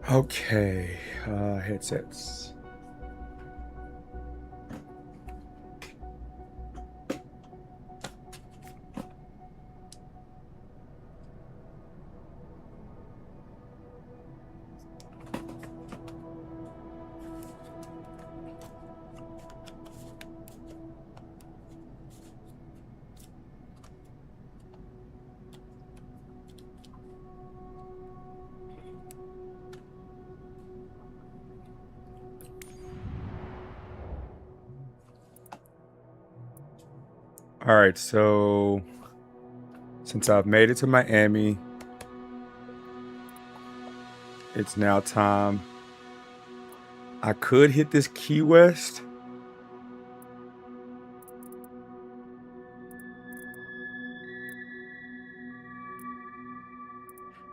Okay, headsets. All right, so since I've made it to Miami, it's now time. I could hit this Key West.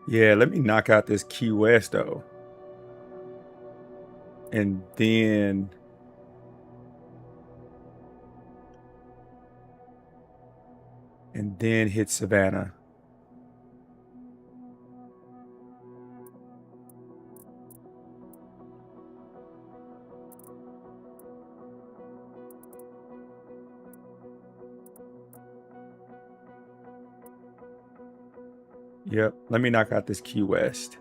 Yeah, let me knock out this Key West though. And then hit Savannah. Yep, let me knock out this Key West.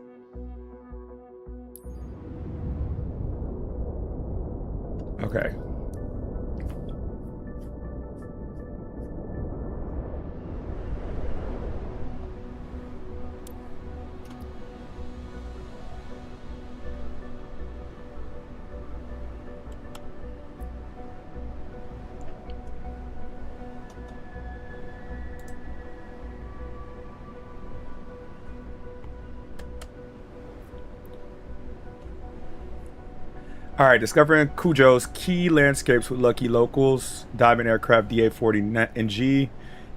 Okay. All right, discovering Cujo's key landscapes with lucky locals. Diamond Aircraft DA40NG.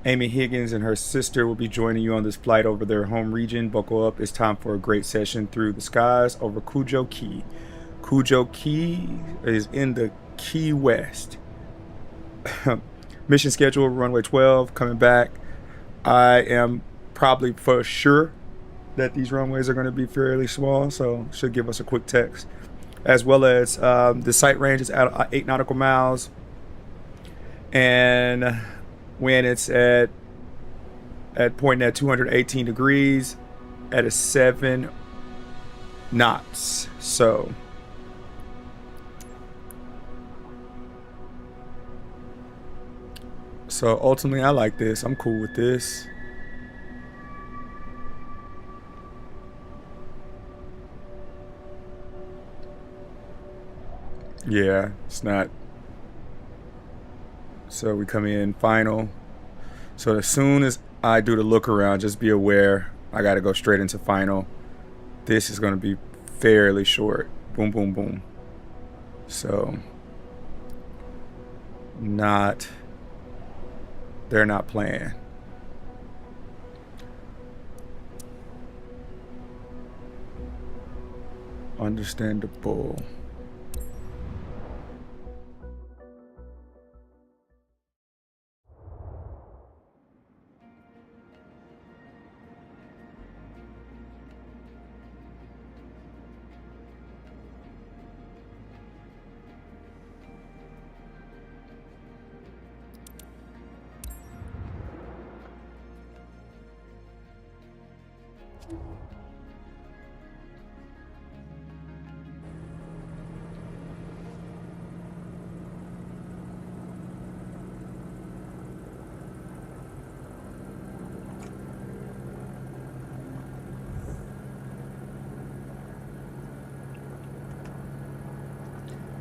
Amy Higgins and her sister will be joining you on this flight over their home region. Buckle up. It's time for a great session through the skies over Cujo Key. Cujo Key is in the Key West. Mission schedule, runway 12, coming back. I am probably for sure that these runways are going to be fairly small, so should give us a quick text. As well as the sight range is at 8 nautical miles. And when it's at pointing at 218 degrees at a 7 knots. So ultimately I like this. I'm cool with this. Yeah, it's not. So we come in final. So as soon as I do the look around, just be aware I got to go straight into final. This is going to be fairly short. Boom, boom, boom. So they're not playing. Understandable.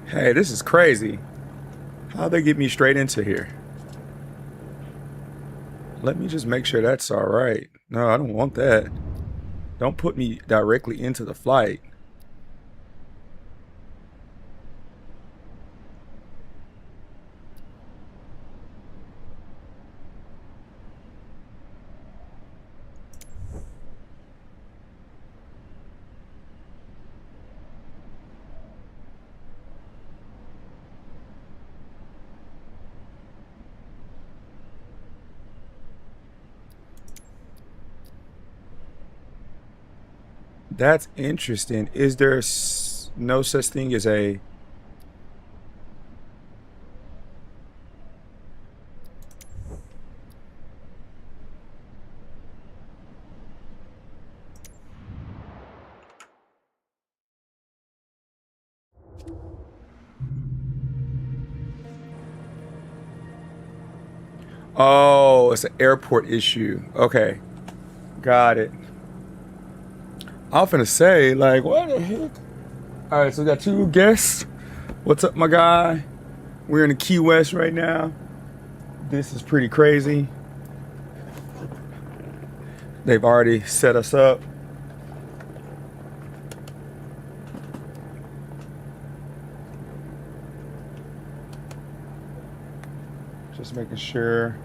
Hey, this is crazy. How'd they get me straight into here? Let me just make sure that's all right. No, I don't want that. Don't put me directly into the flight. That's interesting. Is there no such thing as a... Oh, it's an airport issue. Okay, got it. I'm finna say, like, what the heck? All right, so we got two guests. What's up, my guy? We're in the Key West right now. This is pretty crazy. They've already set us up. Just making sure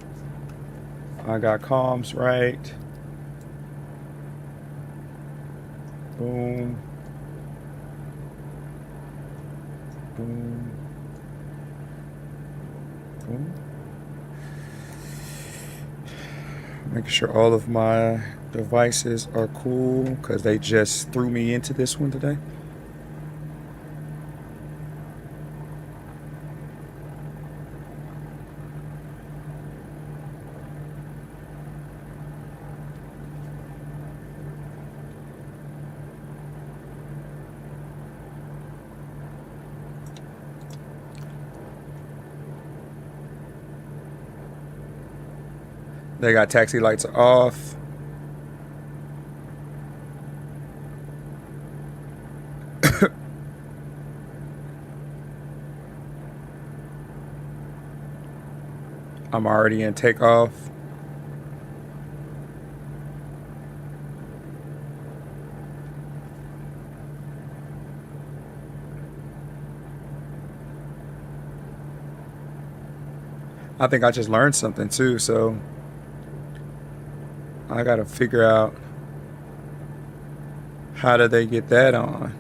I got comms right. Boom. Boom. Boom. Making sure all of my devices are cool because they just threw me into this one today. They got taxi lights off. I'm already in takeoff. I think I just learned something too, so I gotta figure out how do they get that on.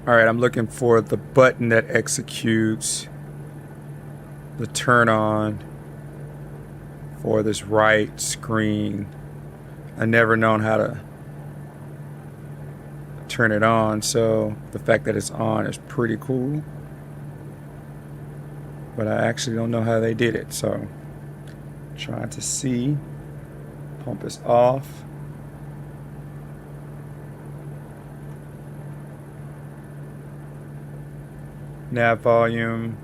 All right, I'm looking for the button that executes the turn on for this right screen. I never known how to turn it on, so the fact that it's on is pretty cool. But I actually don't know how they did it, so trying to see. Pump is off. Nav volume,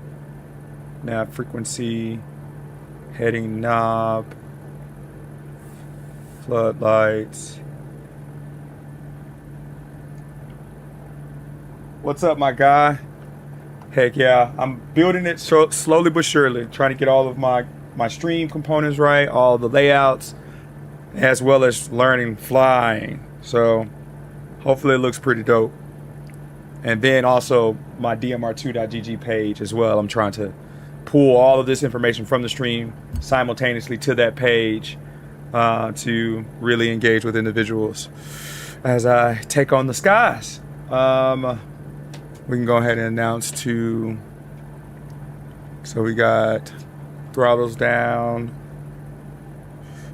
nav frequency, heading knob, floodlights. What's up, my guy? Heck yeah, I'm building it slowly but surely, trying to get all of my stream components right, all the layouts, as well as learning flying. So hopefully it looks pretty dope. And then also my DMR2.gg page as well. I'm trying to pull all of this information from the stream simultaneously to that page to really engage with individuals as I take on the skies. We can go ahead and announce to... So we got throttles down,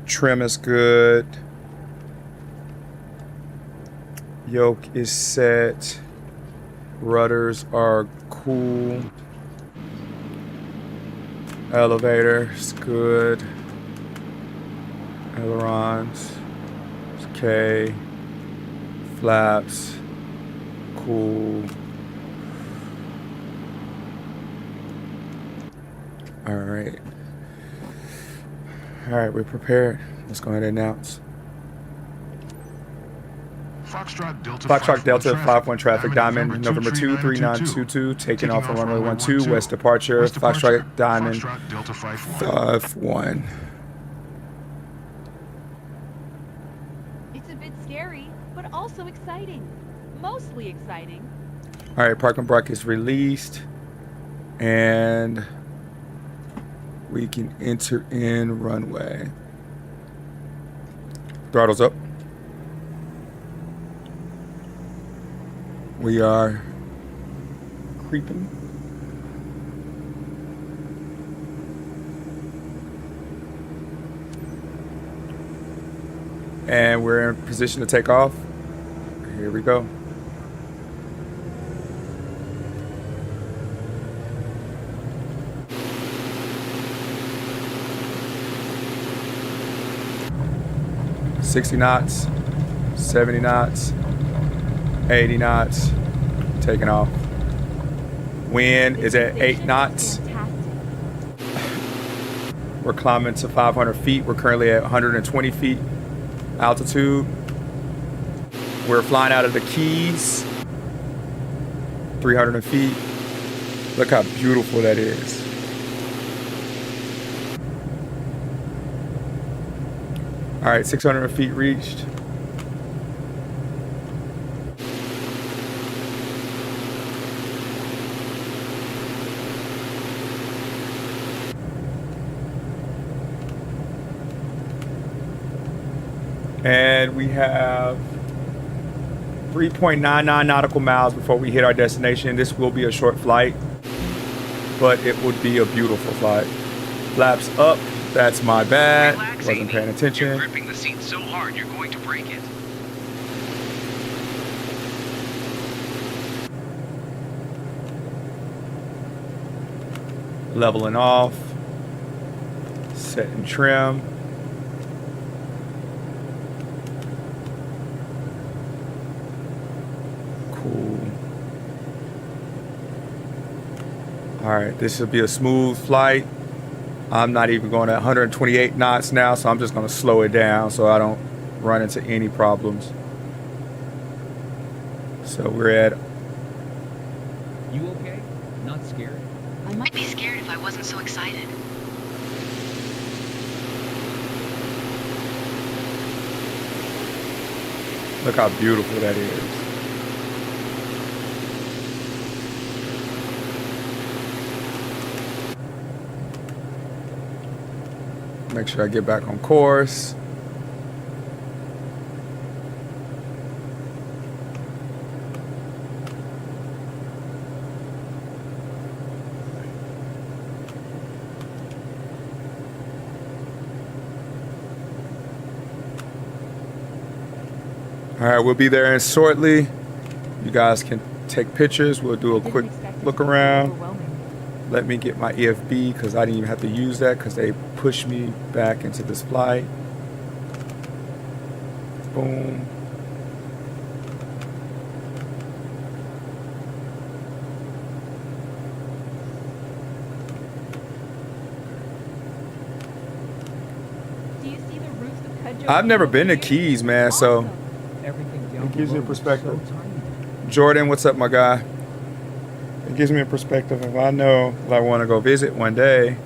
trim is good, yoke is set, rudders are cool, elevator is good, ailerons Okay. Flaps. Cool. All right. All right, we're prepared. Let's go ahead and announce. Foxtrot Delta 5-1 traffic, Diamond, November 2, 3922, taking off from runway 12, west departure, Foxtrot Diamond, Delta 5-1. It's a bit scary, but also exciting. Mostly exciting. All right, parking brake is released, and we can enter in runway. Throttle's up. We are creeping. And we're in position to take off. Here we go. $60 knots, 70 knots, 80 knots, taking off. Wind is at 8 knots. We're climbing to 500 feet. We're currently at 120 feet altitude. We're flying out of the Keys, 300 feet. Look how beautiful that is. All right, 600 feet reached. And we have 3.99 nautical miles before we hit our destination. This will be a short flight, but it would be a beautiful flight. Flaps up. That's my bad. Relax, Wasn't Amy. paying attention. You're gripping the seat so hard you're going to break it. Leveling off. Setting trim. Cool. All right, this should be a smooth flight. I'm not even going at 128 knots now, so I'm just going to slow it down so I don't run into any problems. So we're at... You okay? Not scared? I might be scared if I wasn't so excited. Look how beautiful that is. Make sure I get back on course. All right, we'll be there in shortly. You guys can take pictures. We'll do a quick look around. Let me get my EFB because I didn't even have to use that because they pushed me back into this flight. Boom. Do you see the roofs of Cudjoe? I've never been to Keys, man, so Awesome. Everything down it gives you a below is perspective. so tiny. Jordan, what's up, my guy? It gives me a perspective if I know that I want to go visit one day.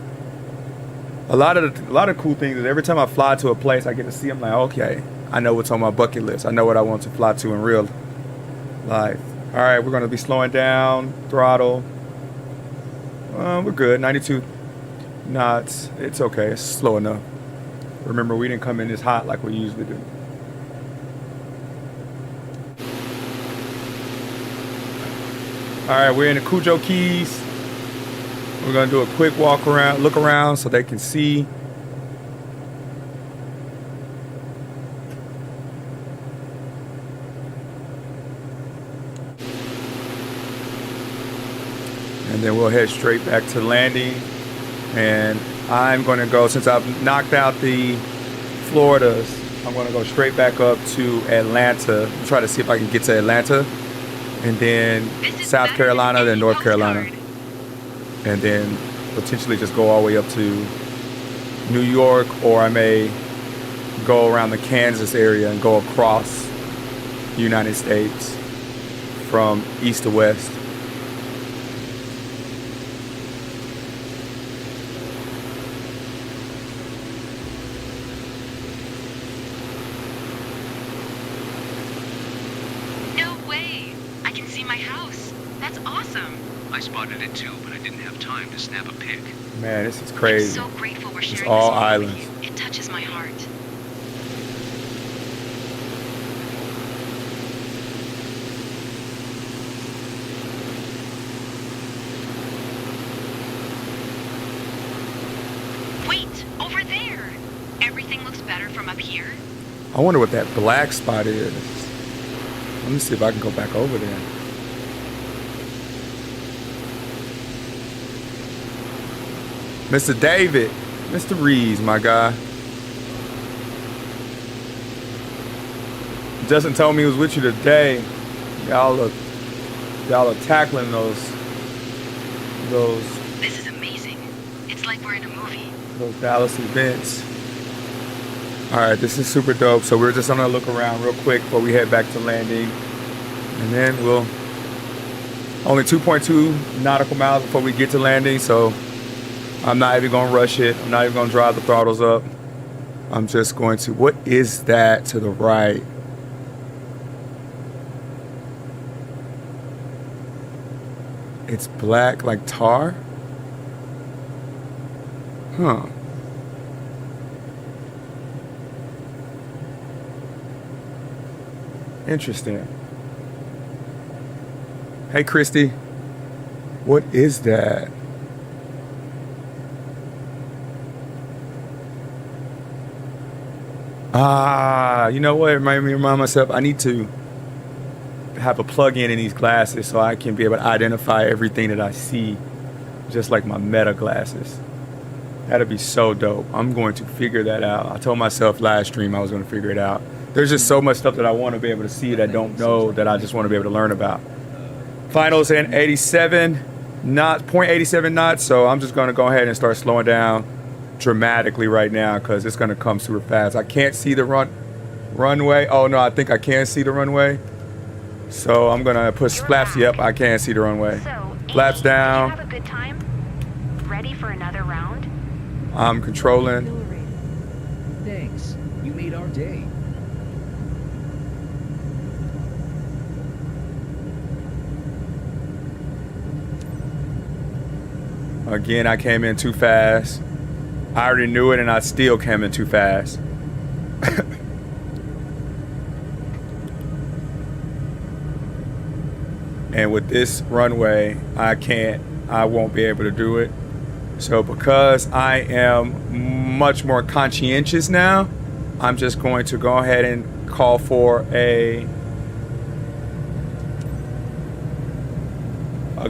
A lot of cool things is every time I fly to a place, I get to see. I'm like, okay, I know what's on my bucket list. I know what I want to fly to in real life. All right, we're going to be slowing down, throttle. We're good, 92 knots. It's okay, it's slow enough. Remember, we didn't come in this hot like we usually do. All right, we're in the Cujo Keys. We're gonna do a quick walk around, look around so they can see. And then we'll head straight back to the landing. And I'm gonna go, since I've knocked out the Floridas, I'm going to go straight back up to Atlanta. Try to see if I can get to Atlanta. And then South Carolina, then North Carolina. And then potentially just go all the way up to New York, or I may go around the Kansas area and go across the United States from east to west. No way! I can see my house. That's awesome. I spotted it too, but I didn't have time to snap a pic. Man, this is crazy. I'm so grateful we're sharing It's all this moment islands. with you. It touches my heart. Wait, over there! Everything looks better from up here. I wonder what that black spot is. Let me see if I can go back over there. Mr. David, Mr. Reeves, my guy. Justin told me he was with you today. Y'all are tackling those This is amazing. It's like we're in a movie. Dallas events. All right, this is super dope. So we're just gonna look around real quick before we head back to landing, and then we'll only 2.2 nautical miles before we get to landing. So I'm not even gonna rush it. I'm not even gonna drive the throttles up. I'm just going to. What is that to the right? It's black like tar? Huh. Interesting. Hey, Christy. What is that? Ah, you know what? It made me remind myself I need to have a plug-in in these glasses so I can be able to identify everything that I see, just like my Meta glasses. That'd be so dope. I'm going to figure that out. I told myself last stream I was going to figure it out. There's just so much stuff that I want to be able to see that I don't know, that I just want to be able to learn about. Finals in 87 knots, 0.87 knots. So I'm just going to go ahead and start slowing down dramatically right now because it's going to come super fast. I can't see the runway. Oh no, I think I can see the runway. So I'm going to put flaps. Yep, I can see the runway. So, Flaps down. Did you have a good time? Ready for another round? I'm controlling. Thanks. You made our day. Again, I came in too fast. I already knew it and I still came in too fast. And with this runway, I won't be able to do it. So because I am much more conscientious now, I'm just going to go ahead and call for a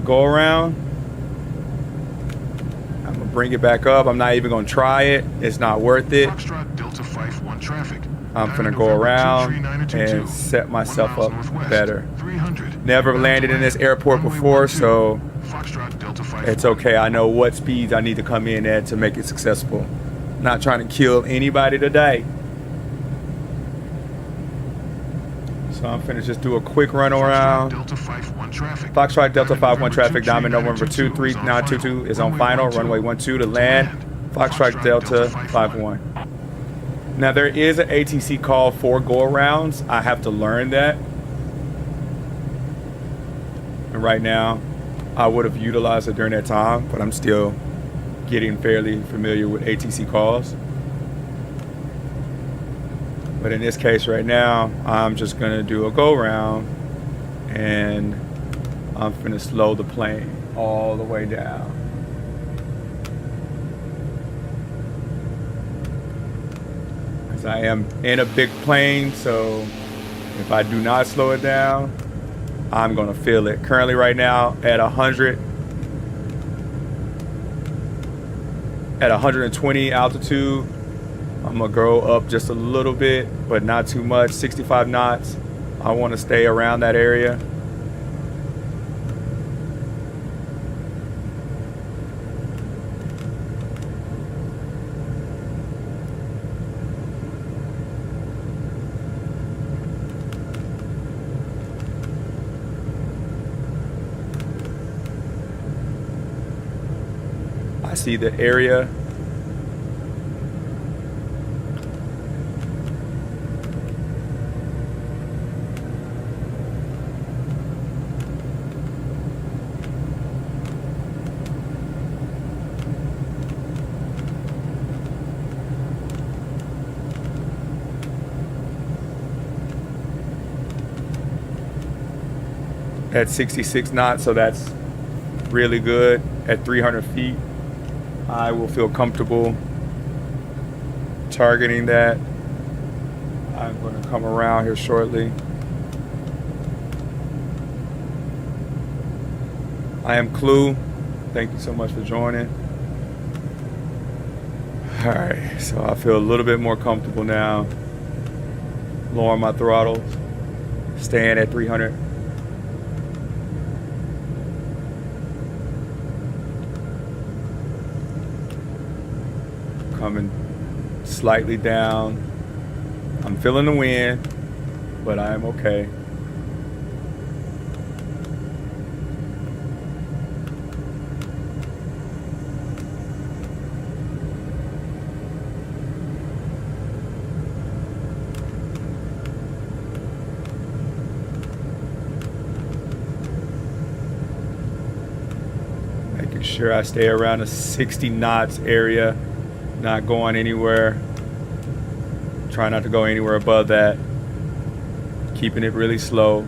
go around. I'm gonna bring it back up. I'm not even gonna try it. It's not worth it. I'm gonna go around and set myself up better. Never landed in this airport before, so it's okay. I know what speeds I need to come in at to make it successful. Not trying to kill anybody today. So I'm finna just do a quick run around. Foxtrot Delta 51 traffic, Diamond November 23922 is on final, runway 12 to land. Foxtrot Delta 51. Now there is an ATC call for go-arounds. I have to learn that. And right now, I would have utilized it during that time, but I'm still getting fairly familiar with ATC calls. But in this case right now, I'm just gonna do a go-around and I'm gonna slow the plane all the way down. Because I am in a big plane, so if I do not slow it down, I'm gonna feel it. Currently right now at 120 altitude, I'm gonna go up just a little bit, but not too much. 65 knots. I want to stay around that area. I see the area. At 66 knots, so that's really good. At 300 feet, I will feel comfortable targeting that. I'm going to come around here shortly. I am Clue. Thank you so much for joining. All right, so I feel a little bit more comfortable now. Lowering my throttle, staying at 300. Coming slightly down. I'm feeling the wind, but I am okay. Making sure I stay around a 60 knots area. Not going anywhere. Try not to go anywhere above that. Keeping it really slow.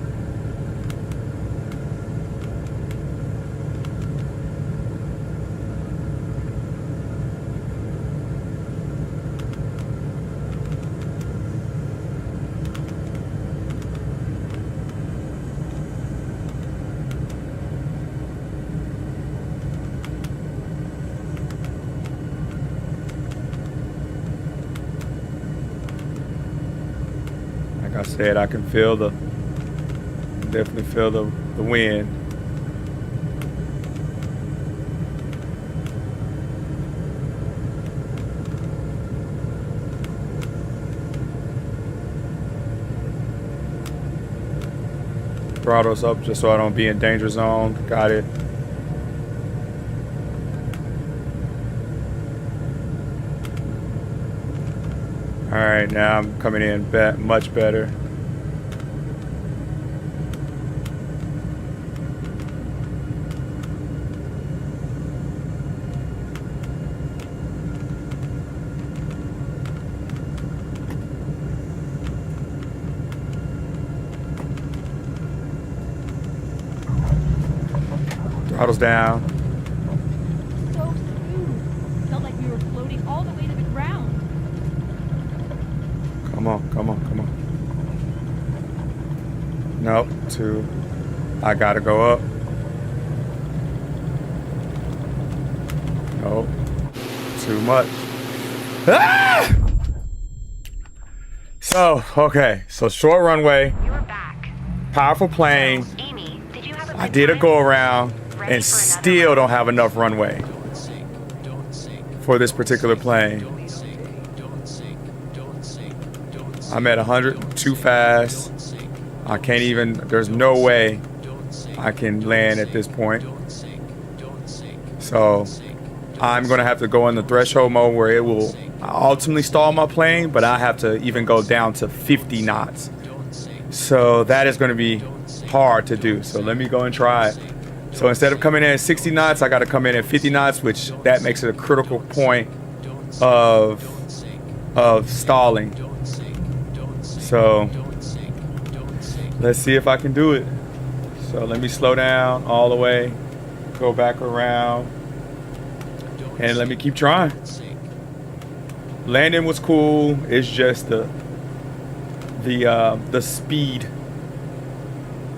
I said, I can feel definitely feel the wind. Throttle's up just so I don't be in danger zone. Got it. All right, now I'm coming in much better. Throttle's down. So smooth. Felt like we were floating all the way to the ground. Come on, come on, come on. Nope, 2. I gotta go up. Nope, too much. Ah! So, okay, so short runway, You're back. powerful plane. Amy, did you have a I good did a time? go around Ready and for another still round? don't have enough runway for this particular plane. I'm at 100, too fast. I can't even, there's no way I can land at this point. So I'm gonna have to go in the threshold mode where it will ultimately stall my plane, but I have to even go down to 50 knots. So that is gonna be hard to do. So let me go and try it. So instead of coming in at 60 knots, I gotta come in at 50 knots, which that makes it a critical point of stalling. So let's see if I can do it. So let me slow down all the way, go back around, and let me keep trying. Landing was cool. It's just the speed,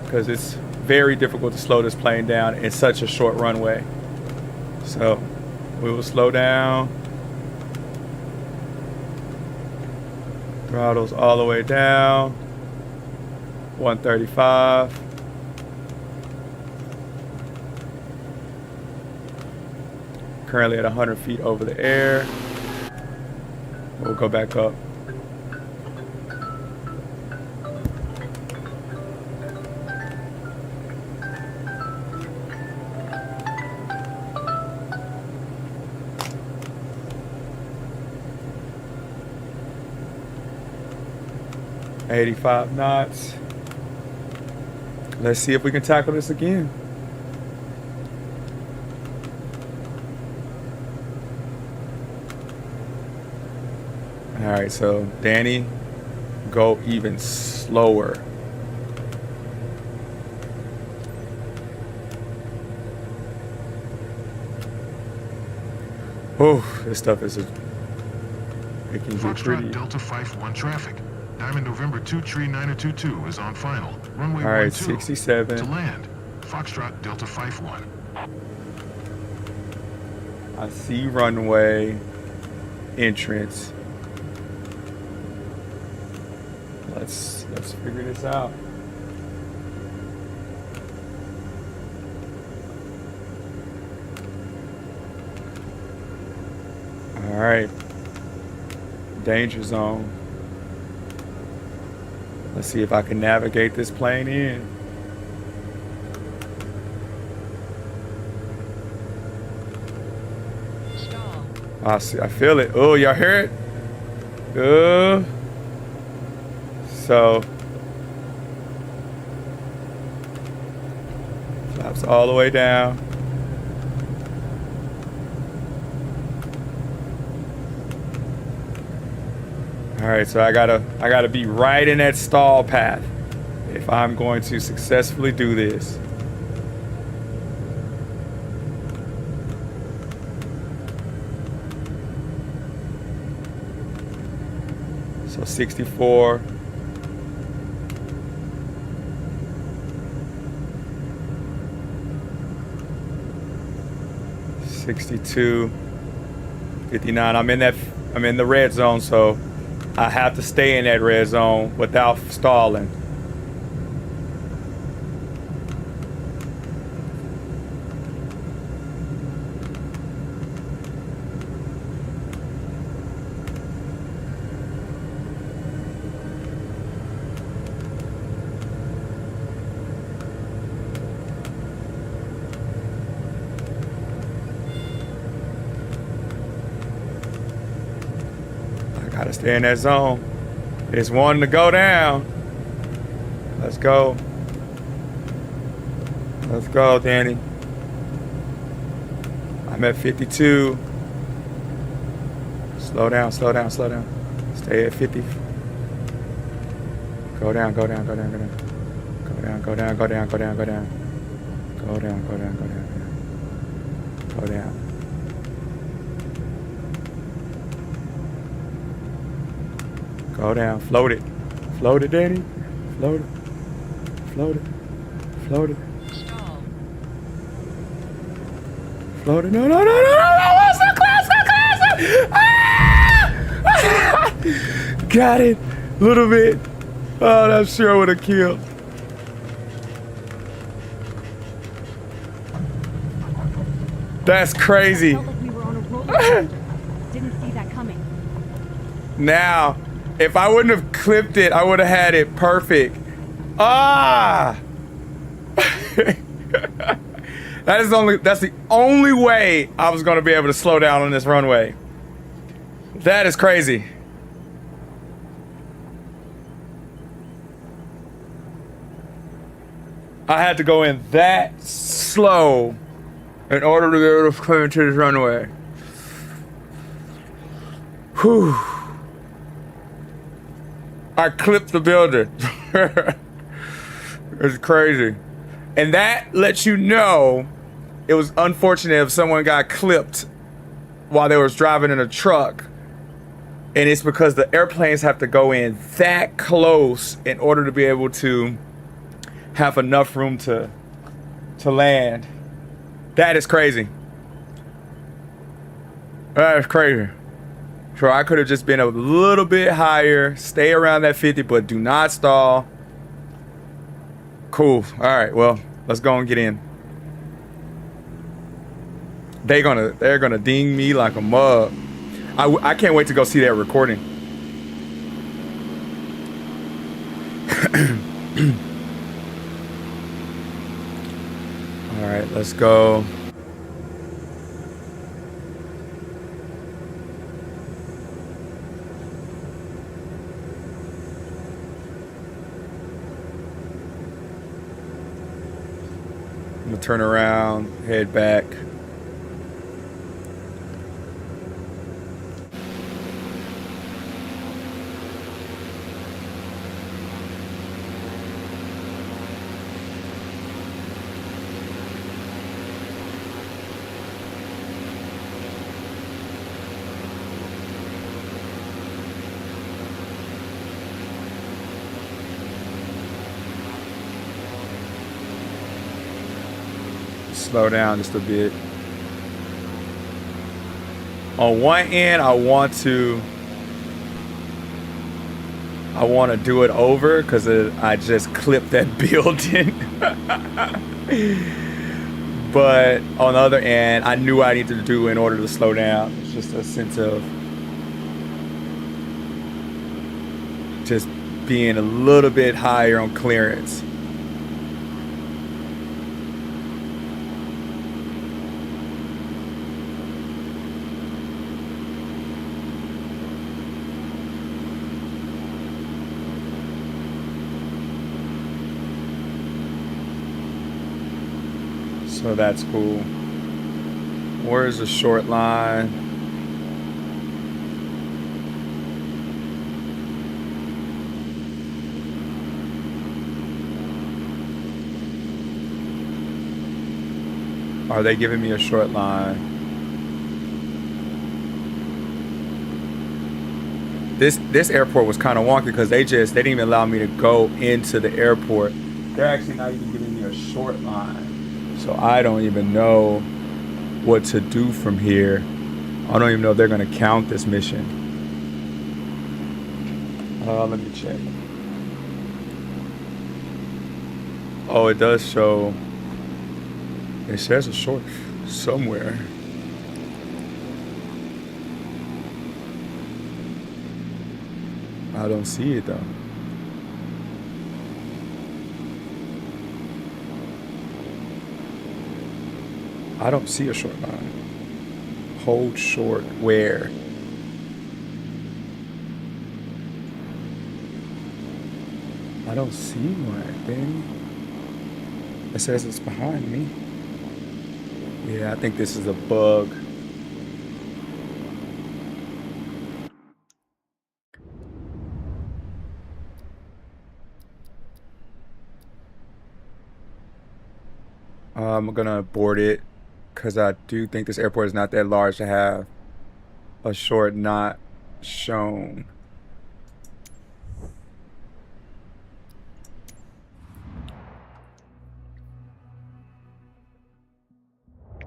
because it's very difficult to slow this plane down in such a short runway. So we will slow down. Throttles all the way down. 135. Currently at 100 feet over the air. We'll go back up. .85 knots. Let's see if we can tackle this again. All right, so Danny, go even slower. Oh, this stuff is it can get pretty. Foxtrot Delta 51 traffic. Diamond November 2 Tree 922 is on final. Runway All right, 12. 67. To land. Foxtrot Delta 51. I see runway entrance. Let's figure this out. All right. Danger zone. Let's see if I can navigate this plane in. Stall. I see. I feel it. Oh, y'all hear it? So flaps all the way down. All right, so I gotta be right in that stall path if I'm going to successfully do this. So 64. $62, $59. I'm in the red zone, so I have to stay in that red zone without stalling. Gotta stay in that zone. It's one to go down. Let's go. Let's go, Danny. I'm at 52. Slow down, slow down, slow down. Stay at 50. Go down, go down, go down, go down. Go down, go down, go down, go down, go down. Go down, go down, go down, go down. Go down. Go down, float it. Float it, Danny. Float it. Float it. Float it. Stall. Float it. No, no, no, no, no, no. So close, so close. Ah! Got it. A little bit. Oh, that sure would have killed. That's crazy. Felt like we were on a roller coaster. Didn't see that coming. Now, if I wouldn't have clipped it, I would have had it perfect. Ah! That's the only way I was gonna be able to slow down on this runway. That is crazy. I had to go in that slow in order to be able to come into this runway. Whew. I clipped the builder. It's crazy. And that lets you know it was unfortunate if someone got clipped while they was driving in a truck. And it's because the airplanes have to go in that close in order to be able to have enough room to land. That is crazy. That is crazy. So I could have just been a little bit higher, stay around that 50, but do not stall. Cool. All right, well, let's go and get in. They're gonna ding me like a mug. I can't wait to go see that recording. All right, let's go. I'm gonna turn around, head back. Slow down just a bit. On one end, I want to do it over because I just clipped that building. But on the other end, I knew I needed to do in order to slow down. It's just a sense of just being a little bit higher on clearance. So that's cool. Where's the short line? Are they giving me a short line? This airport was kind of wonky because they didn't even allow me to go into the airport. They're actually not even giving me a short line. So I don't even know what to do from here. I don't even know if they're gonna count this mission. Let me check. Oh, it does show. It says a short somewhere. I don't see it though. I don't see a short line. Hold short where? I don't see one, Benny. It says it's behind me. Yeah, I think this is a bug. I'm gonna board it because I do think this airport is not that large to have a short not shown.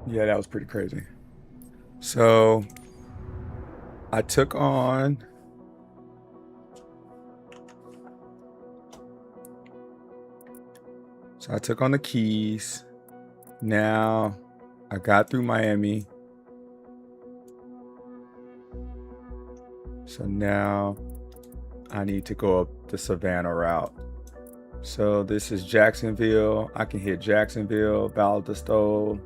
Yeah, that was pretty crazy. So I took on the keys. Now I got through Miami. So now I need to go up the Savannah route. So this is Jacksonville. I can hit Jacksonville, Valdosta.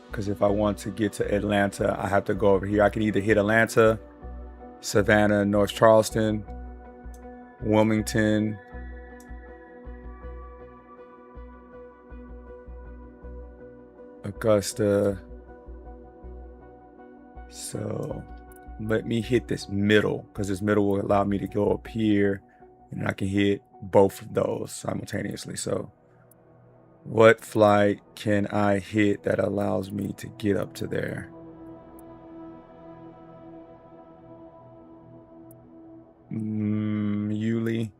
Because if I want to get to Atlanta, I have to go over here. I can either hit Atlanta, Savannah, North Charleston, Wilmington, Augusta. So let me hit this middle because this middle will allow me to go up here and I can hit both of those simultaneously. So what flight can I hit that allows me to get up to there? Yulee.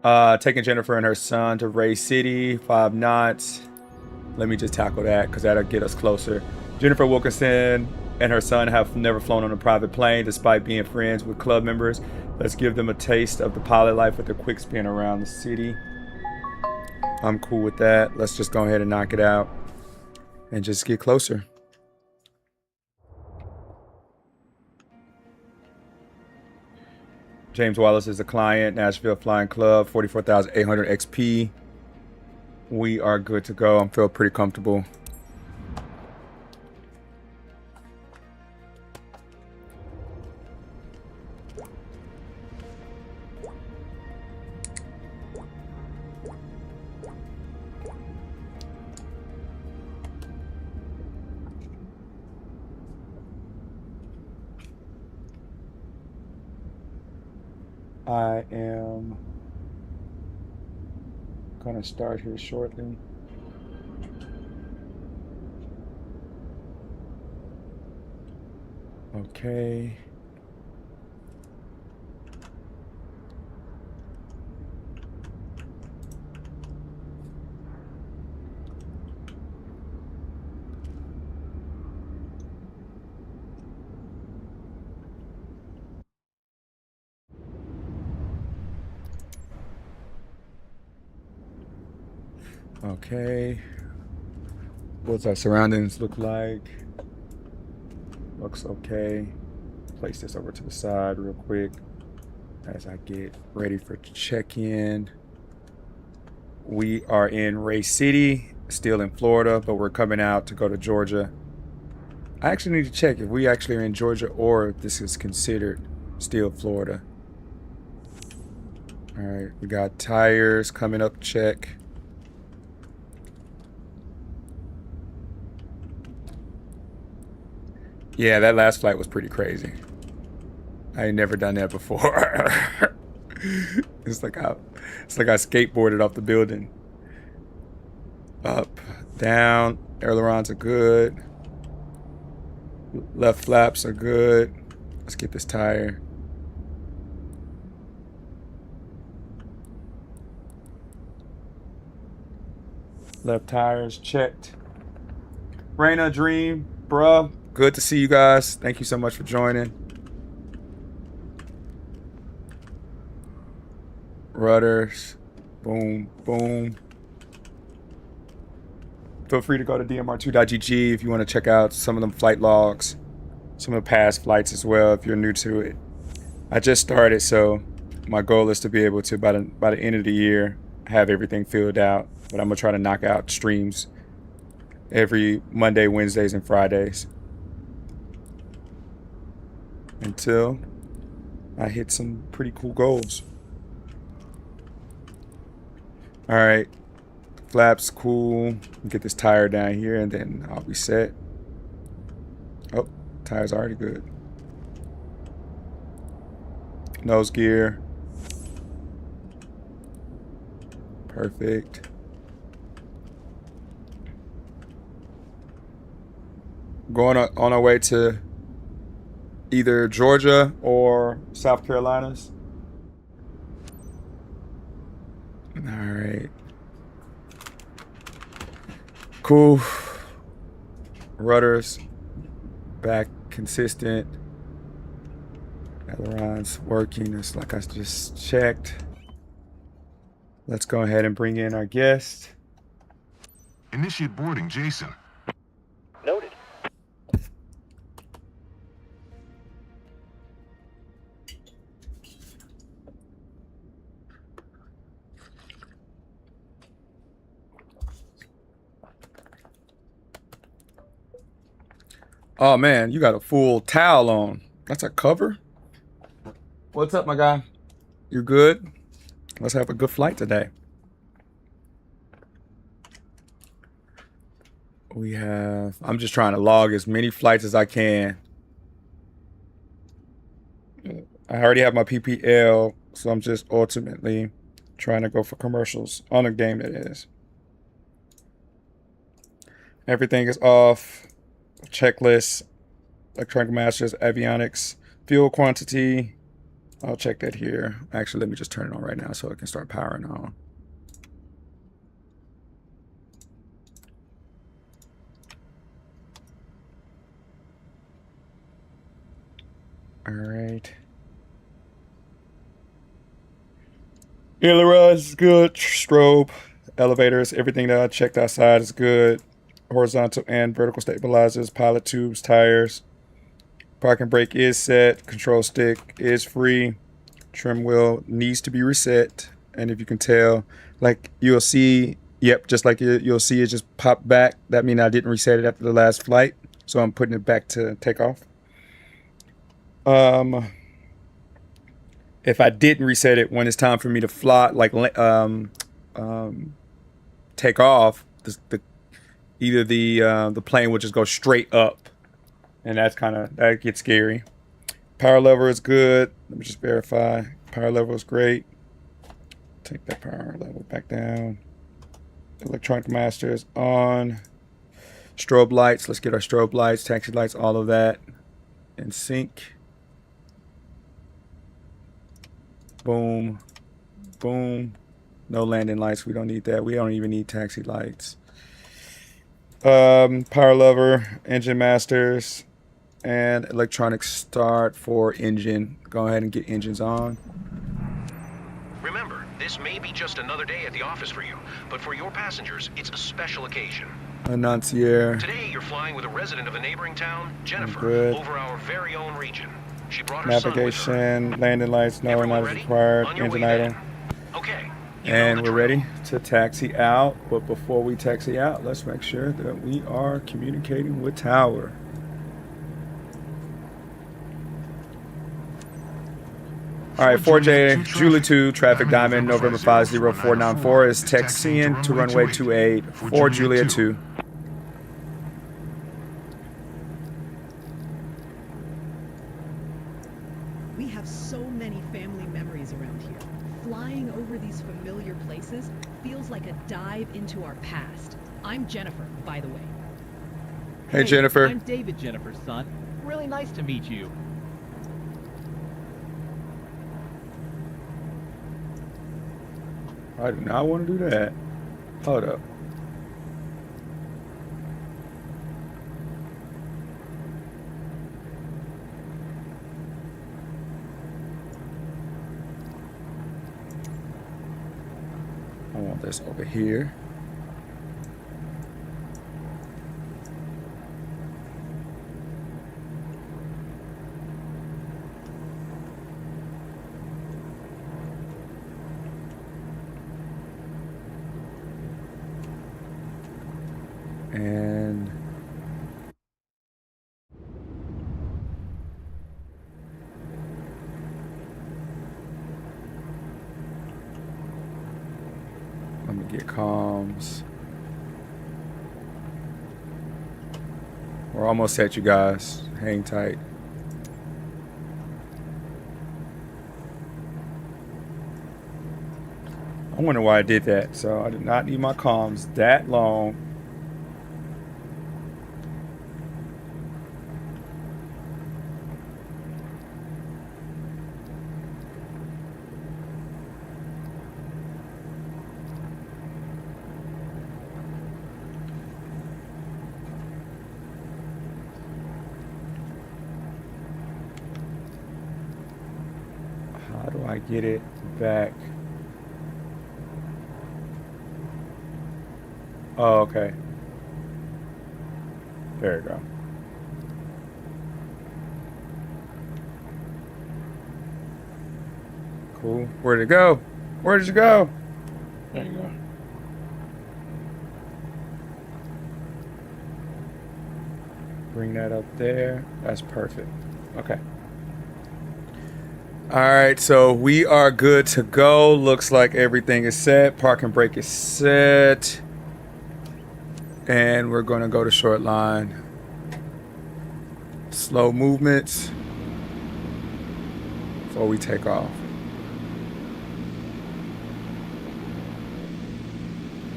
Taking Jennifer and her son to Ray City, 5 knots. Let me just tackle that because that'll get us closer. Jennifer Wilkinson and her son have never flown on a private plane despite being friends with club members. Let's give them a taste of the pilot life with a quick spin around the city. I'm cool with that. Let's just go ahead and knock it out and just get closer. James Wallace is a client, Nashville Flying Club, 44,800 XP. We are good to go. I feel pretty comfortable. I am going to start here shortly. Okay. Okay. What's our surroundings look like? Looks okay. Place this over to the side real quick as I get ready for check-in. We are in Ray City, still in Florida, but we're coming out to go to Georgia. I actually need to check if we actually are in Georgia or if this is considered still Florida. All right, we got tires coming up, check. Yeah, that last flight was pretty crazy. I ain't never done that before. It's like I skateboarded off the building. Up, down, ailerons are good. Left flaps are good. Let's get this tire. Left tires checked. Raina, Dream, bruh. Good to see you guys. Thank you so much for joining. Rudders. Boom, boom. Feel free to go to DRM2.GG if you want to check out some of them flight logs, some of the past flights as well if you're new to it. I just started, so my goal is to be able to, by the end of the year, have everything filled out. But I'm going to try to knock out streams every Monday, Wednesdays, and Fridays, until I hit some pretty cool goals. All right, flaps cool. Get this tire down here and then I'll be set. Oh, tire's already good. Nose gear. Perfect. Going on our way to either Georgia or South Carolinas. All right. Cool. Rudders back consistent. Ailerons working. It's like I just checked. Let's go ahead and bring in our guest. Initiate boarding, Jason. Noted. Oh man, you got a full towel on. That's a cover? What's up, my guy? You good? Let's have a good flight today. I'm just trying to log as many flights as I can. I already have my PPL, so I'm just ultimately trying to go for commercials on a game that is. Everything is off. Checklist, electronic masters, avionics, fuel quantity, I'll check that here. Actually, let me just turn it on right now so it can start powering on. All right. Illera is good. Strobe, elevators, everything that I checked outside is good. Horizontal and vertical stabilizers, pilot tubes, tires. Parking brake is set. Control stick is free. Trim wheel needs to be reset. And if you can tell, like you'll see, yep, just like you'll see it just pop back. That means I didn't reset it after the last flight. So I'm putting it back to takeoff. If I didn't reset it when it's time for me to fly, like take off, either the plane will just go straight up, and that gets scary. Power lever is good. Let me just verify. Power level is great. Take that power level back down. Electronic master is on. Strobe lights. Let's get our strobe lights, taxi lights, all of that in sync. Boom, boom. No landing lights. We don't need that. We don't even need taxi lights. Power lever, engine masters, and electronic start for engine. Go ahead and get engines on. Remember, this may be just another day at the office for you, but for your passengers, it's a special occasion. Annunciator. Today, you're flying with a resident of a neighboring town, Jennifer, Good. over our very own region. She brought her Navigation, landing lights, no, Everyone not ready? required. On your Engine way idle. then. Okay. And we're ready to taxi out. But before we taxi out, let's make sure that we are communicating with Tower. All right, 4J, Julie 2, Traffic Diamond, November 50494 is taxiing to runway 28 for Julia 2. We have so many family memories around here. Flying over these familiar places feels like a dive into our past. I'm Jennifer, by the way. Hey, Jennifer. I'm David, Jennifer's son. Really nice to meet you. I do not want to do that. Hold up. I want this over here. And let me get comms. We're almost set, you guys. Hang tight. I wonder why I did that. So I did not need my comms that long. How do I get it back? Oh, okay. There you go. Cool. Where'd it go? Where did you go? There you go. Bring that up there. That's perfect. Okay. All right, so we are good to go. Looks like everything is set. Parking brake is set. And we're going to go to short line. Slow movements before we take off.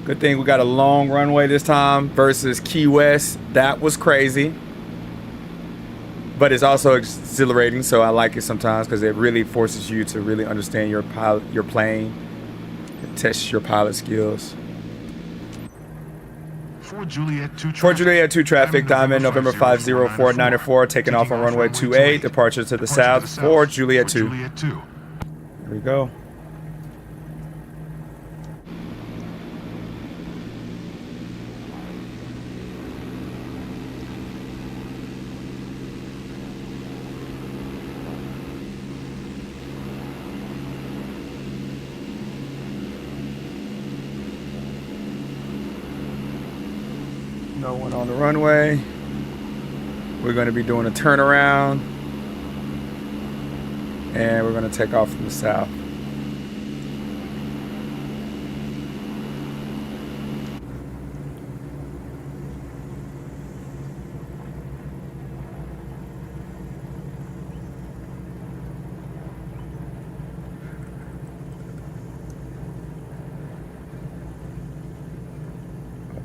Good thing we got a long runway this time versus Key West. That was crazy. but it's also exhilarating, so I like it sometimes because it really forces you to really understand your plane. It tests your pilot skills. Fort Juliet 2 Fort Juliet 2 traffic, Diamond, November 50494, taking off on runway 28, departure to the south, Fort Juliet 2. Here we go. No one on the runway. We're going to be doing a turnaround. And we're going to take off from the south.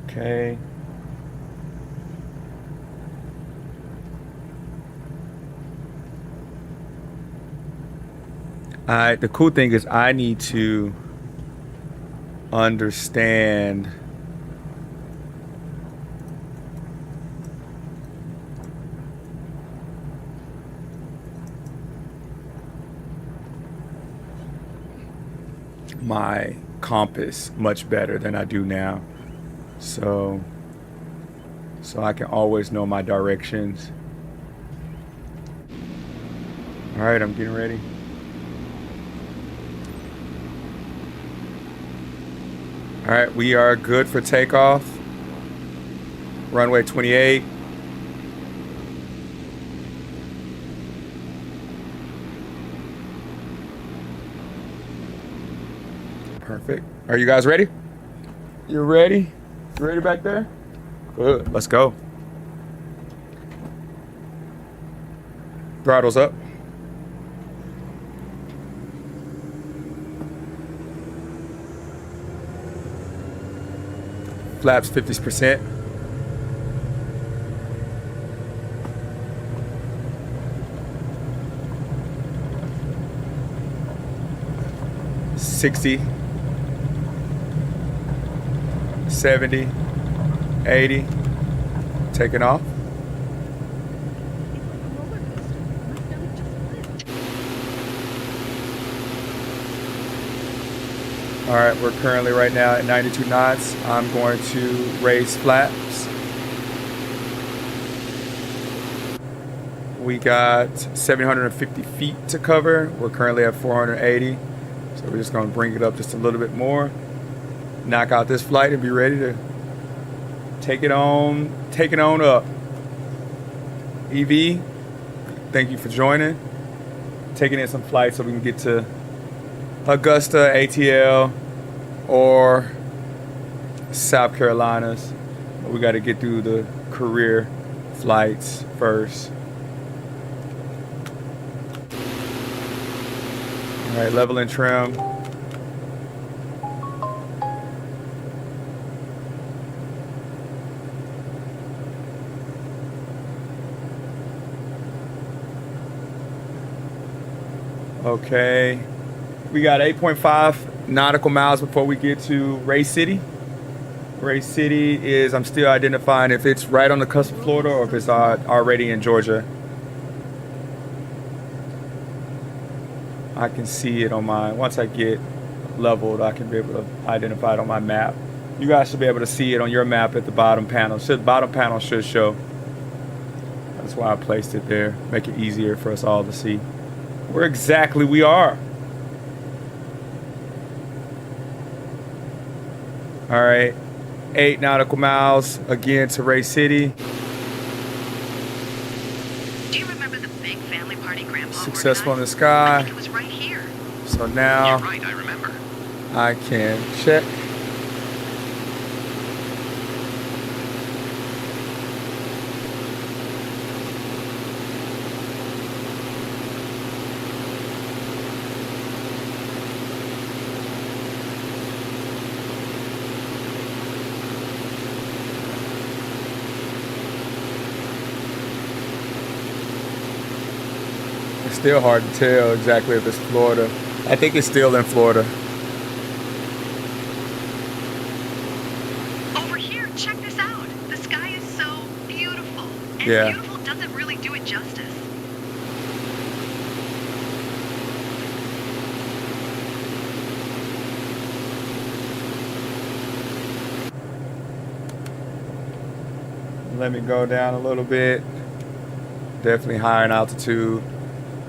Okay. The cool thing is I need to understand my compass much better than I do now. So I can always know my directions. All right, I'm getting ready. All right, we are good for takeoff. Runway 28. Perfect. Are you guys ready? You ready? You ready back there? Good. Let's go. Throttles up. Flaps 50%. $60, 70, 80. Taking off. All right, we're currently right now at 92 knots. I'm going to raise flaps. We got 750 feet to cover. We're currently at 480. So we're just going to bring it up just a little bit more. Knock out this flight and be ready to take it on up. EV, thank you for joining. Taking in some flights so we can get to Augusta, ATL, or South Carolinas. We got to get through the career flights first. All right, level and trim. Okay. We got 8.5 nautical miles before we get to Ray City. Ray City is, I'm still identifying if it's right on the cusp of Florida or if it's already in Georgia. I can see it on my, once I get leveled, I can be able to identify it on my map. You guys should be able to see it on your map at the bottom panel. So the bottom panel should show. That's why I placed it there. Make it easier for us all to see where exactly we are. All right, 8 nautical miles again to Ray City. Do you remember the big family party Grandpa Successful in the organized? sky. I think it was right here. So now You're right, I remember. I can check. still hard to tell exactly if it's Florida. I think it's still in Florida. Over here, check this out. The sky is so beautiful. And Yeah. beautiful doesn't really do it justice. Let me go down a little bit. Definitely higher in altitude,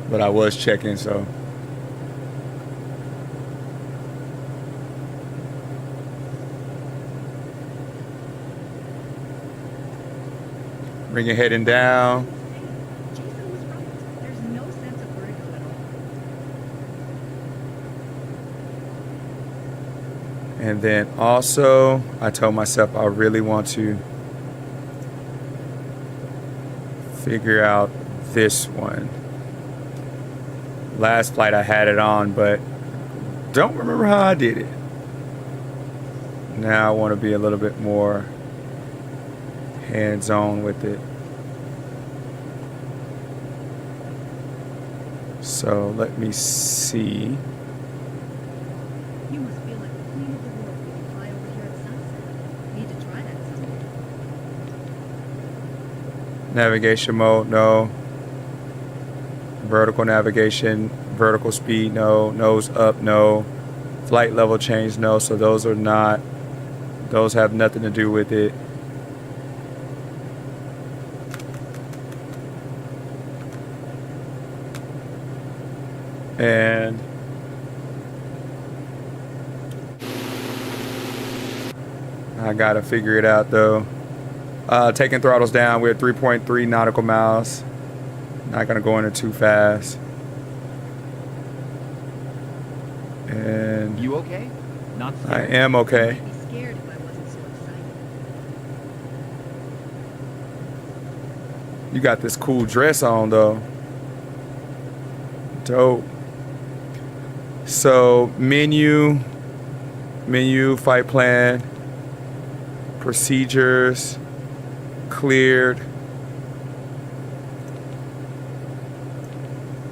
but I was checking, so. Bring it heading down. Jason was right. There's no sense of vertigo at all. And then also, I told myself I really want to figure out this one. Last flight I had it on, but don't remember how I did it. Now I want to be a little bit more hands-on with it. So let me see. You must feel like the queen of the world when you fly over here at sunset. Need to try that someday. Navigation mode, no. Vertical navigation, vertical speed, no. Nose up, no. Flight level change, no. So those are not, those have nothing to do with it. And I gotta figure it out though. Taking throttles down, we're at 3.3 nautical miles. Not gonna go in it too fast. And You okay? Not I scared? am okay. I'd be scared if I wasn't so excited. You got this cool dress on though. Dope. So menu, flight plan, procedures, cleared.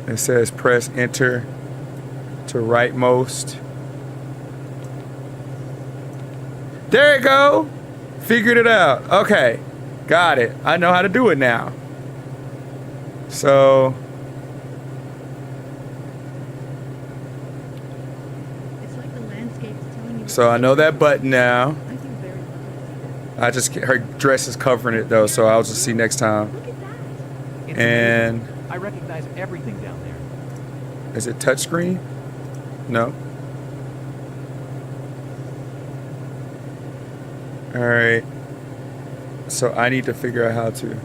It says press enter to rightmost. There you go. Figured it out. Okay. Got it. I know how to do it now. So It's like the landscape is telling you. I know that button now. I feel very lucky. Her dress is covering it though, so I'll just see next time. Look at that. It's And amazing. I recognize everything down there. is it touchscreen? No. All right. So I need to figure out how to.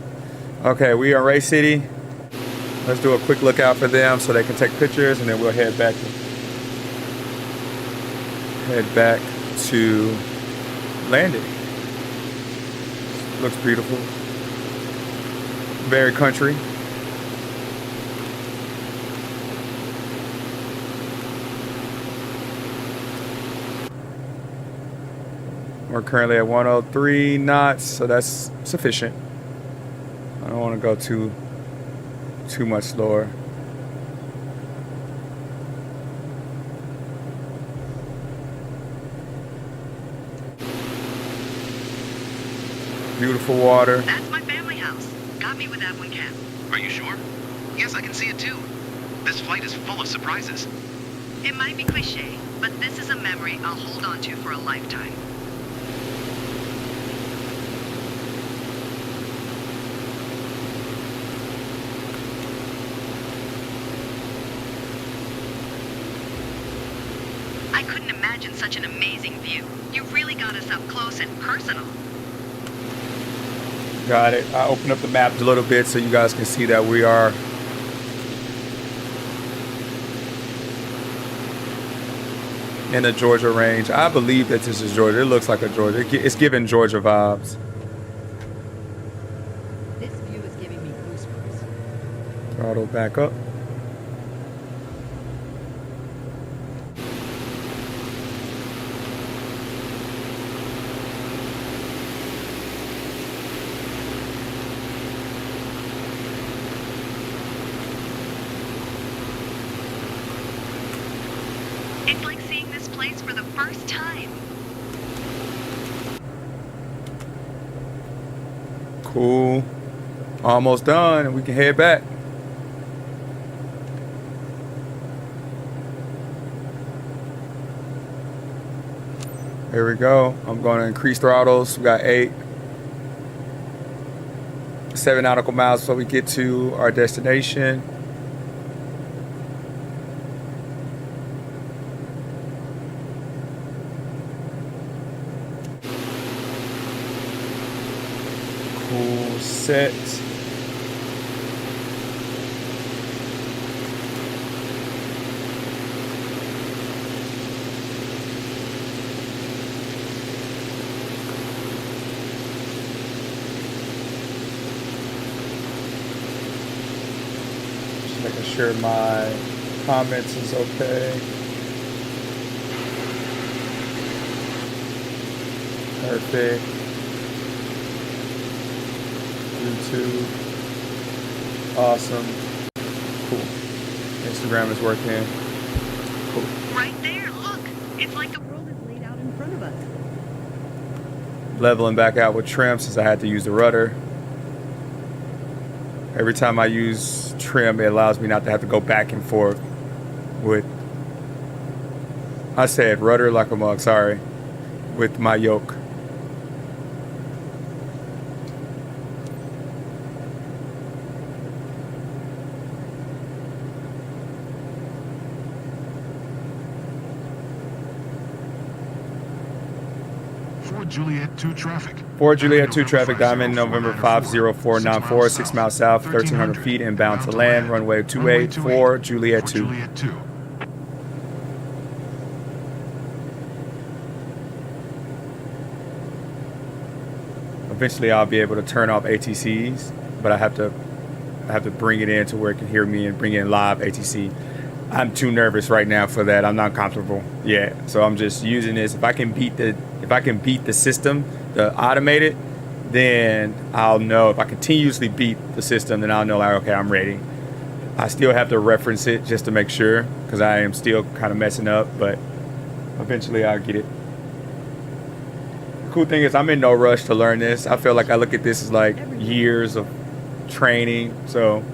Okay, we are in Ray City. Let's do a quick lookout for them so they can take pictures, and then we'll head back to landing. Looks beautiful. Very country. We're currently at 103 knots, so that's sufficient. I don't want to go too much slower. Beautiful water. That's my family house. Got me with that one, Cap. Are you sure? Yes, I can see it too. This flight is full of surprises. It might be cliche, but this is a memory I'll hold on to for a lifetime. I couldn't imagine such an amazing view. You really got us up close and personal. Got it. I opened up the map a little bit so you guys can see that we are in the Georgia range. I believe that this is Georgia. It looks like a Georgia. It's giving Georgia vibes. This view is giving me goosebumps. Throttle back up. Cool. Almost done, and we can head back. Here we go. I'm going to increase throttles. We got 7 nautical miles before we get to our destination. Cool. Set. Making sure my comments is okay. Perfect. YouTube. Awesome. Cool. Instagram is working. Cool. Right there, look. It's like the world is laid out in front of us. Leveling back out with trim since I had to use the rudder. Every time I use trim, it allows me not to have to go back and forth with, I said rudder like a mug, sorry, with my yoke. Juliet 2 traffic. 4 Juliet 2 traffic, Diamond, November 50494, 6 miles south, 1,300 feet, inbound to land, runway 28, 4 Juliet 2. Eventually I'll be able to turn off ATCs, but I have to bring it in to where it can hear me and bring in live ATC. I'm too nervous right now for that. I'm not comfortable yet. So I'm just using this. If I can beat the system, the automated, then I'll know. If I continuously beat the system, then I'll know, like, okay, I'm ready. I still have to reference it just to make sure, because I am still kind of messing up, but eventually I'll get it. The cool thing is I'm in no rush to learn this. I feel like I look at this as like years of training. So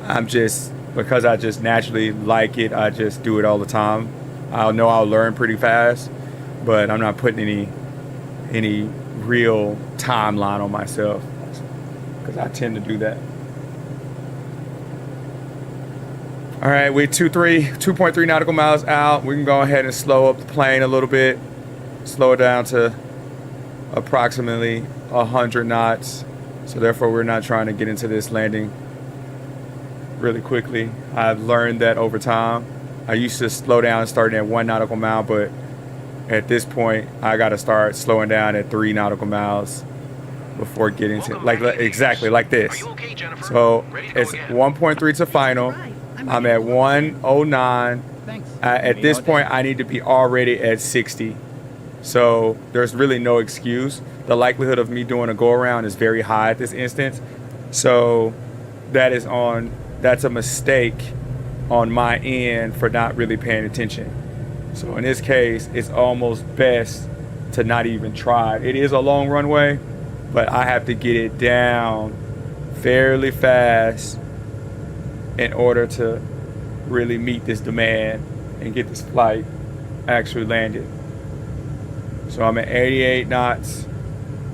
I'm just, because I just naturally like it, I just do it all the time. I'll know I'll learn pretty fast, but I'm not putting any real timeline on myself, because I tend to do that. All right, we're 2.3 nautical miles out. We can go ahead and slow up the plane a little bit, slow it down to approximately 100 knots. So therefore, we're not trying to get into this landing really quickly. I've learned that over time. I used to slow down starting at 1 nautical mile, but at this point, I got to start slowing down at 3 nautical miles before getting to, like, exactly like this. So it's 1.3 to final. I'm at 109. At this point, I need to be already at 60. So there's really no excuse. The likelihood of me doing a go around is very high at this instance. So that's a mistake on my end for not really paying attention. So in this case, it's almost best to not even try. It is a long runway, but I have to get it down fairly fast in order to really meet this demand and get this flight actually landed. So I'm at 88 knots.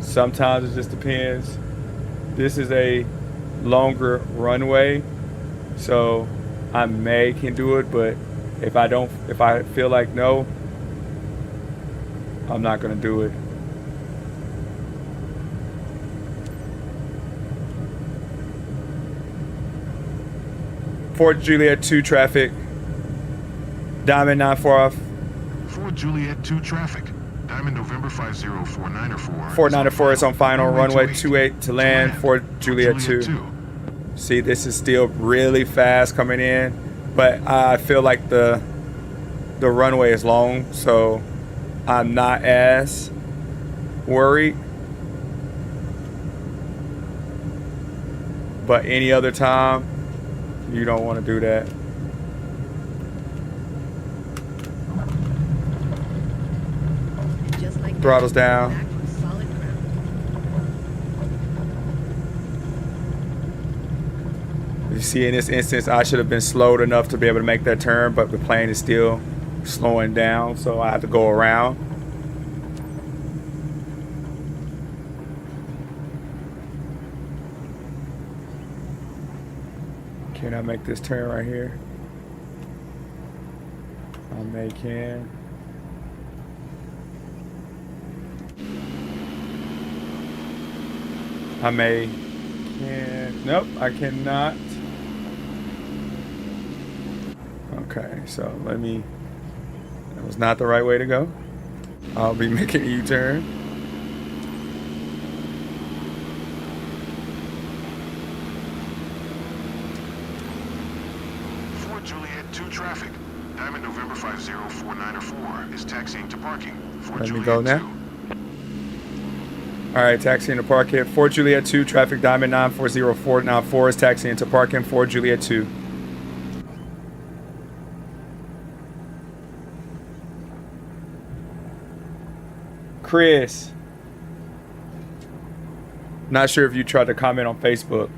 Sometimes it just depends. This is a longer runway, so I can do it, but if I feel like no, I'm not gonna do it. Fort Juliet 2 traffic. Diamond 94 off. Fort Juliet 2 traffic. Diamond November 50494. 494 is on final. Runway 28 to land. Fort Juliet 2. See, this is still really fast coming in, but I feel like the runway is long, so I'm not as worried. But any other time, you don't want to do that. Just like Throttles down. back from solid ground. You see, in this instance, I should have been slowed enough to be able to make that turn, but the plane is still slowing down, so I have to go around. Can I make this turn right here? I may can. I may can. Nope, I cannot. Okay, so let me. That was not the right way to go. I'll be making a U-turn. Fort Juliet 2 traffic. Diamond November 504904 is taxiing to parking. Fort Let me Juliet go 2. now. All right, taxiing to parking. Fort Juliet 2 traffic. Diamond 940494 is taxiing to parking. Fort Juliet 2. Chris. Not sure if you tried to comment on Facebook.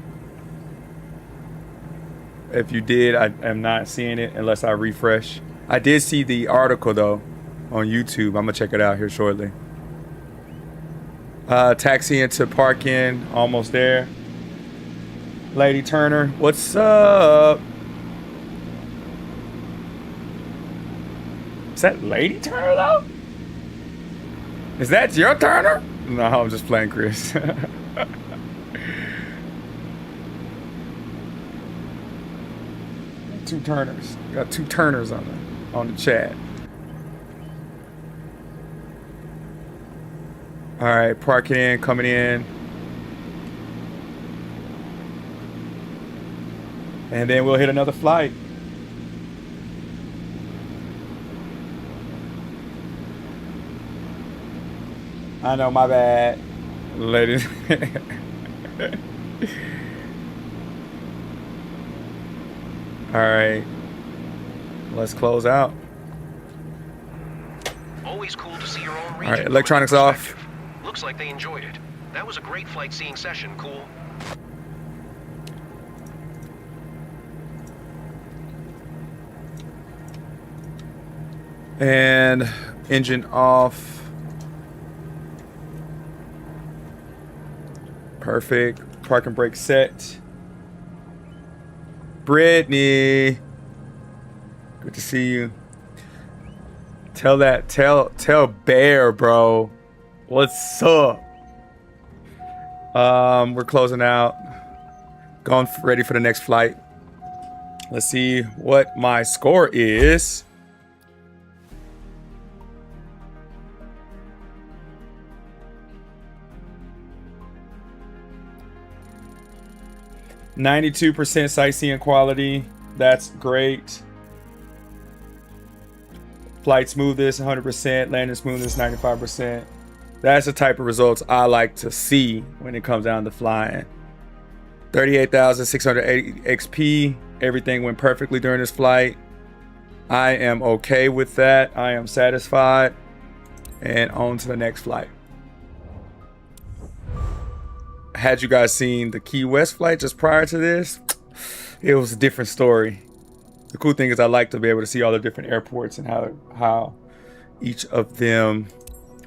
If you did, I am not seeing it unless I refresh. I did see the article though on YouTube. I'm gonna check it out here shortly. Taxiing to parking, almost there. Lady Turner, what's up? Is that Lady Turner though? Is that your Turner? No, I'm just playing, Chris. Two Turners. Got two Turners on the chat. All right, parking in, coming in. And then we'll hit another flight. I know, my bad. Ladies. All right. Let's close out. Always cool to see your own region. All right, electronics off. Looks like they enjoyed it. That was a great flight seeing session, cool. And engine off. Perfect. Parking brake set. Brittany. Good to see you. Tell Bear, bro. What's up? We're closing out. Going ready for the next flight. Let's see what my score is. %92 sightseeing quality. That's great. Flight smoothness 100%. Landing smoothness 95%. That's the type of results I like to see when it comes down to flying. 38,680 XP. Everything went perfectly during this flight. I am okay with that. I am satisfied. And on to the next flight. Had you guys seen the Key West flight just prior to this, it was a different story. The cool thing is I like to be able to see all the different airports and how each of them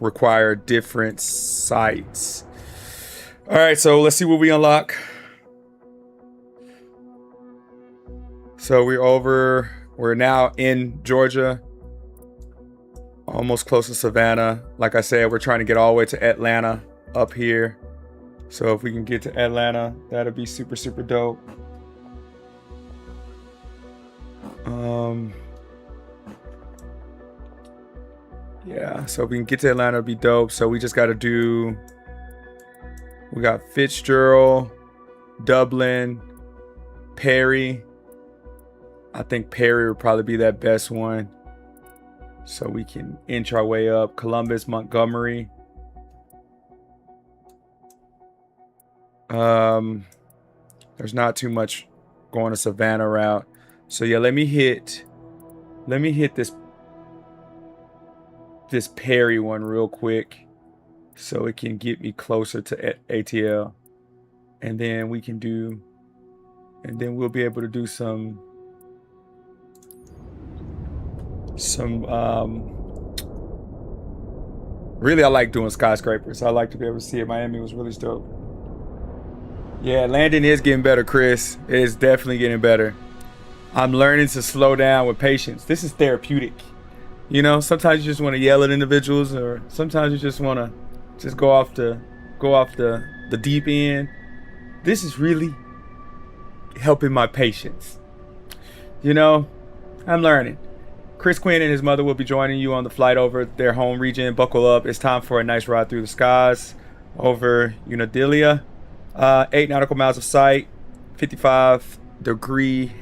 require different sites. All right, so let's see what we unlock. So we're now in Georgia, almost close to Savannah. Like I said, we're trying to get all the way to Atlanta up here. So if we can get to Atlanta, that'll be super, super dope. Yeah, so if we can get to Atlanta, it'll be dope. So we just got to we got Fitzgerald, Dublin, Perry. I think Perry would probably be that best one. So we can inch our way up. Columbus, Montgomery. There's not too much going to Savannah route. So yeah, let me hit this Perry one real quick so it can get me closer to ATL. And then we can do And then we'll be able to do some really, I like doing skyscrapers. I like to be able to see it. Miami was really dope. Yeah, landing is getting better, Chris. It is definitely getting better. I'm learning to slow down with patience. This is therapeutic. You know, sometimes you just want to yell at individuals, or sometimes you just want to just go off the deep end. This is really helping my patience. You know, I'm learning. Chris Quinn and his mother will be joining you on the flight over their home region. Buckle up. It's time for a nice ride through the skies over Unadilla. 8 nautical miles of sight, 55 degree,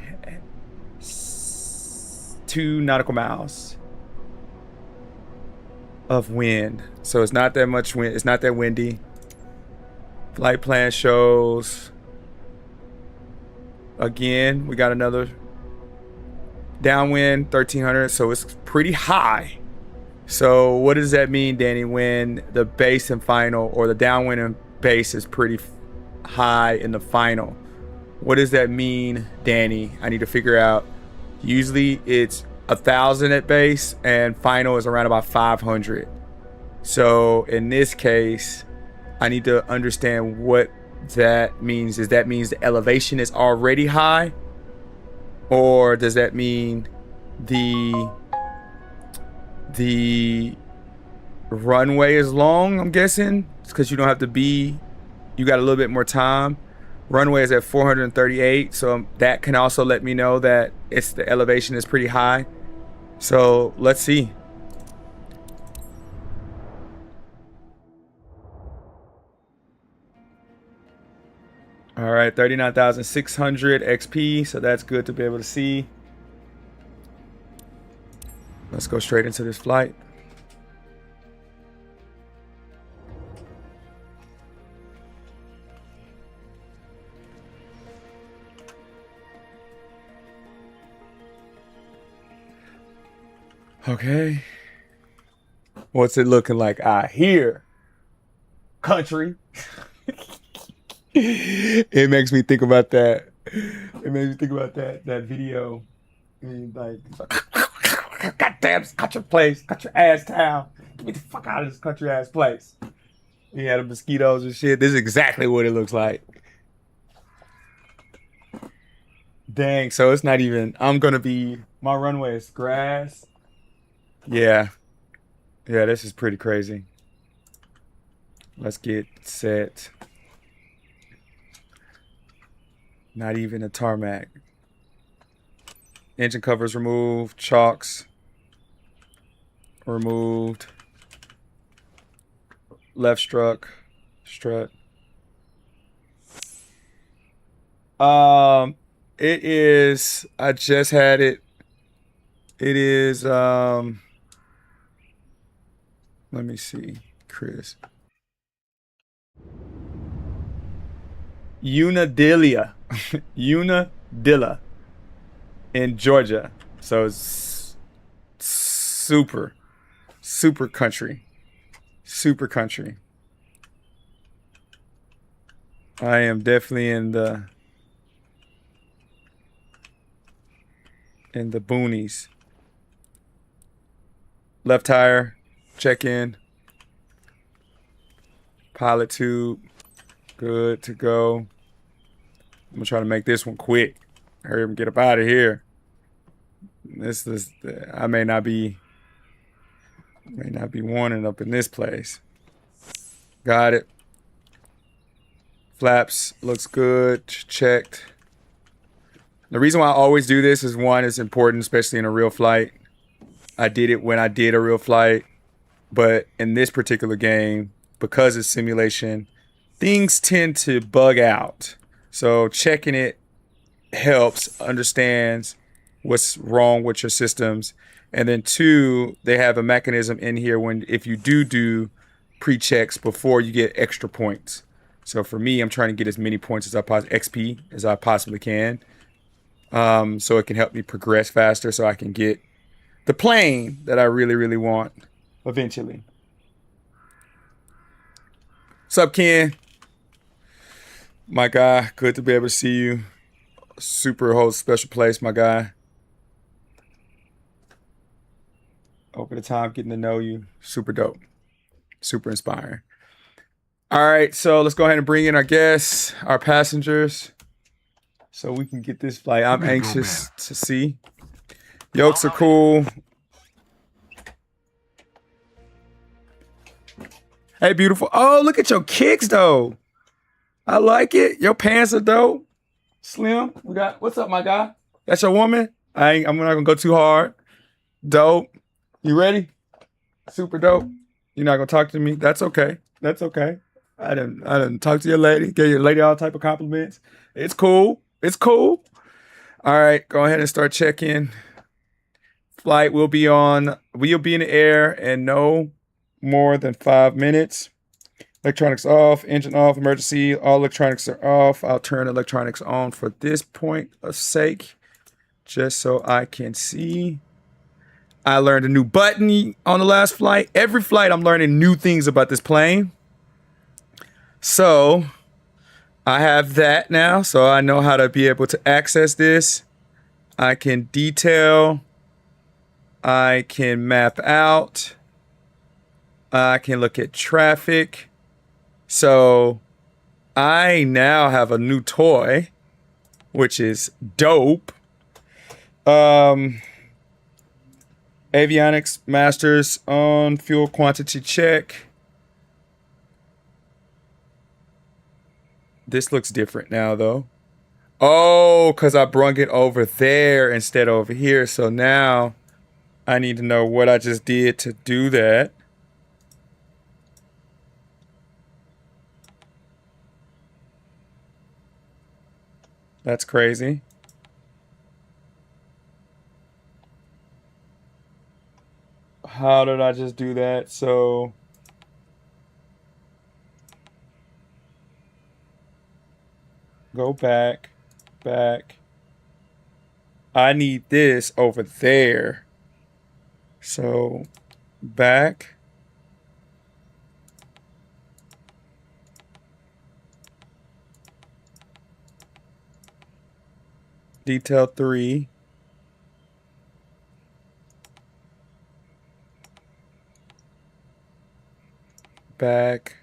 2 nautical miles of wind. So it's not that much wind. It's not that windy. Flight plan shows, again, we got another downwind, 1300, so it's pretty high. So what does that mean, Danny, when the base and final, or the downwind and base is pretty high in the final? What does that mean, Danny? I need to figure out. Usually it's 1,000 at base and final is around about 500. So in this case, I need to understand what that means. Does that mean the elevation is already high? Or does that mean the runway is long? I'm guessing it's because you don't have to be, you got a little bit more time. Runway is at 438, so that can also let me know that it's the elevation is pretty high. So let's see. All right, 39,600 XP, so that's good to be able to see. Let's go straight into this flight. Okay. What's it looking like out here, country? It makes me think about that. It makes me think about that video. I mean, like, goddamn, cut your place, cut your ass town. Get me the fuck out of this country ass place. You had the mosquitoes and shit. This is exactly what it looks like. Dang, so it's not even, I'm gonna be, my runway is grass. Yeah. Yeah, this is pretty crazy. Let's get set. Not even a tarmac. Engine covers removed. Chocks removed. Left strut. It is, I just had it. It is, let me see, Chris. Unadilla. Unadilla in Georgia. So it's super country. Super country. I am definitely in the boonies. Left tire, check in. Pilot tube, good to go. I'm gonna try to make this one quick. Hurry up and get up out of here. This is, I may not be warning up in this place. Got it. Flaps looks good, checked. The reason why I always do this is, one, it's important, especially in a real flight. I did it when I did a real flight, but in this particular game, because it's simulation, things tend to bug out. So checking it helps, understands what's wrong with your systems. And then two, they have a mechanism in here when, if you do pre-checks before, you get extra points. So for me, I'm trying to get as many points as XP as I possibly can. So it can help me progress faster, so I can get the plane that I really, really want eventually. What's up, Ken? My guy, good to be able to see you. super holds special place, my guy. Over the time, getting to know you. Super dope. Super inspiring. All right, so let's go ahead and bring in our guests, our passengers, so we can get this flight. I'm anxious to see. Yokes are cool. Hey, beautiful. Oh, look at your kicks, though. I like it. Your pants are dope. Slim, we got, what's up, my guy? That's your woman? I'm not gonna go too hard. Dope. You ready? Super dope. You're not gonna talk to me? That's okay. That's okay. I didn't talk to your lady. Gave your lady all type of compliments. It's cool. It's cool. All right, go ahead and start checking. Flight will be in the air in no more than 5 minutes. Electronics off, engine off, emergency, all electronics are off. I'll turn electronics on for this point of sake, just so I can see. I learned a new button on the last flight. Every flight, I'm learning new things about this plane. So I have that now, so I know how to be able to access this. I can detail. I can map out. I can look at traffic. So I now have a new toy, which is dope. Avionics masters on, fuel quantity check. This looks different now, though. Oh, because I brung it over there instead of over here. So now I need to know what I just did to do that. That's crazy. How did I just do that? So go back. I need this over there. So back. Detail 3. Back.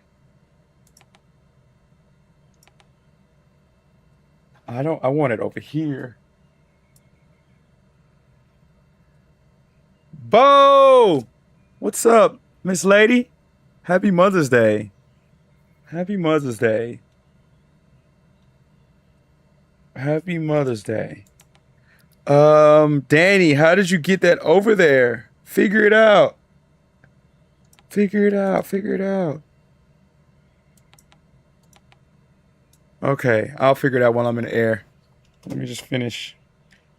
I want it over here. Bo! What's up, Miss Lady? Happy Mother's Day. Happy Mother's Day. Happy Mother's Day. Danny, how did you get that over there? Figure it out. Figure it out. Okay, I'll figure it out while I'm in the air. Let me just finish.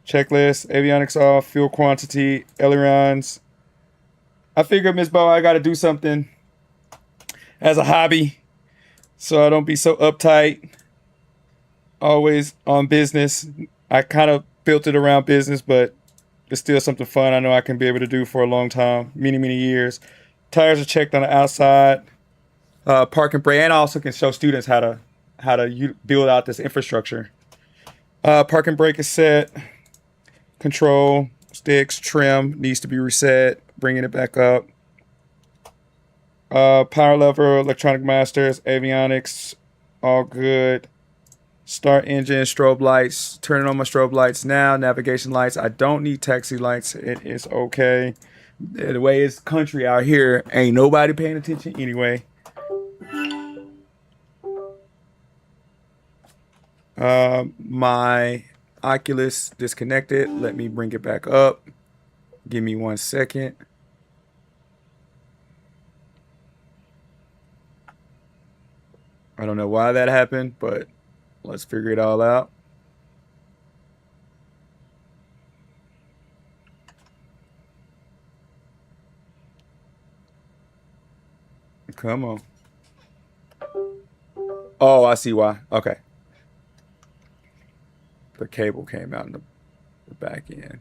Checklist, avionics off, fuel quantity, ailerons. I figured, Miss Bo, I got to do something as a hobby so I don't be so uptight. Always on business. I kind of built it around business, but it's still something fun I know I can be able to do for a long time, many years. Tires are checked on the outside. Park and brake, and I also can show students how to build out this infrastructure. Park and brake is set. Control sticks, trim needs to be reset. Bringing it back up. Power lever, electronic masters, avionics, all good. Start engine, strobe lights. Turning on my strobe lights now. Navigation lights. I don't need taxi lights. It is okay. The way it's country out here, ain't nobody paying attention anyway. My Oculus disconnected. Let me bring it back up. Give me 1 second. I don't know why that happened, but let's figure it all out. Come on. Oh, I see why. Okay. The cable came out in the back end.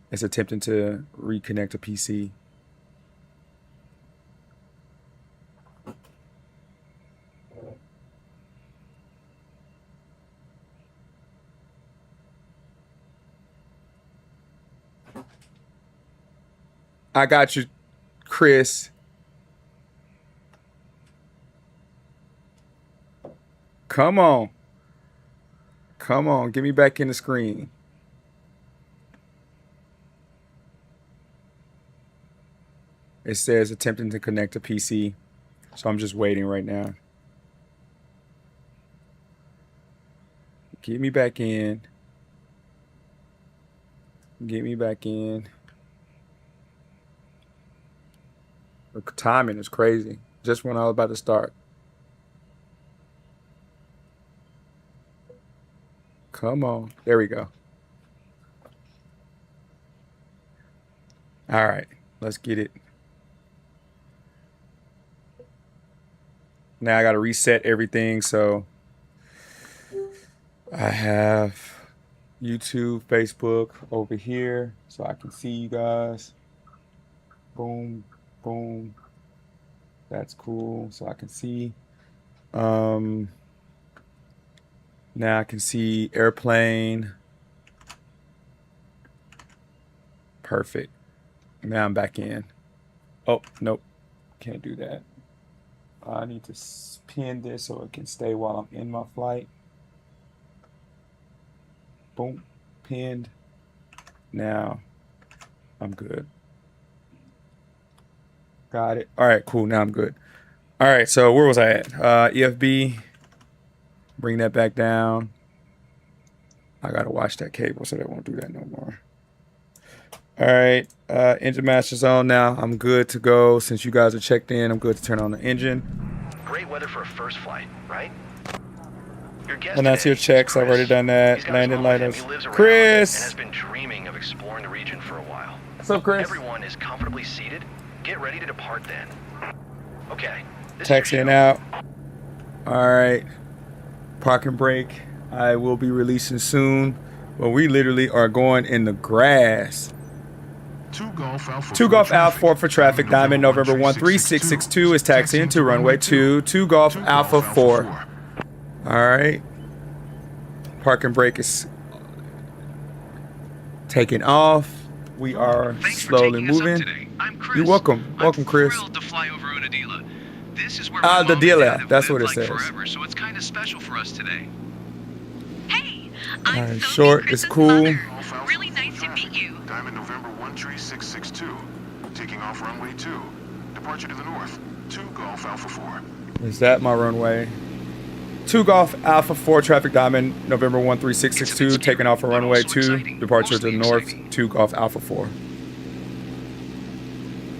It's attempting to reconnect a PC. I got you, Chris. Come on. Come on. Get me back in the screen. It says attempting to connect to PC. So I'm just waiting right now. Get me back in. Get me back in. The timing is crazy. Just when I was about to start. Come on. There we go. All right. Let's get it. Now I got to reset everything. So I have YouTube, Facebook over here so I can see you guys. Boom, boom. That's cool. So I can see. Now I can see airplane. Perfect. Now I'm back in. Oh, nope. Can't do that. I need to pin this so it can stay while I'm in my flight. Boom. Pinned. Now I'm good. Got it. All right, cool. Now I'm good. All right, so where was I at? EFB. Bring that back down. I gotta watch that cable so they won't do that no more. All right, engine master zone now. I'm good to go. Since you guys are checked in, I'm good to turn on the engine. Great weather for a first flight, right? Your guest And that's your today is checks. I've Chris. already done that. He's got Landed his mom and lighters. he lives around Chris! and has been dreaming of exploring the region for a while. What's up, Chris? Everyone is comfortably seated. Get ready to depart then. Okay. this is Taxiing your out. All right. Park and brake. I will be releasing soon. But we literally are going in the grass. 2 Golf Alpha 4 for traffic. Diamond November 13662 is taxiing to runway 2. 2 Golf Alpha 4. All right. Park and brake is taking off. We are Thanks for slowly taking us up moving. today. I'm Chris. You're welcome. Welcome, Chris. I'm thrilled to fly over Unadilla. This is where Ah, my mom and Unadilla. dad have That's lived what it like says. forever, so it's kind of special for us today. Hey, I'm Alright, Sophie, short is Chris's cool. mother. Really nice to meet you. Diamond November 13662. Taking off runway 2. Departure to the north. 2 Golf Alpha 4. Is that my runway? 2 Golf Alpha 4 traffic. Diamond November 13662 taking off for runway 2. Departure to the north. 2 Golf Alpha 4.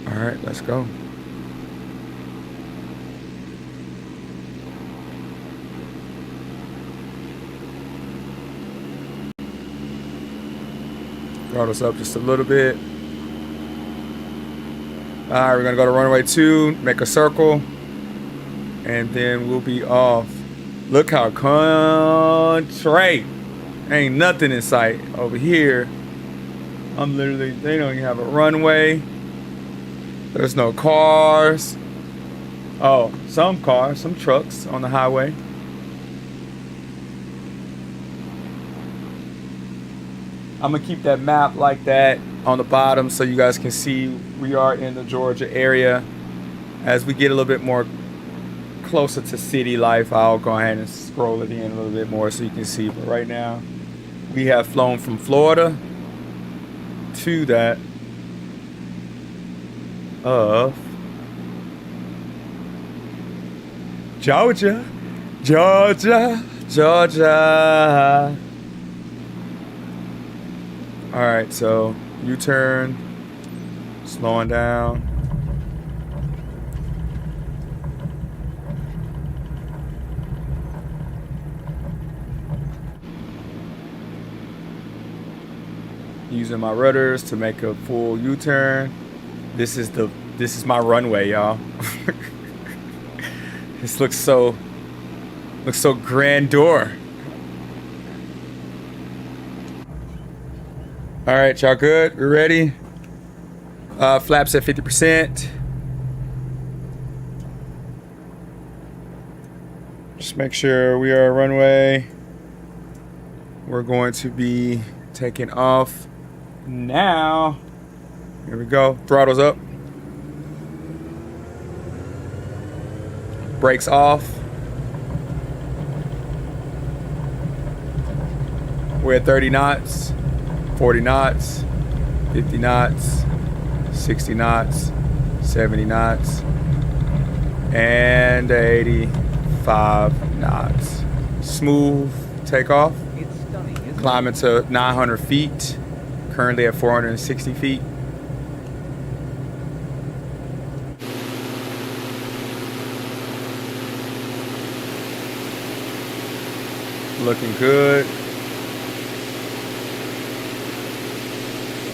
All right, let's go. Brought us up just a little bit. All right, we're gonna go to runway 2, make a circle, and then we'll be off. Look how country. Ain't nothing in sight over here. I'm literally, they don't even have a runway. There's no cars. Oh, some cars, some trucks on the highway. I'm gonna keep that map like that on the bottom so you guys can see we are in the Georgia area. As we get a little bit more closer to city life, I'll go ahead and scroll it in a little bit more so you can see. But right now, we have flown from Florida to that of Georgia, Georgia, Georgia. All right, so U-turn, slowing down. Using my rudders to make a full U-turn. This is my runway, y'all. This looks so grandeur. All right, y'all good? We ready? Flaps at 50%. Just make sure we are runway. We're going to be taking off now. Here we go. Throttle's up. Brakes off. We're at 30 knots, 40 knots, 50 knots, 60 knots, 70 knots, and 85 knots. Smooth takeoff. It's stunning, isn't it? Climbing to 900 feet. Currently at 460 feet. Looking good.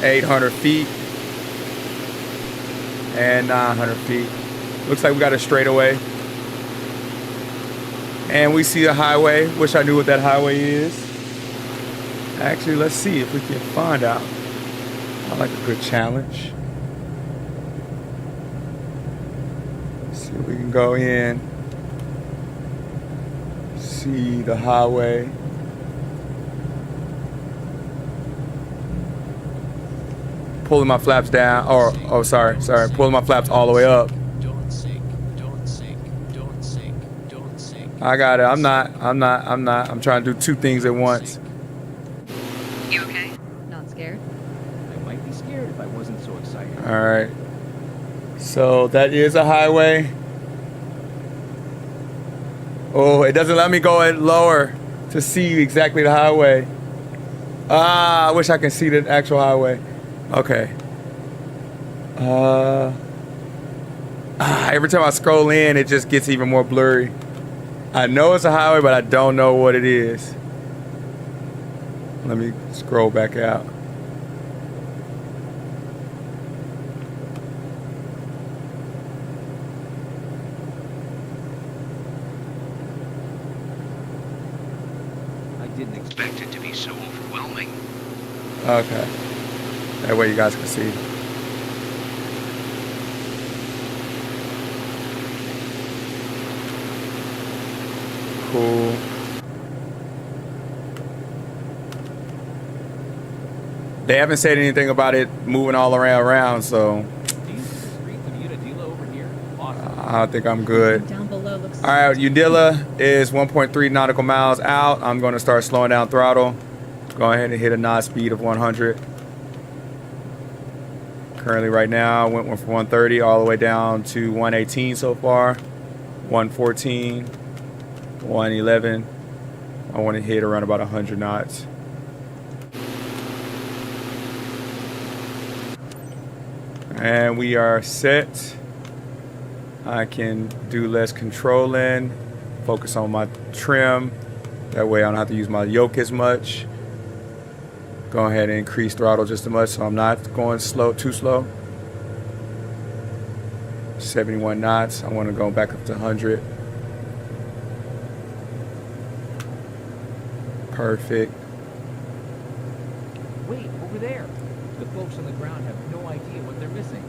800 feet. And 900 feet. Looks like we got a straightaway. And we see a highway. Wish I knew what that highway is. Actually, let's see if we can find out. I like a good challenge. Let's see if we can go in. See the highway. Pulling my flaps down, oh sorry, pulling my flaps all the way up. Don't sink, don't sink, don't sink, don't sink. I got it. I'm not. I'm trying to do two things at once. You okay? Not scared? I might be scared if I wasn't so excited. All right. So that is a highway. Oh, it doesn't let me go in lower to see exactly the highway. I wish I could see the actual highway. Okay. Every time I scroll in, it just gets even more blurry. I know it's a highway, but I don't know what it is. Let me scroll back out. I didn't expect Expect it to be so overwhelming. Okay. That way you guys can see. Cool. They haven't said anything about it moving all around, so Do you see the streets of Unadilla over here? Awesome. I think I'm good. Down below looks All right, Udilla is 1.3 nautical miles out. I'm going to start slowing down throttle. Go ahead and hit a knot speed of 100. Currently right now, went from 130 all the way down to 118 so far. 114, 111. I want to hit around about 100 knots. And we are set. I can do less controlling, focus on my trim. That way I don't have to use my yoke as much. Go ahead and increase throttle just as much so I'm not going slow, too slow. 71 knots. I want to go back up to 100. Perfect. Wait, over there. The folks on the ground have no idea what they're missing.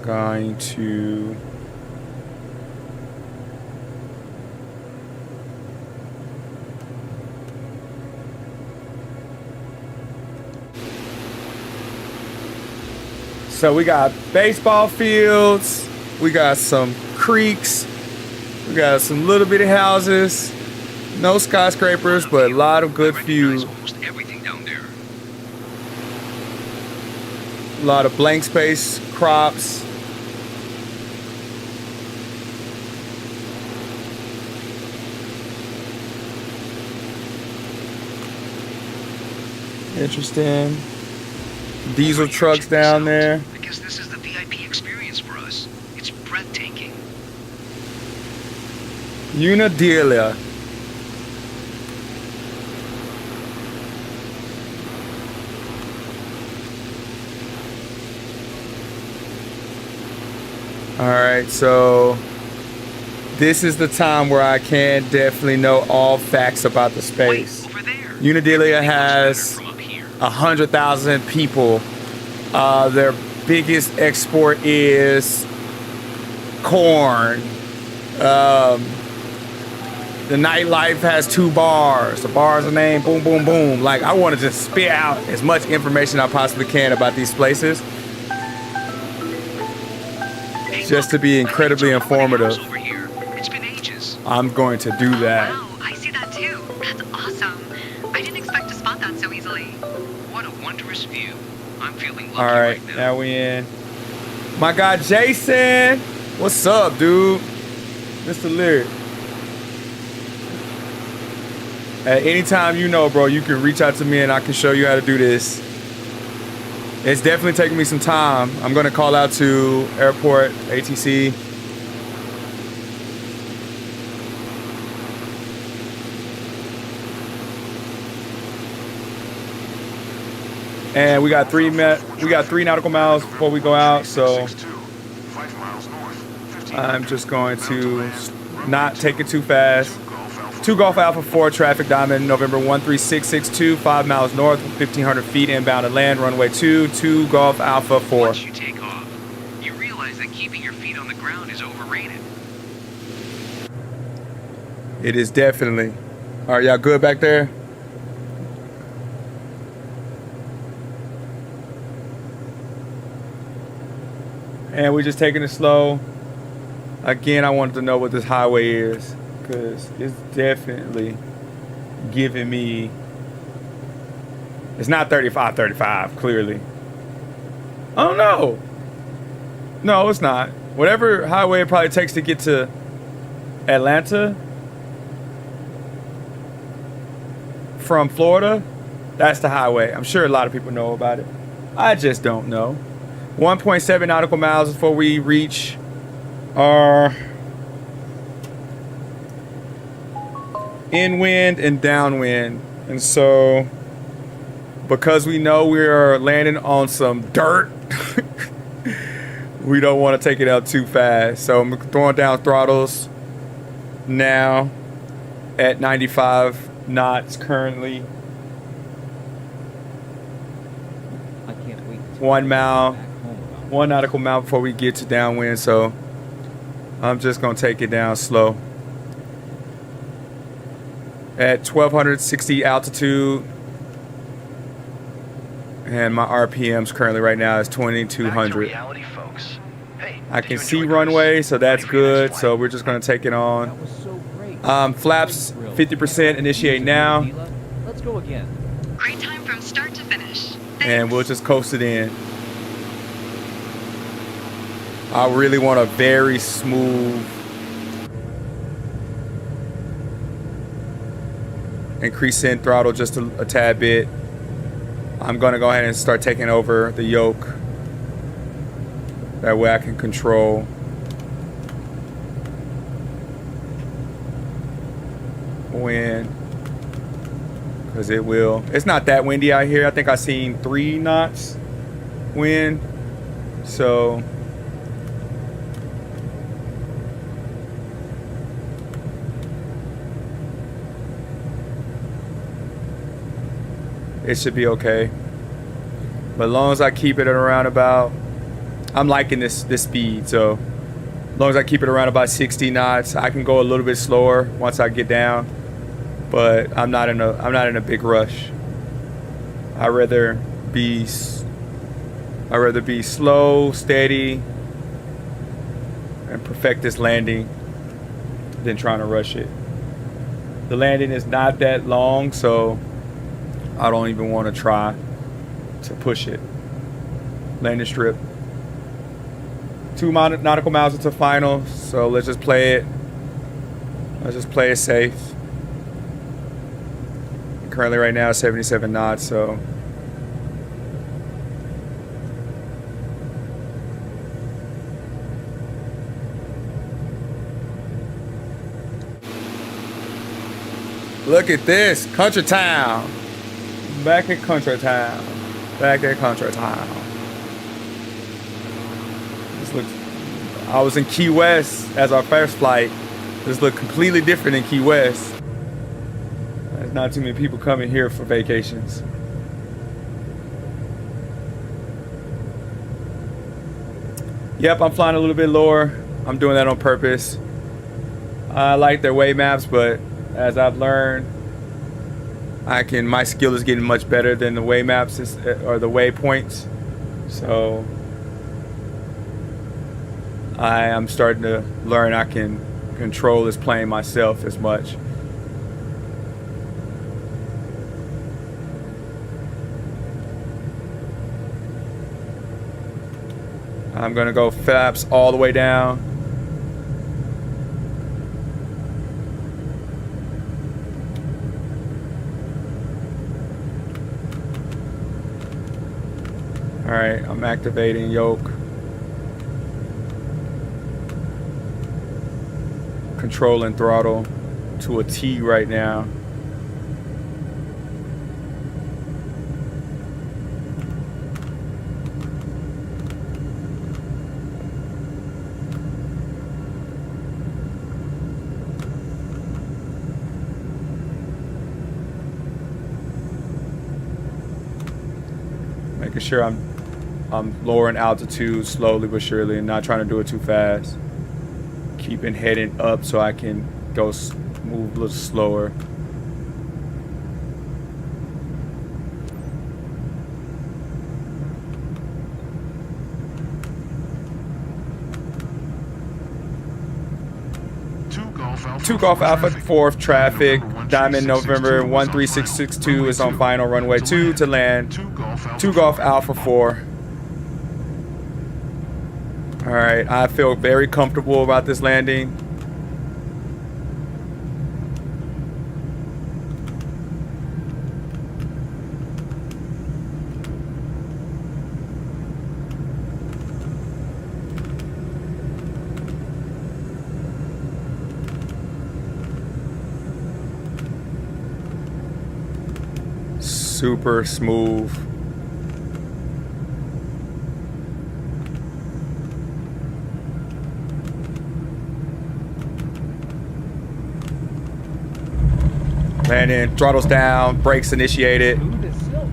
Going to so we got baseball fields, we got some creeks, we got some little bitty houses, no skyscrapers, but a lot of good I view. recognize almost everything down there. A lot of blank space, crops. Interesting. Diesel trucks down there. I guess this is the VIP experience for us. It's breathtaking. Unadilla. All right, so this is the time where I can definitely know all facts about the space. Wait, over there. Unadilla Everything looks has better from up here. 100,000 people. Their biggest export is corn. The nightlife has 2 bars. The bars are named boom, boom, boom. Like, I want to just spit out as much information I possibly can about these places. Just to be incredibly informative. Over here. It's been ages. I'm going to do that. Wow, I see that too. That's awesome. I didn't expect to spot that so easily. What a wondrous view. I'm feeling lucky All right, right now. now we in. My guy Jason, what's up, dude? Mr. Lyric. At any time, you know, bro, you can reach out to me and I can show you how to do this. It's definitely taking me some time. I'm gonna call out to airport, ATC. And we got 3 nautical miles before we go out, so 5 miles north. 15 I'm just going to not take it too fast. 2 Golf Alpha 4 traffic diamond, November 13662, 5 miles north, 1,500 feet inbound to land, runway 2 Golf Alpha 4. Once you take off, you realize that keeping your feet on the ground is overrated. It is definitely. All right, y'all good back there? And we're just taking it slow. Again, I wanted to know what this highway is, because it's definitely giving me. It's not 35, clearly. Oh no. No, it's not. Whatever highway it probably takes to get to Atlanta from Florida, that's the highway. I'm sure a lot of people know about it. I just don't know. 1.7 nautical miles before we reach our inwind and downwind. And so, because we know we are landing on some dirt, we don't want to take it out too fast. So I'm throwing down throttles now at 95 knots currently. I can't wait. 1 mile. Back home about 1 nautical mile before we get to downwind, so I'm just gonna take it down slow. At 1260 altitude, and my RPMs currently right now is 2200. Back to reality, folks. Hey, I did can you see enjoy runway, cruise? so that's Ready for your next good. flight? So we're just gonna take it on. That was so great. Flaps 50% initiate now, Let's go again. Great time from start to finish. and we'll just coast it in. I really want a very smooth. Increase in throttle just a tad bit. I'm gonna go ahead and start taking over the yoke. That way I can control wind, because it will. It's not that windy out here. I think I seen 3 knots wind. So it should be okay. But as long as I keep it at around about, I'm liking this speed, so as long as I keep it around about 60 knots, I can go a little bit slower once I get down. But I'm not in a big rush. I'd rather be slow, steady, and perfect this landing than trying to rush it. The landing is not that long, so I don't even want to try to push it. Landing strip. 2 nautical miles into final, so let's just play it. Let's just play it safe. Currently right now 77 knots, so look at this, country town. Back at country town. Back at country town. This looks. I was in Key West as our first flight. This looked completely different in Key West. There's not too many people coming here for vacations. Yep, I'm flying a little bit lower. I'm doing that on purpose. I like their wave maps, but as I've learned, my skill is getting much better than the way maps or the waypoints. So I am starting to learn I can control this plane myself as much. I'm gonna go flaps all the way down. All right, I'm activating yoke. Controlling throttle to a T right now. Making sure I'm lowering altitude slowly but surely and not trying to do it too fast. Keeping heading up so I can move a little slower. Two Golf Alpha 4 traffic. Diamond November 13662 is on final runway 2 to land. 2 Golf Alpha 4. All right, I feel very comfortable about this landing. Super smooth. Landing, throttles down, brakes initiated. Smooth as silk.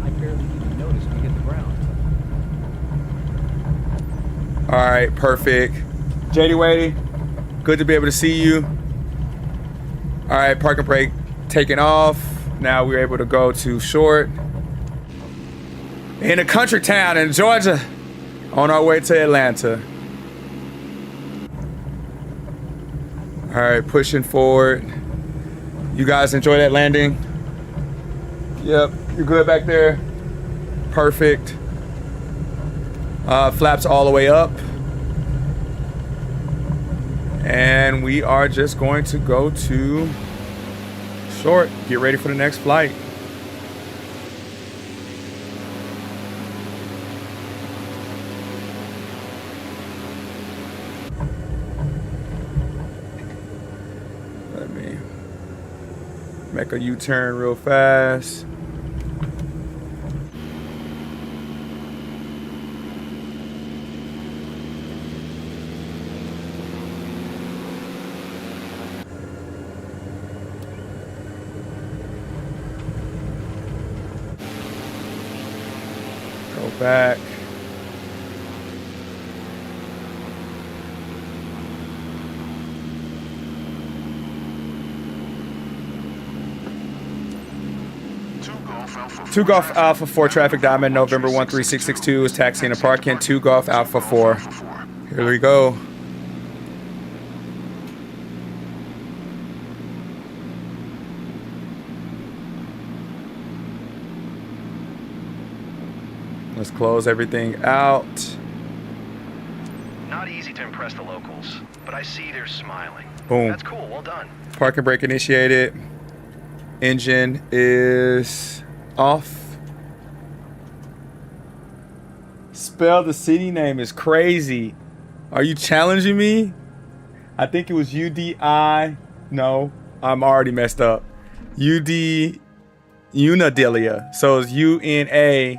I barely even noticed we hit the ground. All right, perfect. JD Wadey, good to be able to see you. All right, parking brake taking off. Now we're able to go to short. In a country town in Georgia, on our way to Atlanta. All right, pushing forward. You guys enjoy that landing? Yep, you're good back there. Perfect. Flaps all the way up. And we are just going to go to short. Get ready for the next flight. Let me make a U-turn real fast. Go back. Two Golf Alpha 4 traffic, Diamond November 13662 is taxiing to Parkent. 2 Golf Alpha 4. Here we go. Let's close everything out. Not easy to impress the locals, but I see they're smiling. Boom. That's cool, well done. Parking brake initiated. Engine is off. Spell the city name is crazy. Are you challenging me? I think it was UDI. No, I'm already messed up. UD Unadilla. So it's UNADILLA.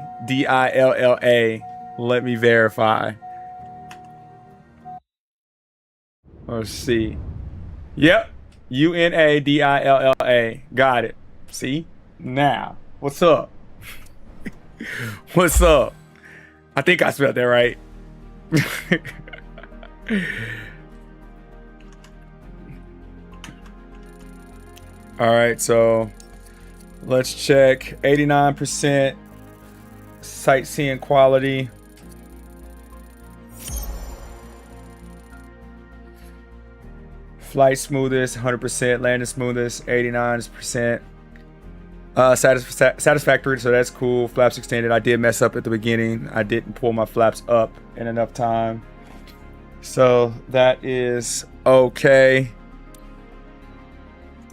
Let me verify. Let's see. Yep. UNADILLA. Got it. See? Now. What's up? What's up? I think I spelled that right. All right, so let's check 89% sightseeing quality. Flight smoothest, 100%. Landing smoothest, 89%. Satisfactory, so that's cool. Flaps extended. I did mess up at the beginning. I didn't pull my flaps up in enough time. So that is okay.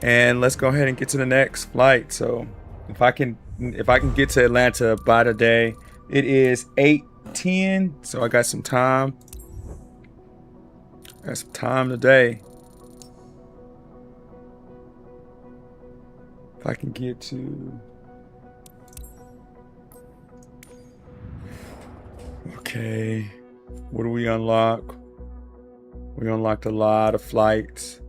And let's go ahead and get to the next flight. So if I can get to Atlanta by today, it is 8:10. So I got some time. Got some time today. If I can get to... Okay. What do we unlock? We unlocked a lot of flights.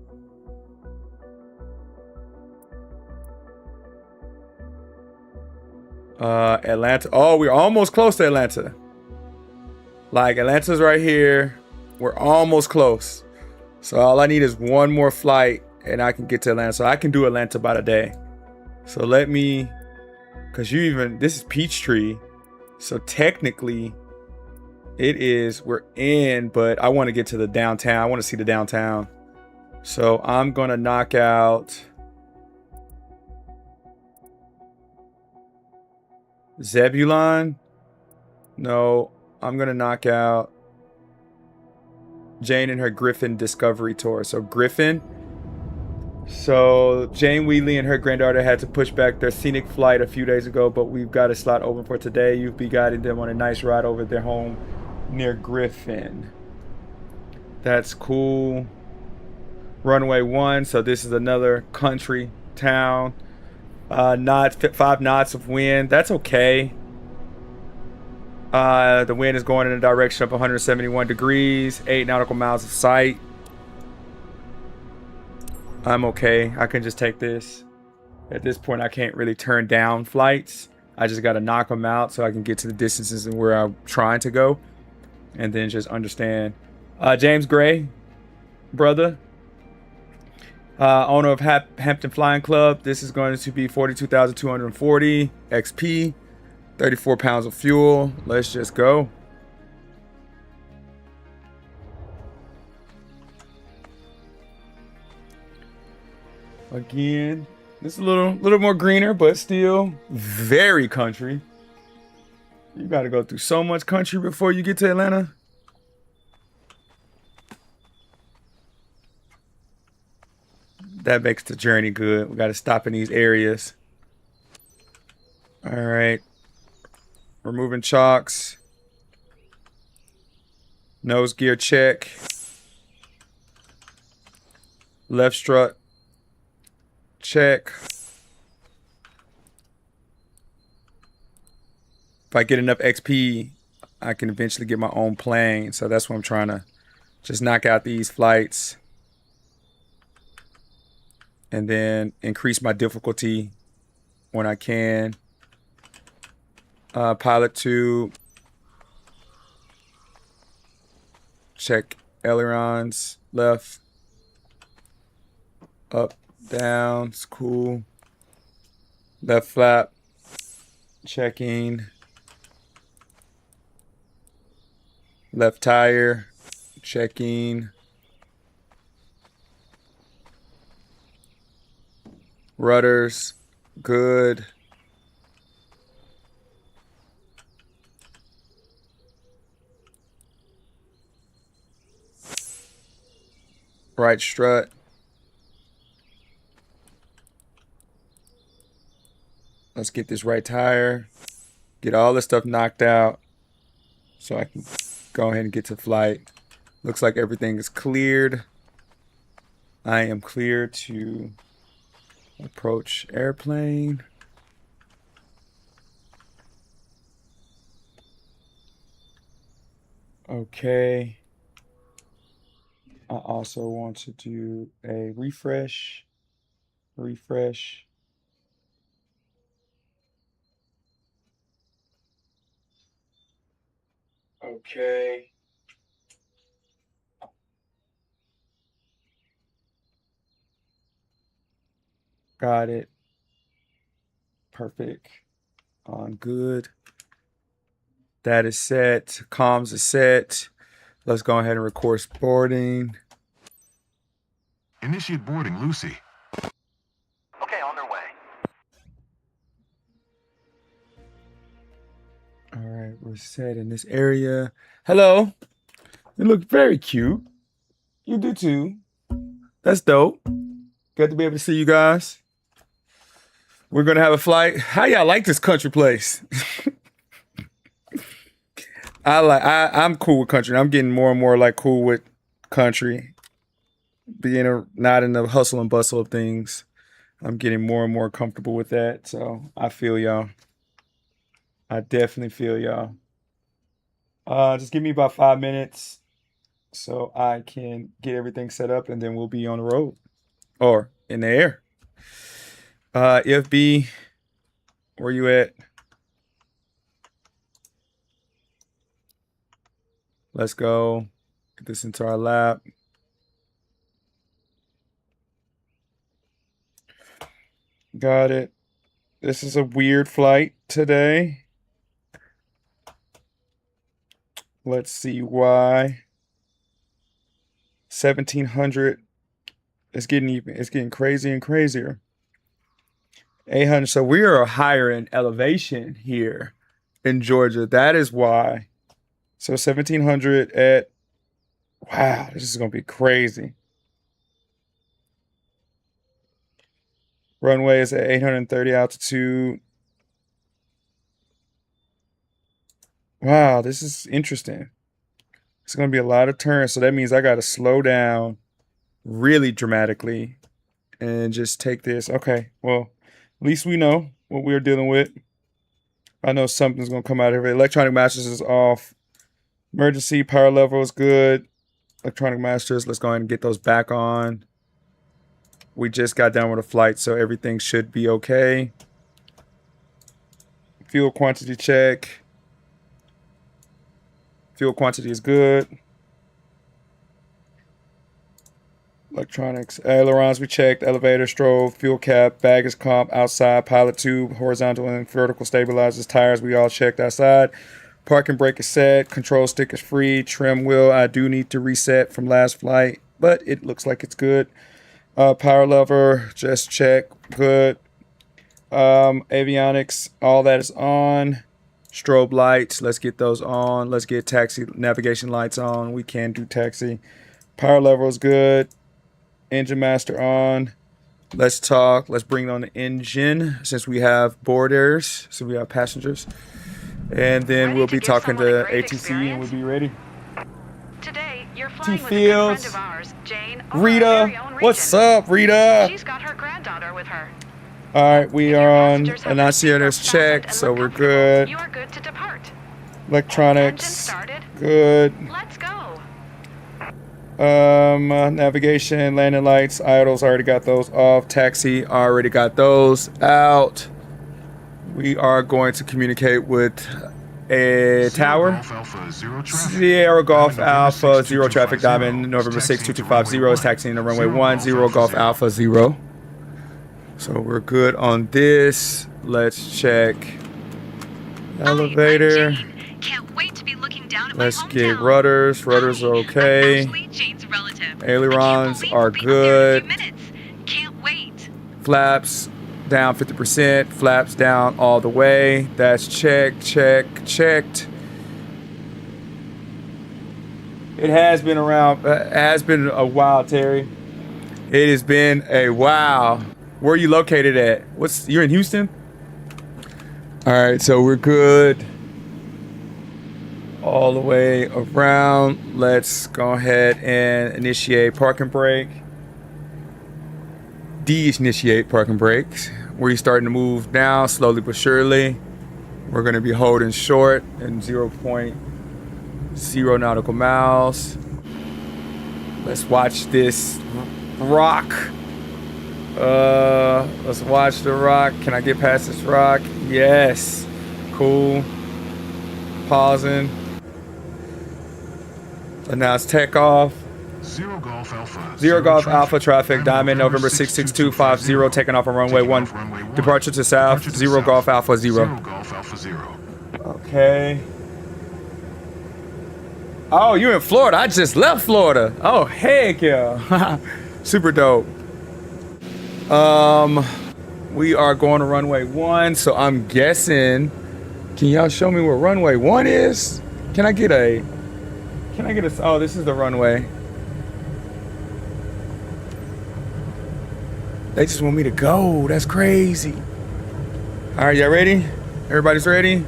Atlanta. Oh, we're almost close to Atlanta. Like, Atlanta's right here. We're almost close. So all I need is one more flight and I can get to Atlanta. So I can do Atlanta by the day. So let me, because this is Peachtree. So technically we're in, but I want to get to the downtown. I want to see the downtown. So I'm going to knock out Zebulon. No, I'm going to knock out Jane and her Griffin Discovery Tour. So Griffin. So Jane Wheatley and her granddaughter had to push back their scenic flight a few days ago, but we've got a slot open for today. You've be guiding them on a nice ride over their home near Griffin. That's cool. Runway 1. So this is another country town. 5 knots of wind. That's okay. The wind is going in the direction of 171 degrees. 8 nautical miles of sight. I'm okay. I can just take this. At this point, I can't really turn down flights. I just got to knock them out so I can get to the distances and where I'm trying to go. And then just understand. James Gray, brother. Owner of Hampton Flying Club. This is going to be 42,240 XP. 34 pounds of fuel. Let's just go. Again, this is a little more greener, but still very country. You got to go through so much country before you get to Atlanta. That makes the journey good. We got to stop in these areas. All right. Removing chocks. Nose gear check. Left strut check. If I get enough XP, I can eventually get my own plane. So that's what I'm trying to just knock out these flights. And then increase my difficulty when I can. Pilot 2. Check ailerons. Left. Up. Down. It's cool. Left flap. Checking. Left tire. Checking. Rudders. Good. Right strut. Let's get this right tire. Get all this stuff knocked out so I can go ahead and get to flight. Looks like everything is cleared. I am clear to approach airplane. Okay. I also want to do a refresh. Refresh. Okay. Got it. Perfect. On good. That is set. Comms is set. Let's go ahead and record boarding. Initiate boarding, Lucy. Okay, on their way. All right, we're set in this area. Hello. You look very cute. You do too. That's dope. Good to be able to see you guys. We're gonna have a flight. How y'all like this country place? I'm cool with country. I'm getting more and more like cool with country. Being not in the hustle and bustle of things. I'm getting more and more comfortable with that. So I feel y'all. I definitely feel y'all. Just give me about 5 minutes so I can get everything set up and then we'll be on the road or in the air. FB, where you at? Let's go. Get this into our lap. Got it. This is a weird flight today. Let's see why. 1700. It's getting crazy and crazier. 800. So we are higher in elevation here in Georgia. That is why. So 1700 at, wow, this is going to be crazy. Runway is at 830 altitude. Wow, this is interesting. It's going to be a lot of turns. So that means I got to slow down really dramatically and just take this. Okay, well, at least we know what we're dealing with. I know something's going to come out of it. Electronic masters is off. Emergency power level is good. Electronic masters, let's go ahead and get those back on. We just got done with a flight, so everything should be okay. Fuel quantity check. Fuel quantity is good. Electronics, ailerons we checked, elevator, strobe, fuel cap, baggage comp, outside, pilot tube, horizontal and vertical stabilizers, tires we all checked outside. Parking brake is set, control stick is free, trim wheel I do need to reset from last flight, but it looks like it's good. Power lever, just check, good. Avionics, all that is on. Strobe lights, let's get those on. Let's get taxi navigation lights on. We can do taxi. Power level is good. Engine master on. Let's talk. Let's bring on the engine since we have boarders, so we have passengers. And then we'll be talking to ATC and we'll be ready. Today, you're flying with a good Fields. friend of ours, Jane, over our very Rita, own what's region. up, Rita? She's got her granddaughter with her. All right, we If your are on passengers have annunciators their seatbelts check, fastened so and we're look comfortable, good. You are good to depart. Engine Electronics, started. good. Let's go. Navigation, landing lights, idles, already got those off. Taxi, already got those out. We are going to communicate with a tower. Sierra Golf Alpha, 0 traffic, Diamond, November 62250 is taxiing the runway 10, Golf Alpha 0. So we're good on this. Let's check elevator. Can't wait to be looking down at Let's my get hometown. rudders. Rudders are okay. I'm actually Jane's relative. Ailerons I can't are believe we'll be up there in a good. few minutes. Can't wait. Flaps down 50%. Flaps down all the way. That's checked. It has been a while, Terry. It has been a while. Where are you located at? You're in Houston? All right, so we're good. All the way around. Let's go ahead and initiate parking brake. De-initiate parking brakes. We're starting to move down slowly but surely. We're going to be holding short in 0.0 nautical miles. Let's watch this rock. Let's watch the rock. Can I get past this rock? Yes. Cool. Pausing. Announce takeoff. Zero Golf Alpha. Zero Golf Alpha traffic, Diamond, November 66250, taking off on runway 1. Departure to south, Zero Golf Alpha 0. Zero Golf Alpha 0. Okay. Oh, you in Florida. I just left Florida. Oh, heck yeah. Super dope. We are going to runway 1, so I'm guessing. Can y'all show me where runway 1 is? Can I get a, oh, this is the runway. They just want me to go. That's crazy. All right, y'all ready? Everybody's ready?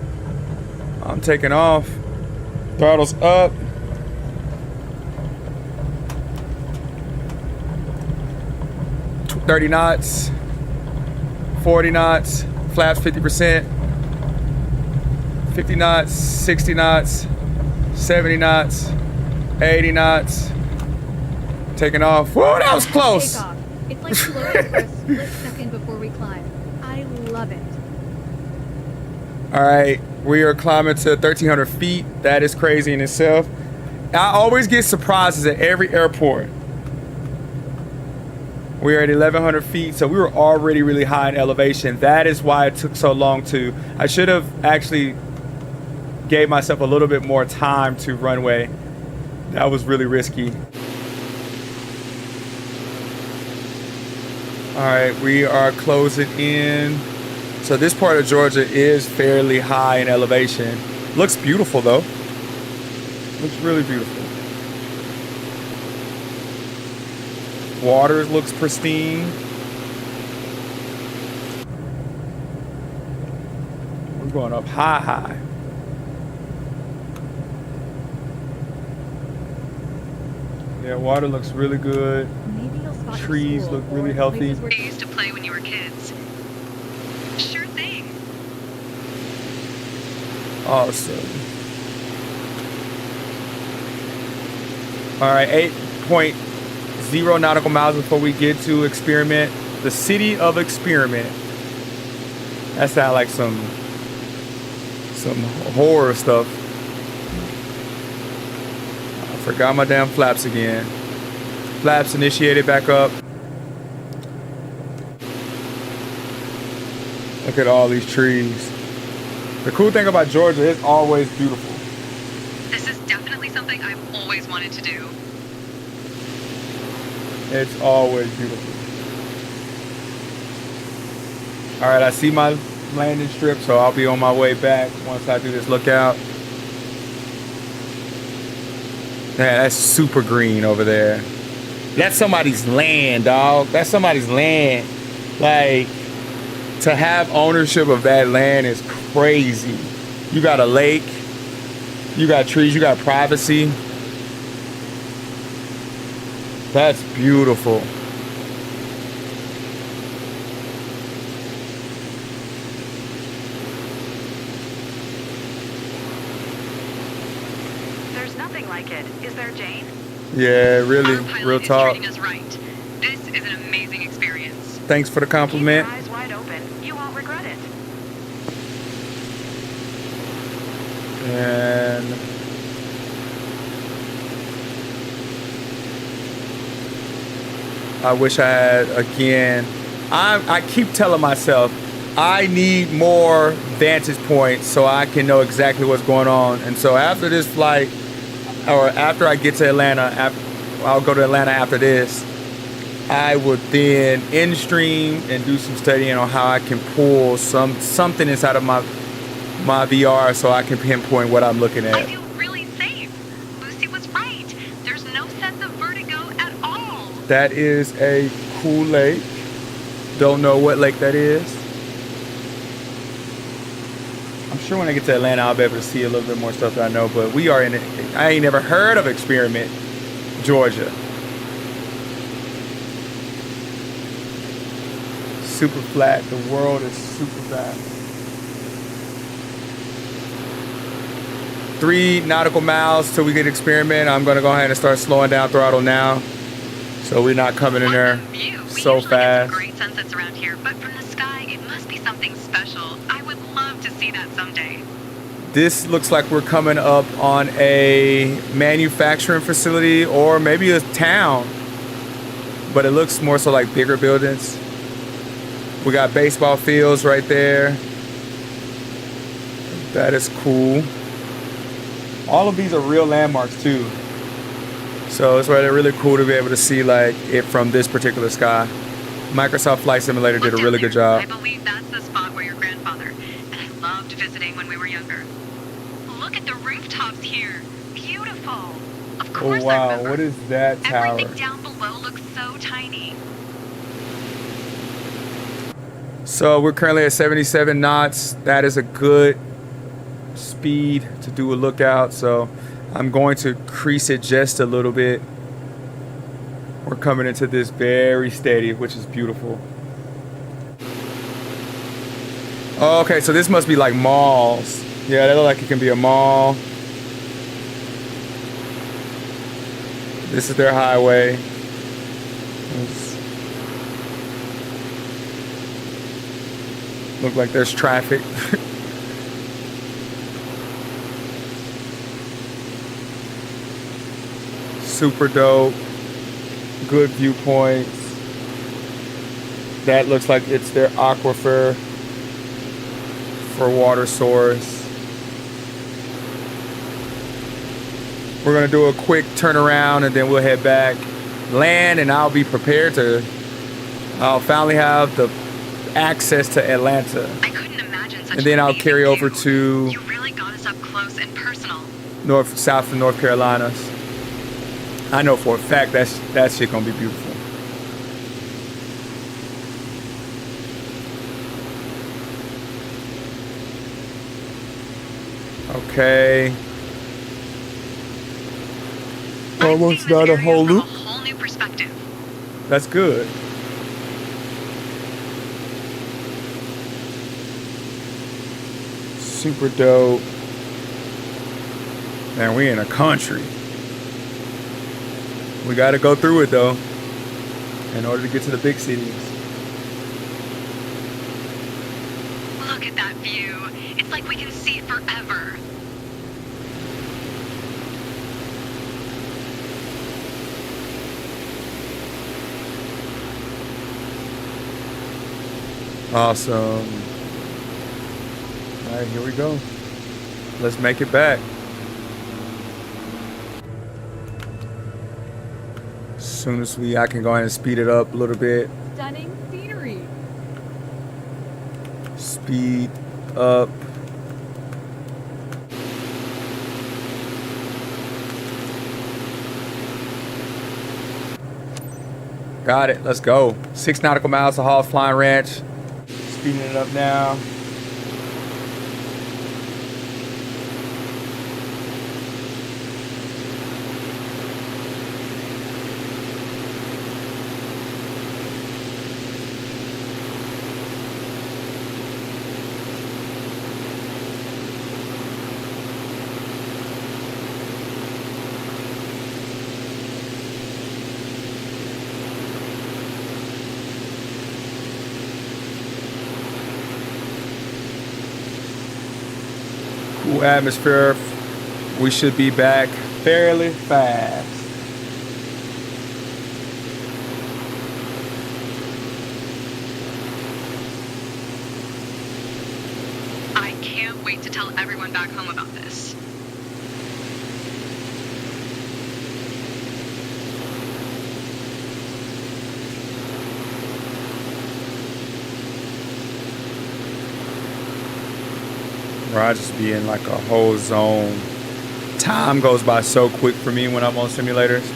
I'm taking off. Throttle's up. $30 knots. 40 knots. Flaps 50%. 50 knots. 60 knots. 70 knots. 80 knots. Taking off. Whoa, that was close. Take off. It's like floating for a split second before we climb. I love it. All right, we are climbing to 1,300 feet. That is crazy in itself. I always get surprises at every airport. We are at 1,100 feet, so we were already really high in elevation. That is why it took so long to. I should have actually gave myself a little bit more time to runway. That was really risky. All right, we are closing in. So this part of Georgia is fairly high in elevation. Looks beautiful though. Looks really beautiful. Water looks pristine. We're going up high. Yeah, water looks really good. Maybe you'll spot your Trees school look really or healthy. places where You used to play when you were kids. Sure thing. Awesome. All right, 8.0 nautical miles before we get to Experiment, the city of Experiment. That sounds like some horror stuff. I forgot my damn flaps again. Flaps initiated back up. Look at all these trees. The cool thing about Georgia, it's always beautiful. This is definitely something I've always wanted to do. It's always beautiful. All right, I see my landing strip, so I'll be on my way back once I do this lookout. Man, that's super green over there. That's somebody's land, dog. That's somebody's land. Like, to have ownership of that land is crazy. You got a lake, you got trees, you got privacy. That's beautiful. There's nothing like it. Is there, Jane? Yeah, really, Our pilot real is talk. treating us right. This is an amazing experience. Thanks for the compliment. Keep your eyes wide open. You won't regret it. And I wish I had, again, I keep telling myself I need more vantage points so I can know exactly what's going on. And so after this flight, or after I get to Atlanta, I'll go to Atlanta after this, I would then in stream and do some studying on how I can pull something inside of my VR so I can pinpoint what I'm looking I at. feel really safe. Lucy was right. There's no sense of vertigo at all. That is a cool lake. Don't know what lake that is. I'm sure when I get to Atlanta, I'll be able to see a little bit more stuff that I know, but we are in it. I ain't never heard of Experiment, Georgia. Super flat. The world is super flat. 3 nautical miles till we get Experiment. I'm gonna go ahead and start slowing down throttle now, so we're not coming in there so Get fast. some great sunsets around here, but from the sky, it must be something special. I would love to see that someday. This looks like we're coming up on a manufacturing facility or maybe a town, but it looks more so like bigger buildings. We got baseball fields right there. That is cool. All of these are real landmarks too. So it's really cool to be able to see like it from this particular sky. Microsoft Flight Simulator did a really good job. I believe that's the spot where your grandfather and I loved visiting when we were younger. Look at the rooftops here. Beautiful. Of course Oh I wow, remember. what is that tower? Everything down below looks so tiny. So we're currently at 77 knots. That is a good speed to do a lookout. So I'm going to increase it just a little bit. We're coming into this very steady, which is beautiful. Oh, okay, so this must be like malls. Yeah, that looks like it can be a mall. This is their highway. Look like there's traffic. Super dope. Good viewpoints. That looks like it's their aquifer for water source. We're gonna do a quick turnaround and then we'll head back, land, and I'll be prepared to. I'll finally have the access to Atlanta. I couldn't imagine such And then an I'll amazing carry over view. to You really got us up close and personal. south of North Carolina. I know for a fact that shit gonna be beautiful. Okay. Almost not a whole loop. From a whole new perspective. That's good. Super dope. Man, we in a country. We gotta go through it though, in order to get to the big cities. Look at that view. It's like we can see it forever. Awesome. All right, here we go. Let's make it back. As soon as I can go ahead and speed it up a little bit. Stunning scenery. Speed up. Got it. Let's go. 6 nautical miles to Hall's Flying Ranch. Speeding it up now. Cool atmosphere. We should be back fairly fast. I can't wait to tell everyone back home about this. Where I just be in like a whole zone. Time goes by so quick for me when I'm on simulators.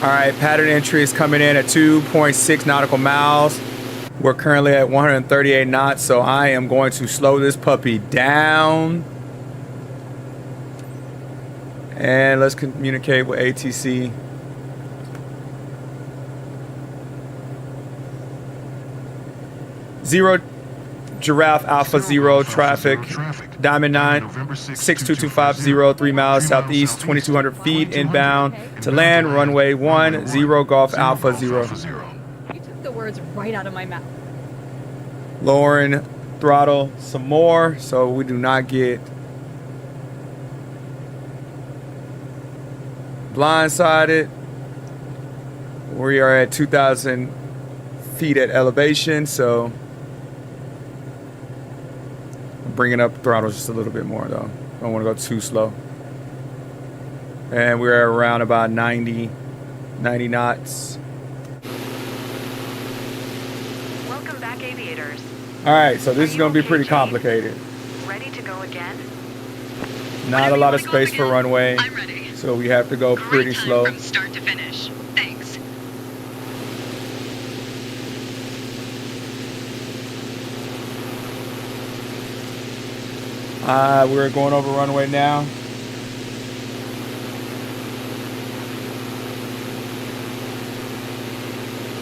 All right, pattern entry is coming in at 2.6 nautical miles. We're currently at 138 knots, so I am going to slow this puppy down. And let's communicate with ATC. 0 Giraffe Alpha 0 Golf traffic. Alpha 0 traffic. Diamond 9, November 6, 62250, 3 miles southeast, 2200 feet inbound to land, runway 10 Golf Alpha 0. You took the words right out of my mouth. Lowering throttle some more so we do not get blindsided. We are at 2,000 feet at elevation, so I'm bringing up throttle just a little bit more though. I don't want to go too slow. And we're at around about 90 knots. Welcome back, aviators. All right, so this is going to be pretty complicated. Ready to go again? Not a lot of space for runway, I'm ready. so we have to go pretty Great time slow. from start to finish. Thanks. We're going over runway now.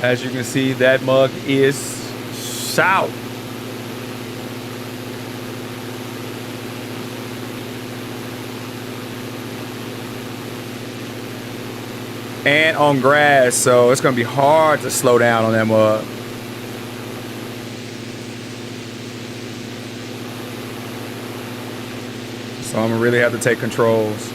As you can see, that mug is south. And on grass, so it's gonna be hard to slow down on that mug. So I'm gonna really have to take controls.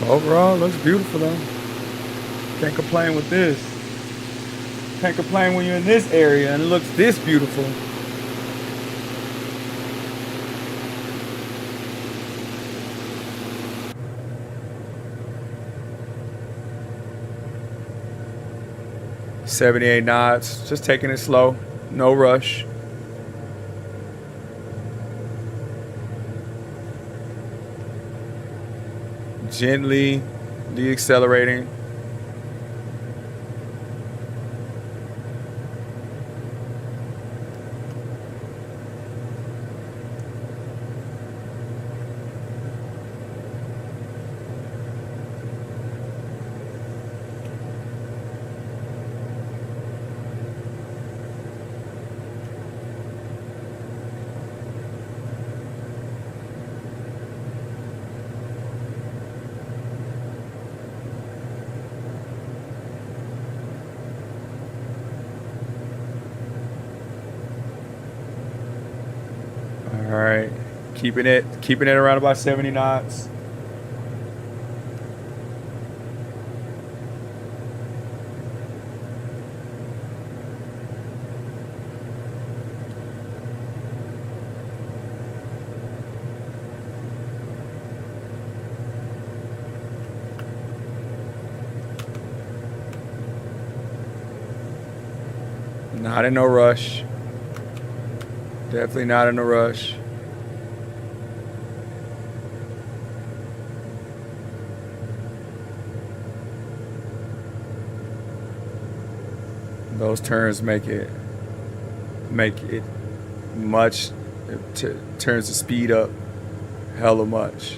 Overall, it looks beautiful though. Can't complain with this. Can't complain when you're in this area and it looks this beautiful. .78 knots, just taking it slow, no rush. Gently deaccelerating. All right, keeping it around about 70 knots. Not in no rush. Definitely not in a rush. Those turns make it much, turns the speed up hella much.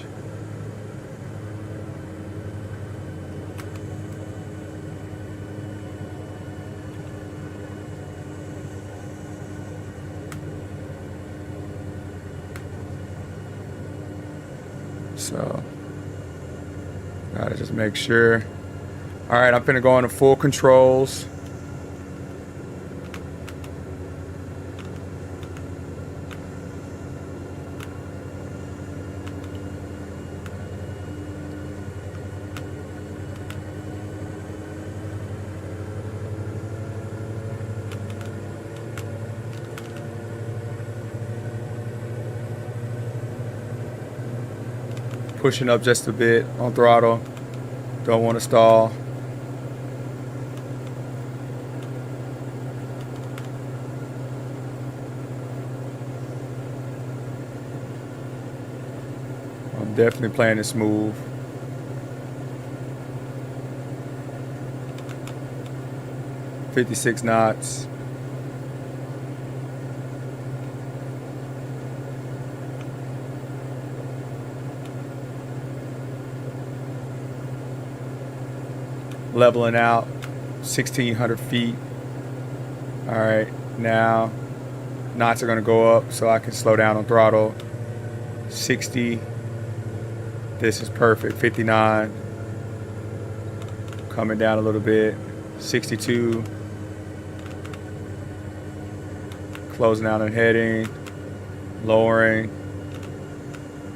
So, gotta just make sure. All right, I'm finna go into full controls. Pushing up just a bit on throttle. Don't want to stall. I'm definitely playing it smooth. .56 knots. leveling out, 1,600 feet. All right, now knots are gonna go up so I can slow down on throttle. 60. This is perfect. 59. Coming down a little bit. 62. Closing out and heading. Lowering.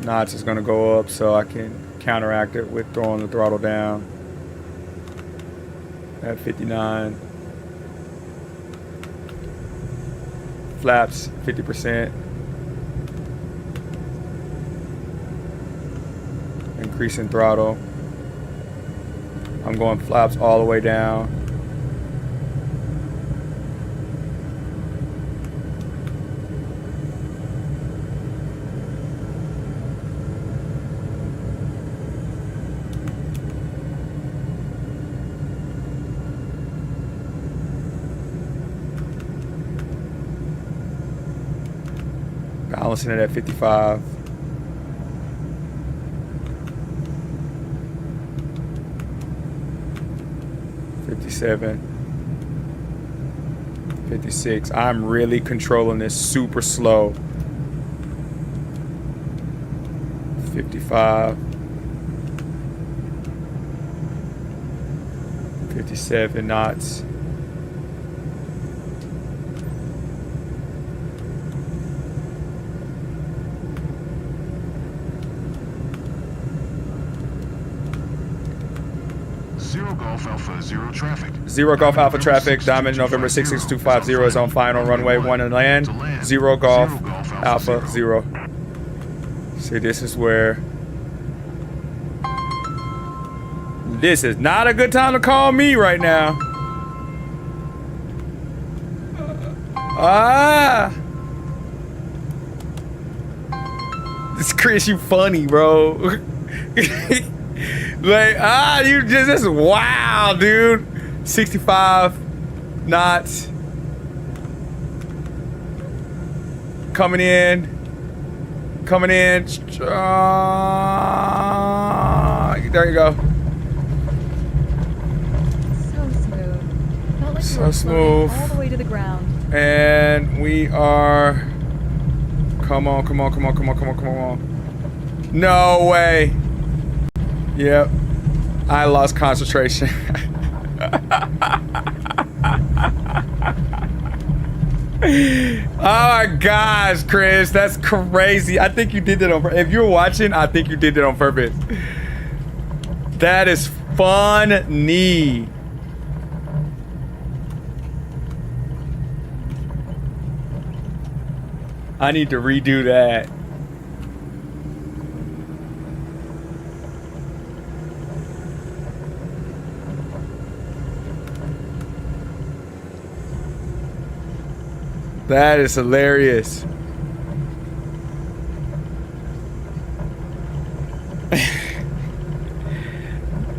Knots is gonna go up so I can counteract it with throwing the throttle down. At 59. Flaps 50%. Increasing throttle. I'm going flaps all the way down. Balancing it at 55. $57, $56. I'm really controlling this super slow. 55, 57 knots. Zero Golf Alpha, zero traffic. Zero Golf Alpha traffic. Diamond November 66250 is on final runway 1 and land. Zero Golf Alpha 0. See, this is where... This is not a good time to call me right now. This Chris, you funny, bro. Like, you just, this is wild, dude. 65 knots. Coming in. Coming in. There you go. So smooth. Felt like So you were smooth. floating all the way to the ground. And we are... Come on, come on, come on, come on, come on, come on. No way. Yep. I lost concentration. Oh my gosh, Chris. That's crazy. I think you did that on purpose. If you're watching, I think you did that on purpose. That is funny. I need to redo that. That is hilarious.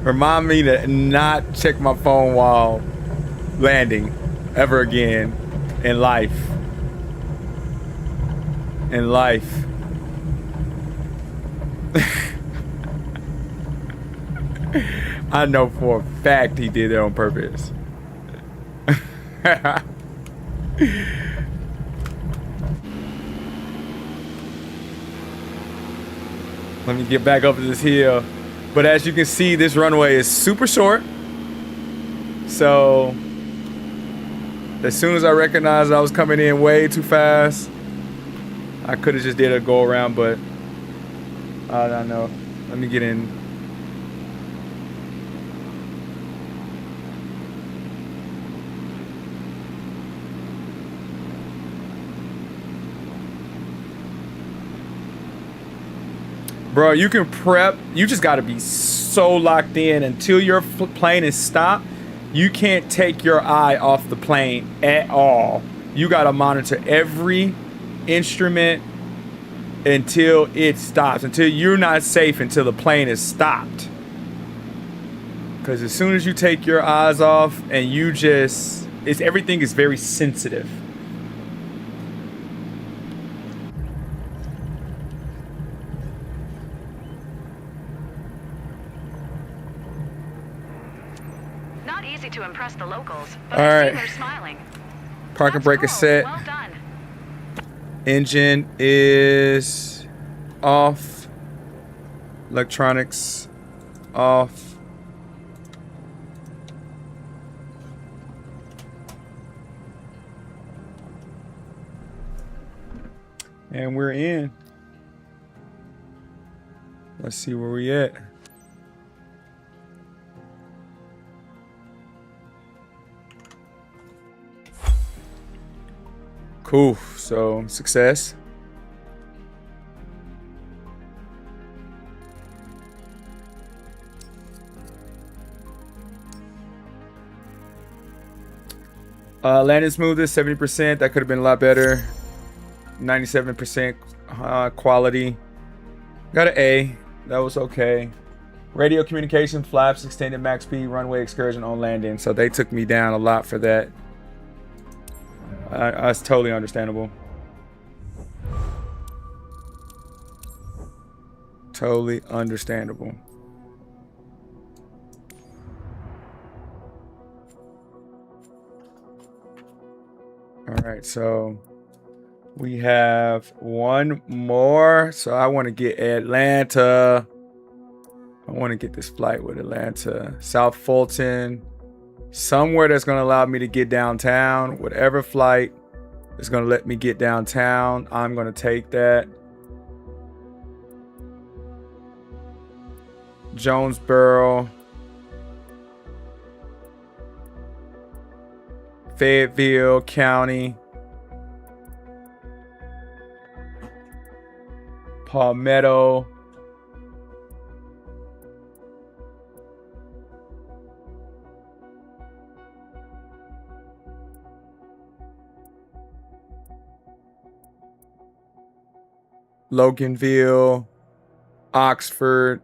Remind me to not check my phone while landing ever again in life. In life. I know for a fact he did it on purpose. Let me get back up to this hill. But as you can see, this runway is super short. So as soon as I recognized I was coming in way too fast, I could have just did a go around, but I don't know. Let me get in. Bro, you can prep. You just got to be so locked in until your plane is stopped. You can't take your eye off the plane at all. You got to monitor every instrument until it stops, until you're not safe until the plane is stopped. Because as soon as you take your eyes off and you just, everything is very sensitive. easy to impress the locals, but All I right. see they're smiling. Parking That's brake is cool. set. Well done. Engine is off. Electronics off. And we're in. Let's see where we at. Cool. So, success. Landing smoothness 70%. That could have been a lot better. 97% quality. Got an A. That was okay. Radio communication, flaps, extended max speed, runway excursion on landing. So they took me down a lot for that. That's totally understandable. Totally understandable. All right, so we have one more. So I want to get Atlanta. I want to get this flight with Atlanta. South Fulton. Somewhere that's going to allow me to get downtown. Whatever flight is going to let me get downtown, I'm going to take that. Jonesboro. Fayetteville County. Palmetto. Loganville, Oxford,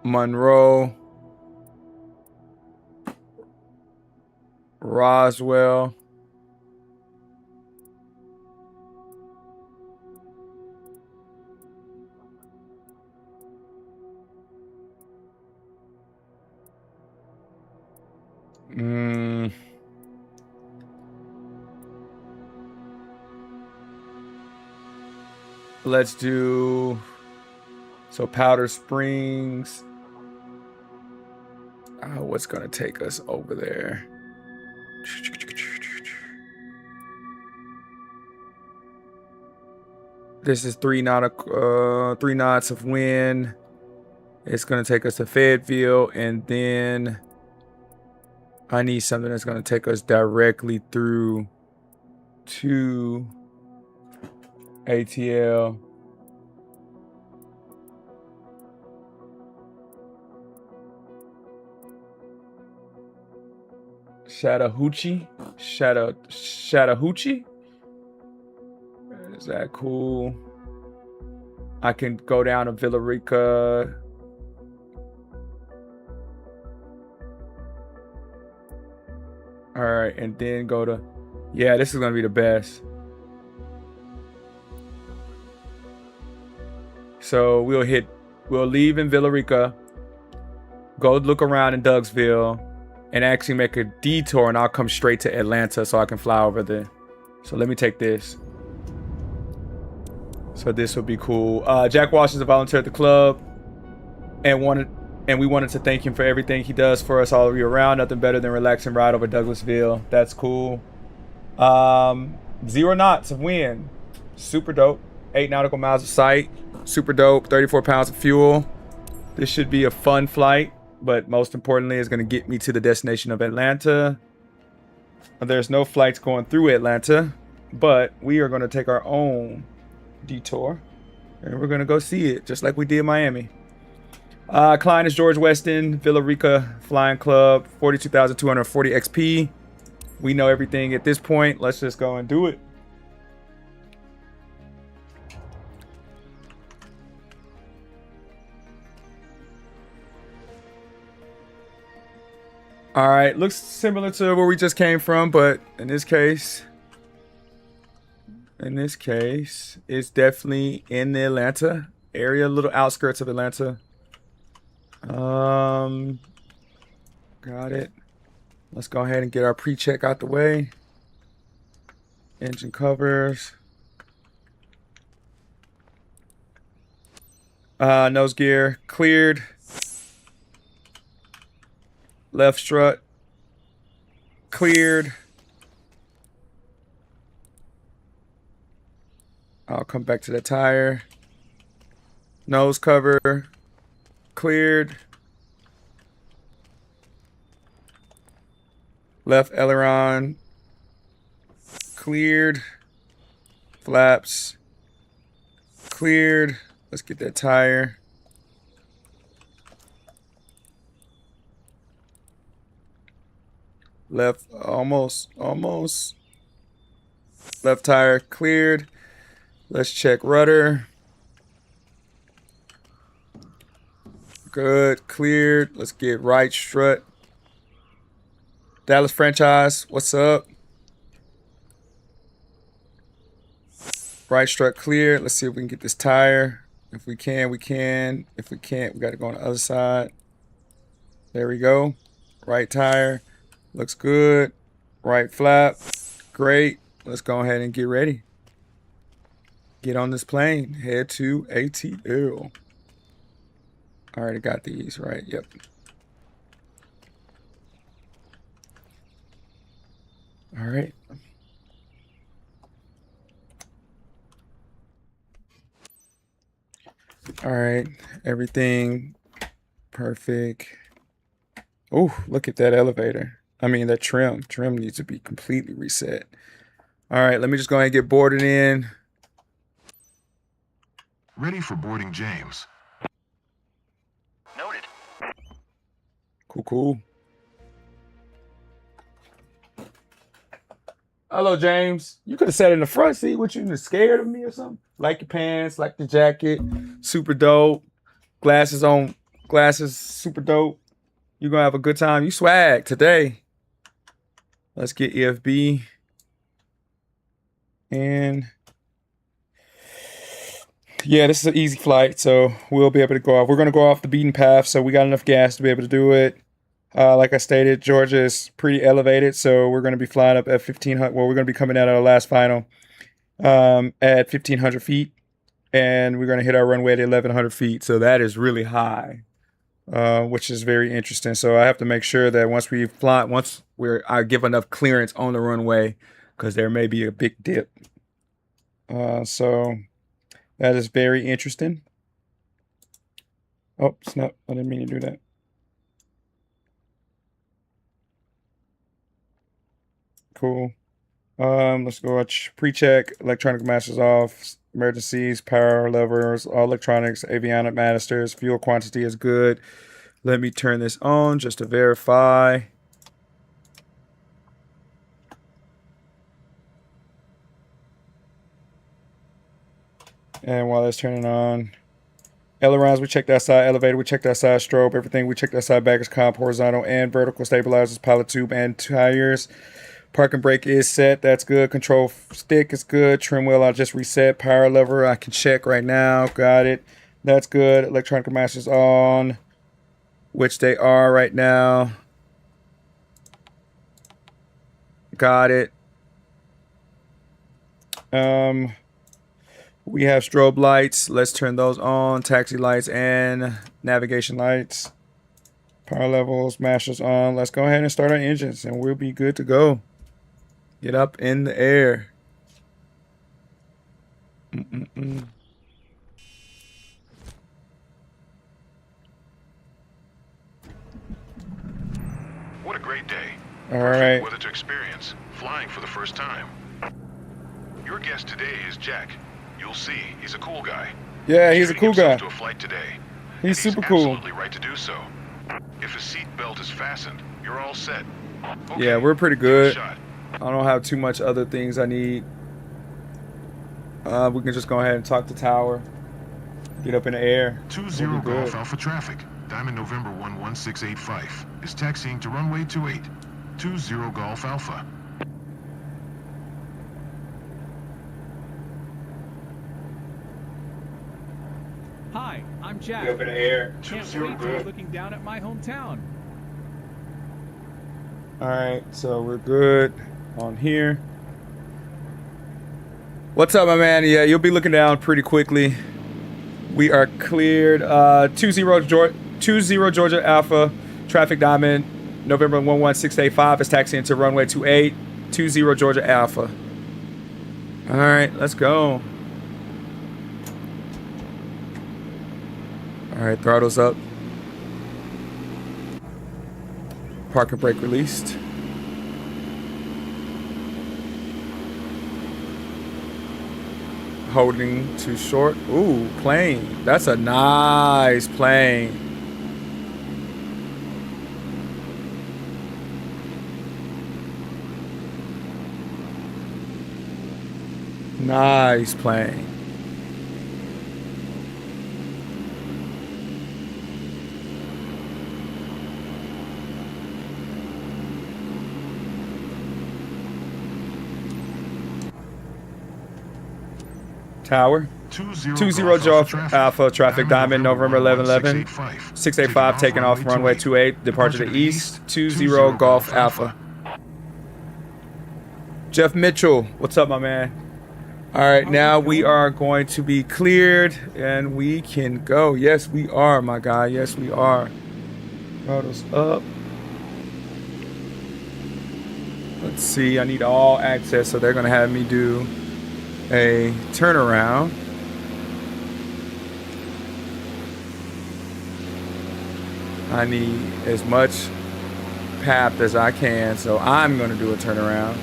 Monroe, Roswell, let's do Powder Springs. What's gonna take us over there? This is 3 knots of wind. It's gonna take us to Fayetteville, and then I need something that's gonna take us directly through to ATL. Chattahoochee? Chattahoochee? Is that cool? I can go down to Villa Rica. All right, and then go to... Yeah, this is going to be the best. So we'll leave in Villa Rica, go look around in Dougsville, and actually make a detour, and I'll come straight to Atlanta so I can fly over there. So let me take this. So this will be cool. Jack Walsh is a volunteer at the club, and we wanted to thank him for everything he does for us all year round. Nothing better than relax and ride over Douglasville. That's cool. 0 knots of wind. Super dope. 8 nautical miles of sight. Super dope. 34 pounds of fuel. This should be a fun flight, but most importantly, it's going to get me to the destination of Atlanta. There's no flights going through Atlanta, but we are going to take our own detour, and we're going to go see it, just like we did Miami. Client is George Weston, Villa Rica Flying Club, 42,240 XP. We know everything at this point. Let's just go and do it. All right, looks similar to where we just came from, but in this case, it's definitely in the Atlanta area, little outskirts of Atlanta. Got it. Let's go ahead and get our pre-check out the way. Engine covers. Nose gear cleared. Left strut cleared. I'll come back to the tire. Nose cover cleared. Left aileron cleared. Flaps cleared. Let's get that tire. Left, almost. Left tire cleared. Let's check rudder. Good, cleared. Let's get right strut. Dallas franchise, what's up? Right strut cleared. Let's see if we can get this tire. If we can, we can. If we can't, we got to go on the other side. There we go. Right tire. Looks good. Right flap. Great. Let's go ahead and get ready. Get on this plane. Head to ATL. I already got these, right? Yep. All right. All right. Everything perfect. Oh, look at that elevator. I mean, that trim. Trim needs to be completely reset. All right. Let me just go ahead and get boarded in. Ready for boarding, James. Noted. Cool. Hello, James. You could have sat in the front seat. What, you scared of me or something? Like your pants, like the jacket. Super dope. Glasses on. Glasses, super dope. You're going to have a good time. You swag today. Let's get EFB. And yeah, this is an easy flight, so we'll be able to go off. We're going to go off the beaten path, so we got enough gas to be able to do it. Like I stated, Georgia is pretty elevated, so we're going to be flying up at 1,500. Well, we're going to be coming out at our last final at 1,500 feet, and we're going to hit our runway at 1,100 feet. So that is really high, which is very interesting. So I have to make sure that once I give enough clearance on the runway, because there may be a big dip. So that is very interesting. Oh, snap. I didn't mean to do that. Cool. Let's go watch pre-check. Electronic masters off. Emergencies, power levers, all electronics, avionic masters. Fuel quantity is good. Let me turn this on just to verify. And while that's turning on, ailerons, we checked that side. Elevator, we checked that side. Strobe, everything. We checked that side. Baggage comp, horizontal and vertical stabilizers, pilot tube, and tires. Parking brake is set. That's good. Control stick is good. Trim wheel, I just reset. Power lever, I can check right now. Got it. That's good. Electronic masters on, which they are right now. Got it. We have strobe lights. Let's turn those on. Taxi lights and navigation lights. Power levels, masters on. Let's go ahead and start our engines and we'll be good to go. Get up in the air. What a great day. All right. Weather to experience. Flying for the first time. Your guest today is Jack. You'll see, he's a cool guy. Yeah, he's a cool guy. To a flight today. He's super cool. Absolutely right to do so. If his seat belt is fastened, you're all set. Okay, yeah, we're pretty good. give it a shot. I don't have too much other things I need. We can just go ahead and talk to tower. Get up in the air. 20 Golf Alpha traffic. Diamond November 11685 is taxiing to runway 28. 20 Golf Alpha. Hi, I'm Jack. Up in the air. Can't wait till looking down at my hometown. All right, so we're good on here. What's up, my man? Yeah, you'll be looking down pretty quickly. We are cleared. 20 Georgia Alpha, traffic diamond, November 11685 is taxiing to runway 28, 20 Georgia Alpha. All right, let's go. All right, throttles up. Parking brake released. Holding too short. Ooh, plane. That's a nice plane. Nice plane. Tower. 20 Georgia Alpha, traffic diamond, November 1111. 685 taking off runway 28, departure to east. 20 Golf Alpha. Jeff Mitchell, what's up, my man? All right, now we are going to be cleared and we can go. Yes, we are, my guy. Yes, we are. Throttles up. Let's see, I need all access, so they're going to have me do a turnaround. I need as much path as I can, so I'm going to do a turnaround.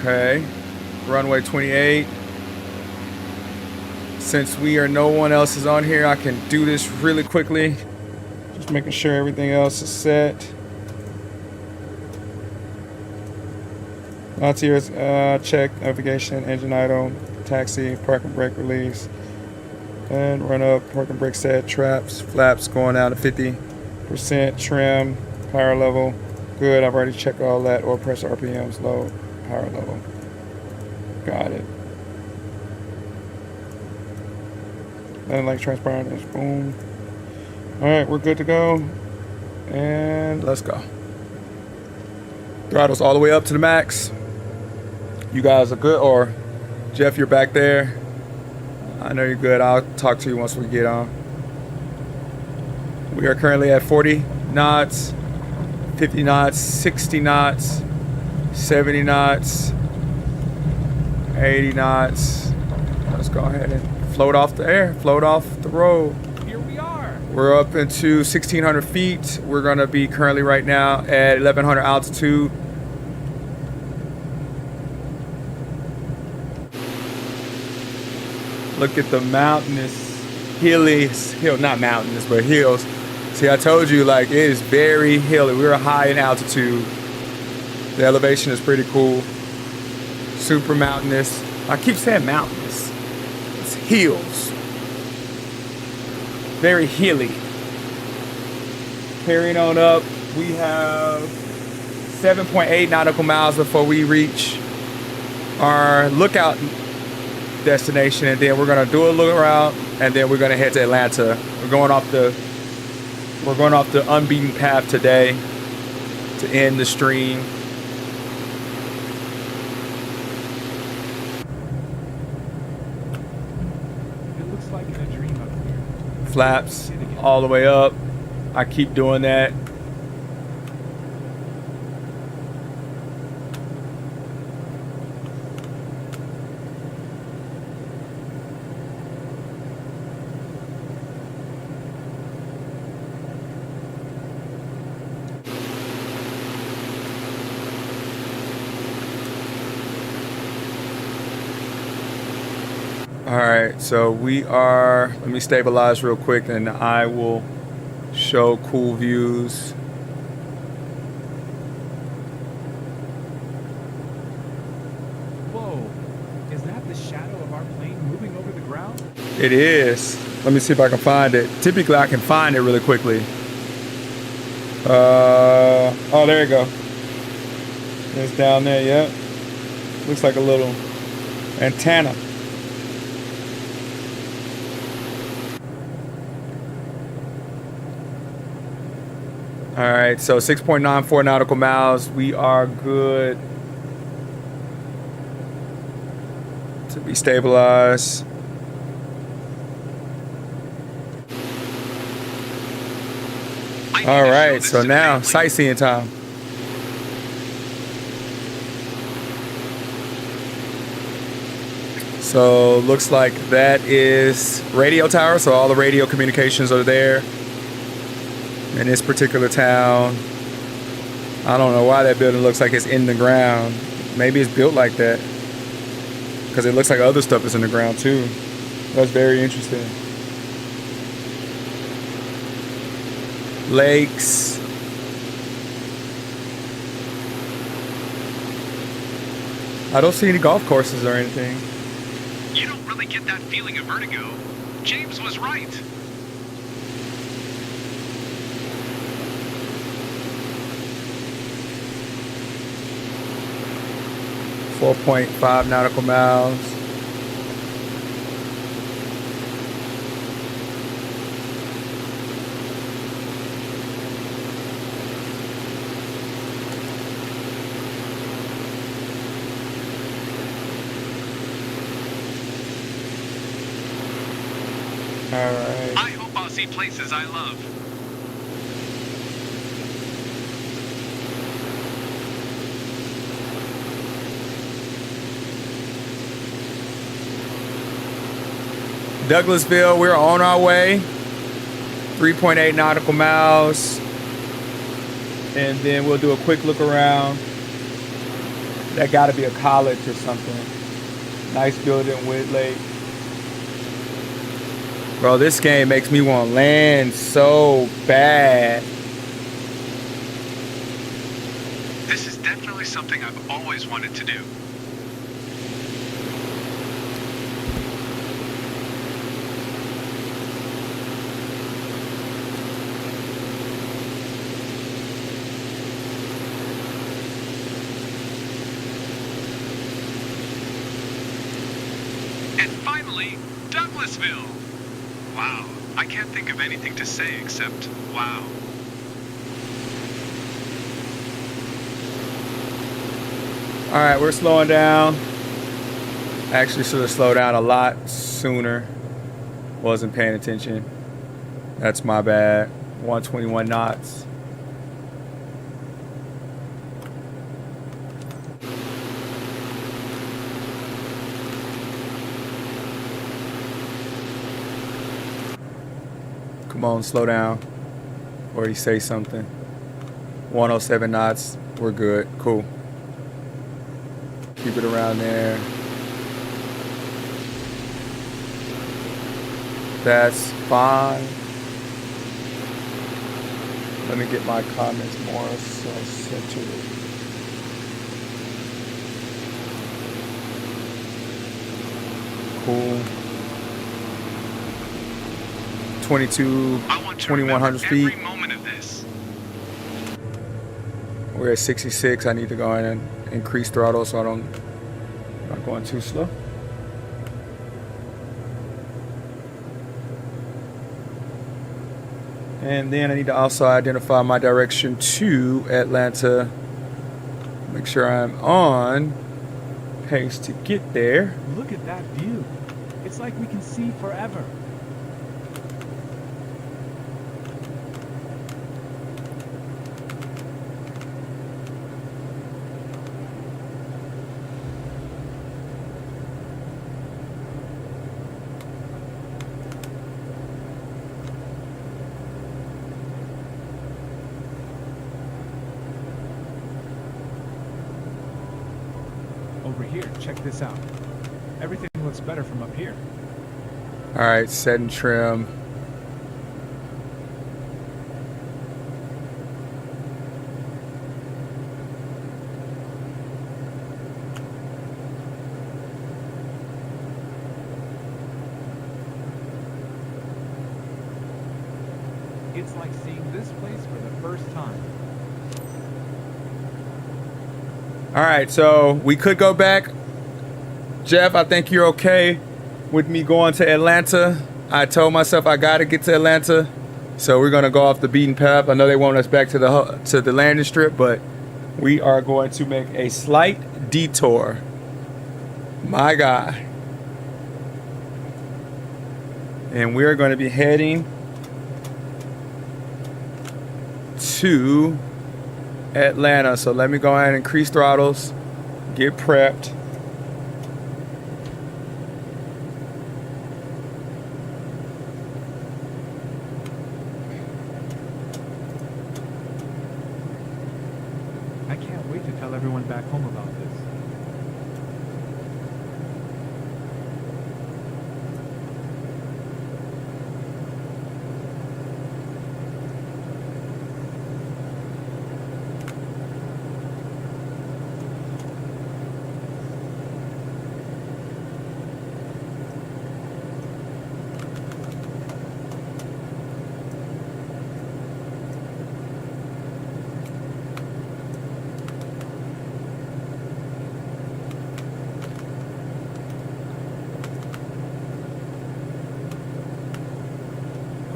Okay, runway 28. Since no one else is on here, I can do this really quickly. Just making sure everything else is set. Lots here, check, navigation, engine idle, taxi, parking brake release. And run up, parking brake set, traps, flaps going out at 50%, trim, power level. Good, I've already checked all that. Oil pressure, RPMs, low. Power level. Got it. Nothing like transparent. Boom. All right, we're good to go. And let's go. Throttles all the way up to the max. You guys are good, or Jeff, you're back there. I know you're good. I'll talk to you once we get on. We are currently at 40 knots, 50 knots, 60 knots. 70 knots, 80 knots. Let's go ahead and float off the air, float off the road. Here we are. We're up into 1,600 feet. We're gonna be currently right now at 1,100 altitude. Look at the mountainous, hilly, not mountainous, but hills. See, I told you, like, it is very hilly. We're high in altitude. The elevation is pretty cool. Super mountainous. I keep saying mountainous. It's hills. Very hilly. Carrying on up, we have 7.8 nautical miles before we reach our lookout destination, and then we're gonna do a look around, and then we're gonna head to Atlanta. We're going off the unbeaten path today to end the stream. Flaps all the way up. I keep doing that. All right, so we are, let me stabilize real quick and I will show cool views. It is. Let me see if I can find it. Typically, I can find it really quickly. Oh, there you go. It's down there, yeah. Looks like a little antenna. All right, so 6.94 nautical miles. We are good to be stabilized. All right, so now sightseeing time. So looks like that is radio tower. So all the radio communications are there in this particular town. I don't know why that building looks like it's in the ground. Maybe it's built like that because it looks like other stuff is in the ground too. That's very interesting. Lakes. I don't see any golf courses or anything. You don't really get that feeling of vertigo. James was right. .5 nautical miles. All right. I hope I'll see places I love. Douglasville, we're on our way. 3.8 nautical miles. And then we'll do a quick look around. That got to be a college or something. Nice building with lake. Bro, this game makes me want to land so bad. This is definitely something I've always wanted to do. And finally, Douglasville. Wow, I can't think of anything to say except wow. All right, we're slowing down. Actually should have slowed down a lot sooner. Wasn't paying attention. That's my bad. 121 knots. Come on, slow down. Or he say something. 107 knots. We're good. Cool. Keep it around there. That's fine. Let me get my comments more centered. Cool. 2100 feet. Every moment of this. We're at 66. I need to go in and increase throttle so I'm not going too slow. And then I need to also identify my direction to Atlanta. Make sure I'm on pace to get there. Look at that view. It's like we can see forever. Over here, check this out. Everything looks better from up here. All right, set and trim. It's like seeing this place for the first time. All right, so we could go back. Jeff, I think you're okay with me going to Atlanta. I told myself I got to get to Atlanta, so we're gonna go off the beaten path. I know they want us back to the landing strip, but we are going to make a slight detour. My God. And we're going to be heading to Atlanta. So let me go ahead and increase throttles, get prepped. I can't wait to tell everyone back home about this.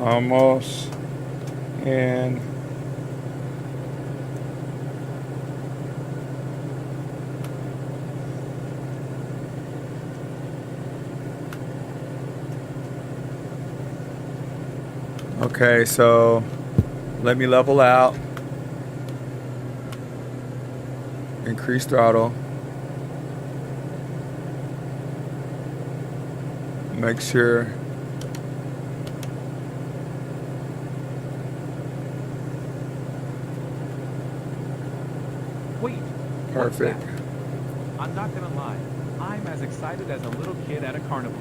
Almost. And okay, so let me level out. Increase throttle. Make sure Wait. perfect. What's that? I'm not gonna lie. I'm as excited as a little kid at a carnival.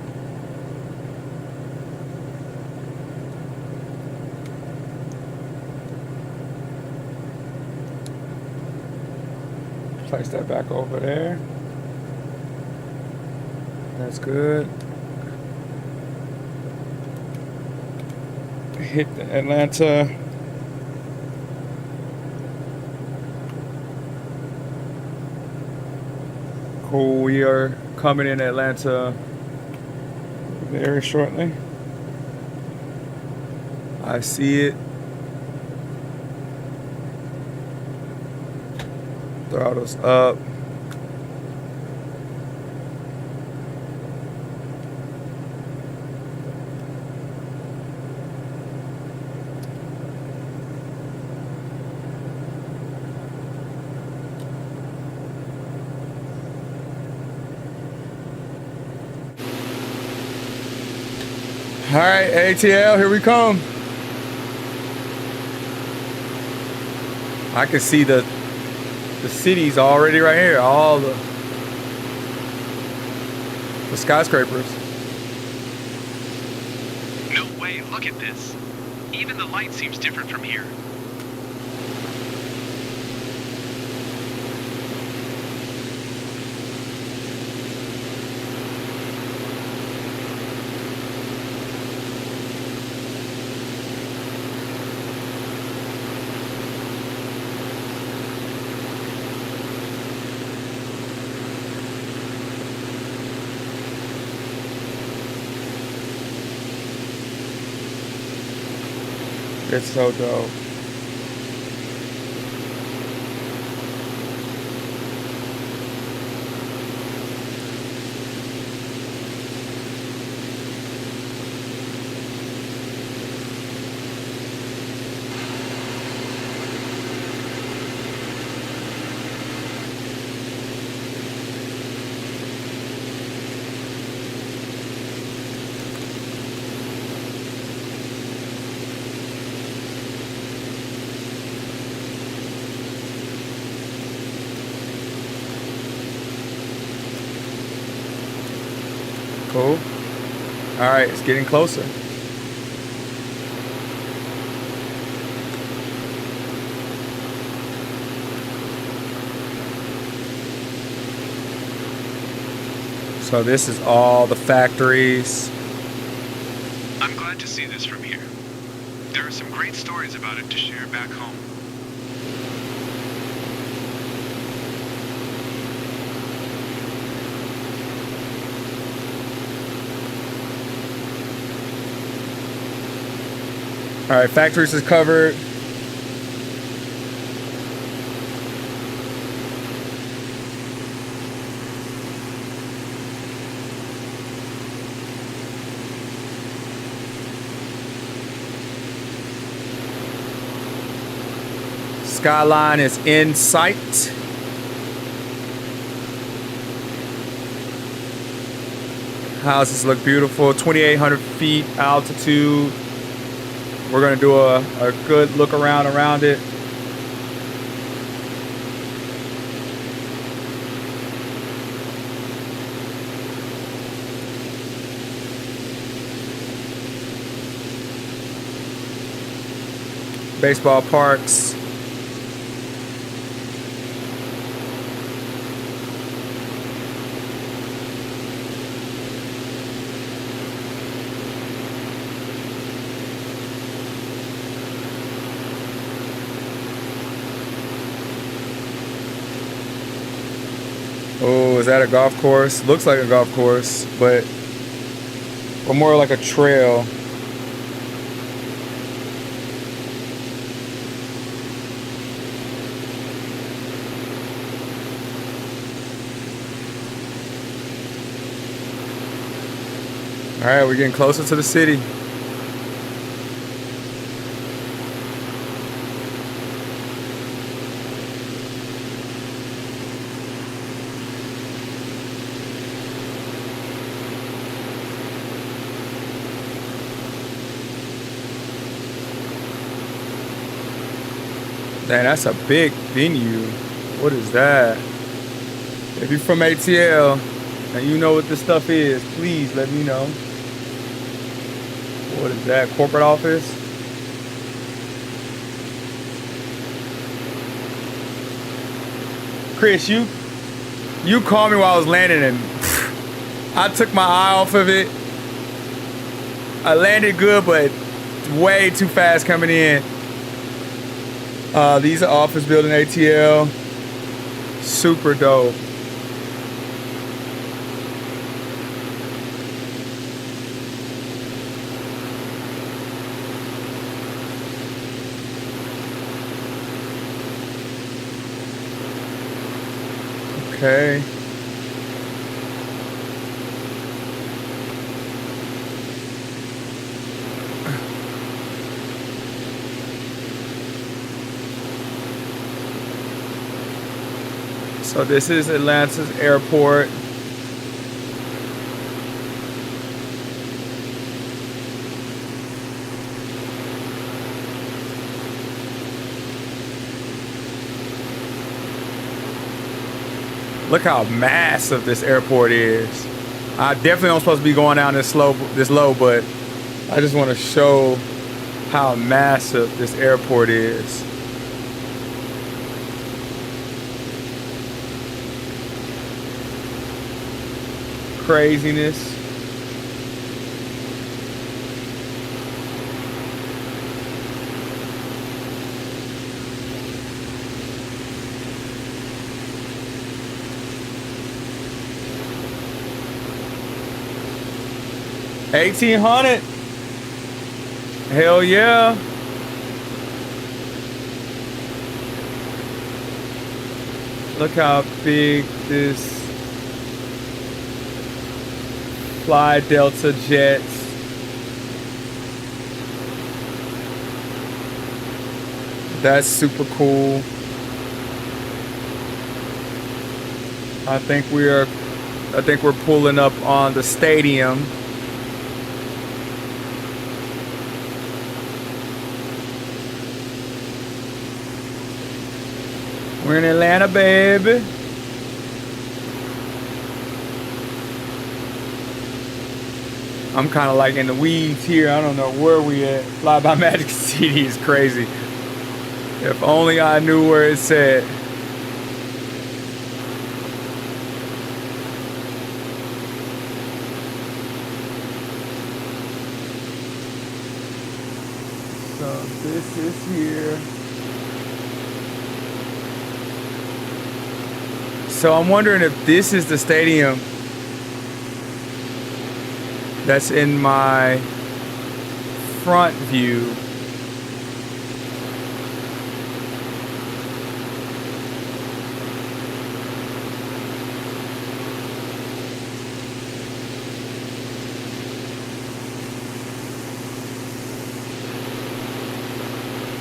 Place that back over there. That's good. Hit the Atlanta. Cool, we are coming in Atlanta very shortly. I see it. Throttles up. All right, ATL, here we come. I can see the city's already right here. All the skyscrapers. No way, look at this. Even the light seems different from here. It's so dope. Cool. All right, it's getting closer. So this is all the factories. I'm glad to see this from here. There are some great stories about it to share back home. All right, factories is covered. Skyline is in sight. Houses look beautiful. 2,800 feet altitude. We're gonna do a good look around it. Baseball parks. Oh, is that a golf course? Looks like a golf course, but or more like a trail. All right, we're getting closer to the city. Dang, that's a big venue. What is that? If you're from ATL and you know what this stuff is, please let me know. What is that? Corporate office? Chris, you called me while I was landing and I took my eye off of it. I landed good, but way too fast coming in. These are office building ATL. Super dope. Okay. So this is Atlanta's airport. Look how massive this airport is. I definitely don't supposed to be going down this low, but I just want to show how massive this airport is. Craziness. $1,800. Hell yeah. Look how big this Fly Delta jets. That's super cool. I think we're pulling up on the stadium. We're in Atlanta, baby. I'm kind of like in the weeds here. I don't know where we at. Fly by Magic City is crazy. If only I knew where it said. So this is here. So I'm wondering if this is the stadium that's in my front view.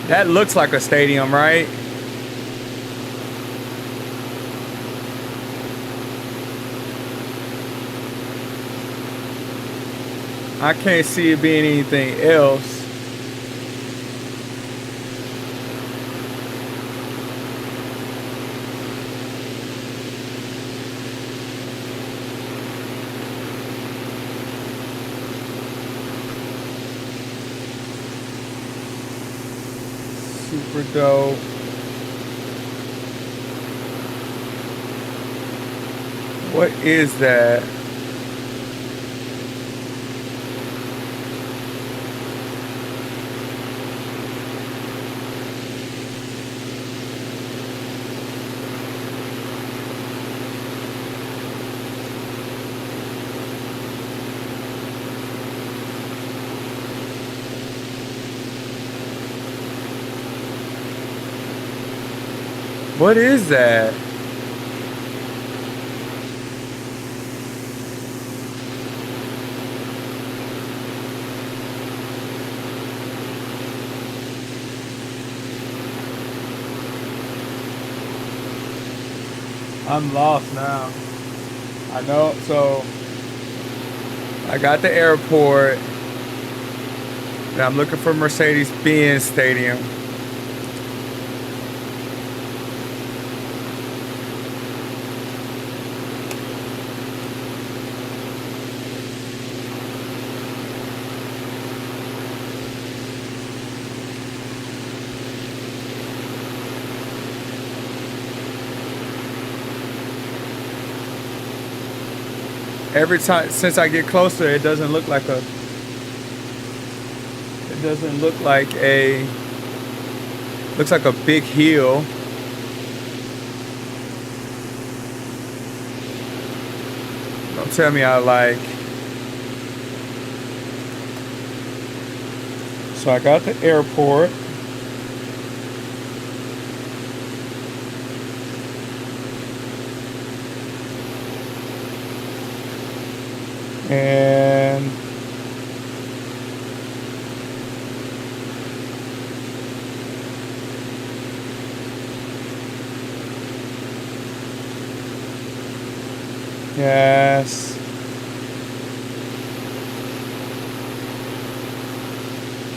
That looks like a stadium, right? I can't see it being anything else. Super dope. What is that? What is that? I'm lost now. I know, so I got the airport and I'm looking for Mercedes-Benz Stadium. Every time since I get closer, it doesn't look like a. It doesn't look like a. Looks like a big hill. Don't tell me I like. So I got the airport. And yes,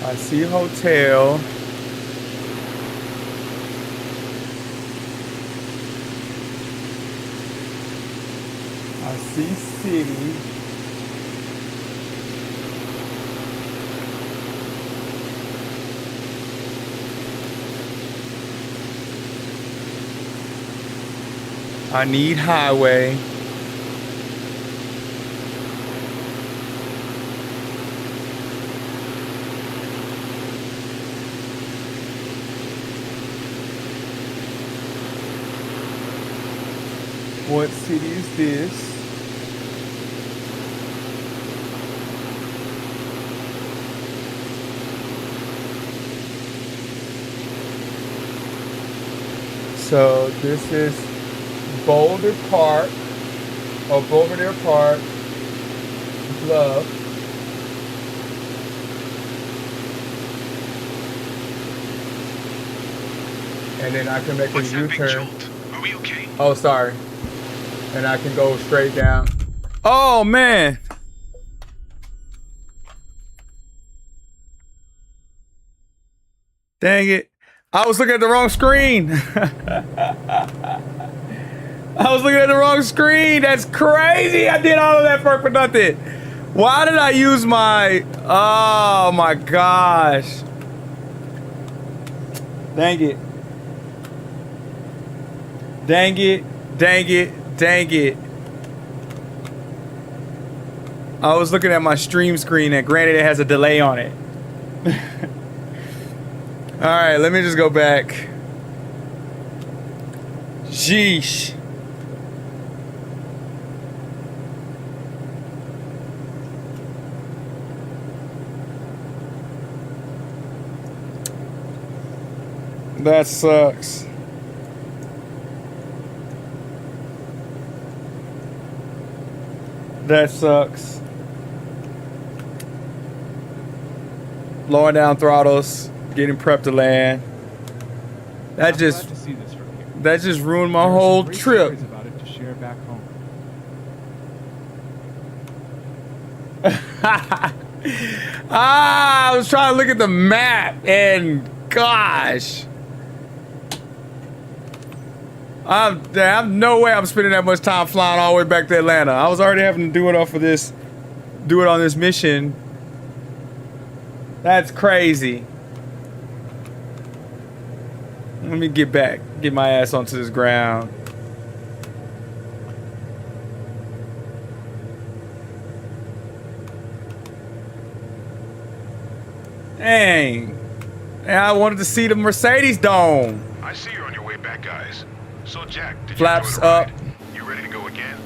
I see hotel. I see city. I need highway. What city is this? So this is Boulder Park, or Belvedere Park, Bluff. And then I can make a U-turn. Are we okay? Oh, sorry. And I can go straight down. Oh, man. Dang it. I was looking at the wrong screen. I was looking at the wrong screen. That's crazy. I did all of that for nothing. Why did I use my... Oh, my gosh. Dang it. Dang it. Dang it. Dang it. I was looking at my stream screen, and granted it has a delay on it. right, let me just go back. Sheesh. That sucks. That sucks. Lowering down throttles, getting prepped to land. That I'm just glad to see this from here. that just ruined my There are some whole great trip. stories about it to share back home. I was trying to look at the map and gosh. There's no way I'm spending that much time flying all the way back to Atlanta. I was already having to do it on this mission. That's crazy. Let me get my ass onto this ground. Dang. And I wanted to see the Mercedes Dome. I see you're on your way back, guys. So, Jack, did Flaps you enjoy the up. ride? You ready to go again?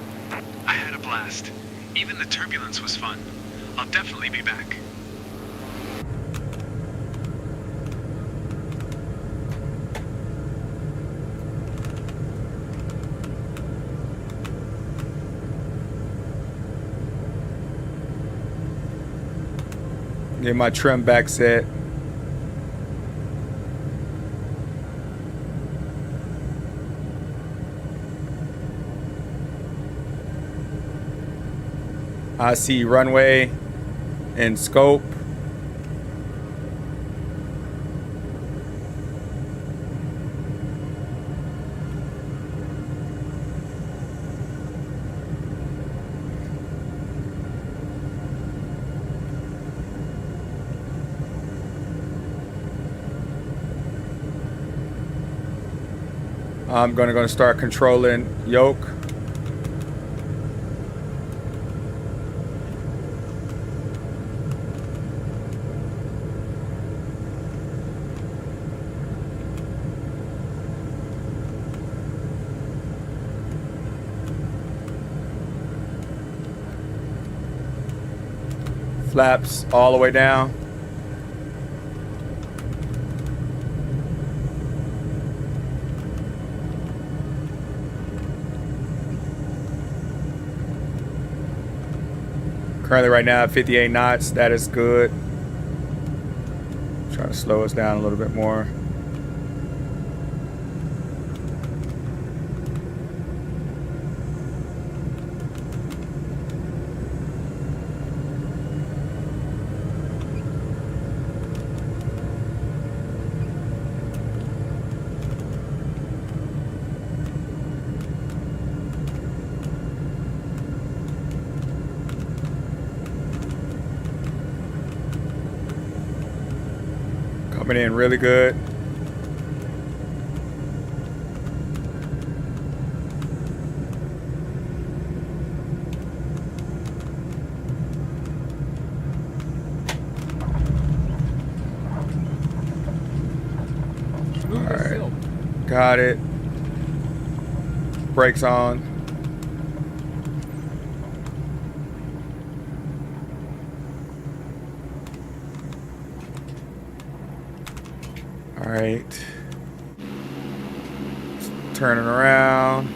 I had a blast. Even the turbulence was fun. I'll definitely be back. Get my trim back set. I see runway and scope. I'm gonna start controlling yoke. Flaps all the way down. Currently right now at 58 knots, that is good. Try to slow us down a little bit more. Coming in really good. Move this hill. Got it. Brakes on. All right. Turning around.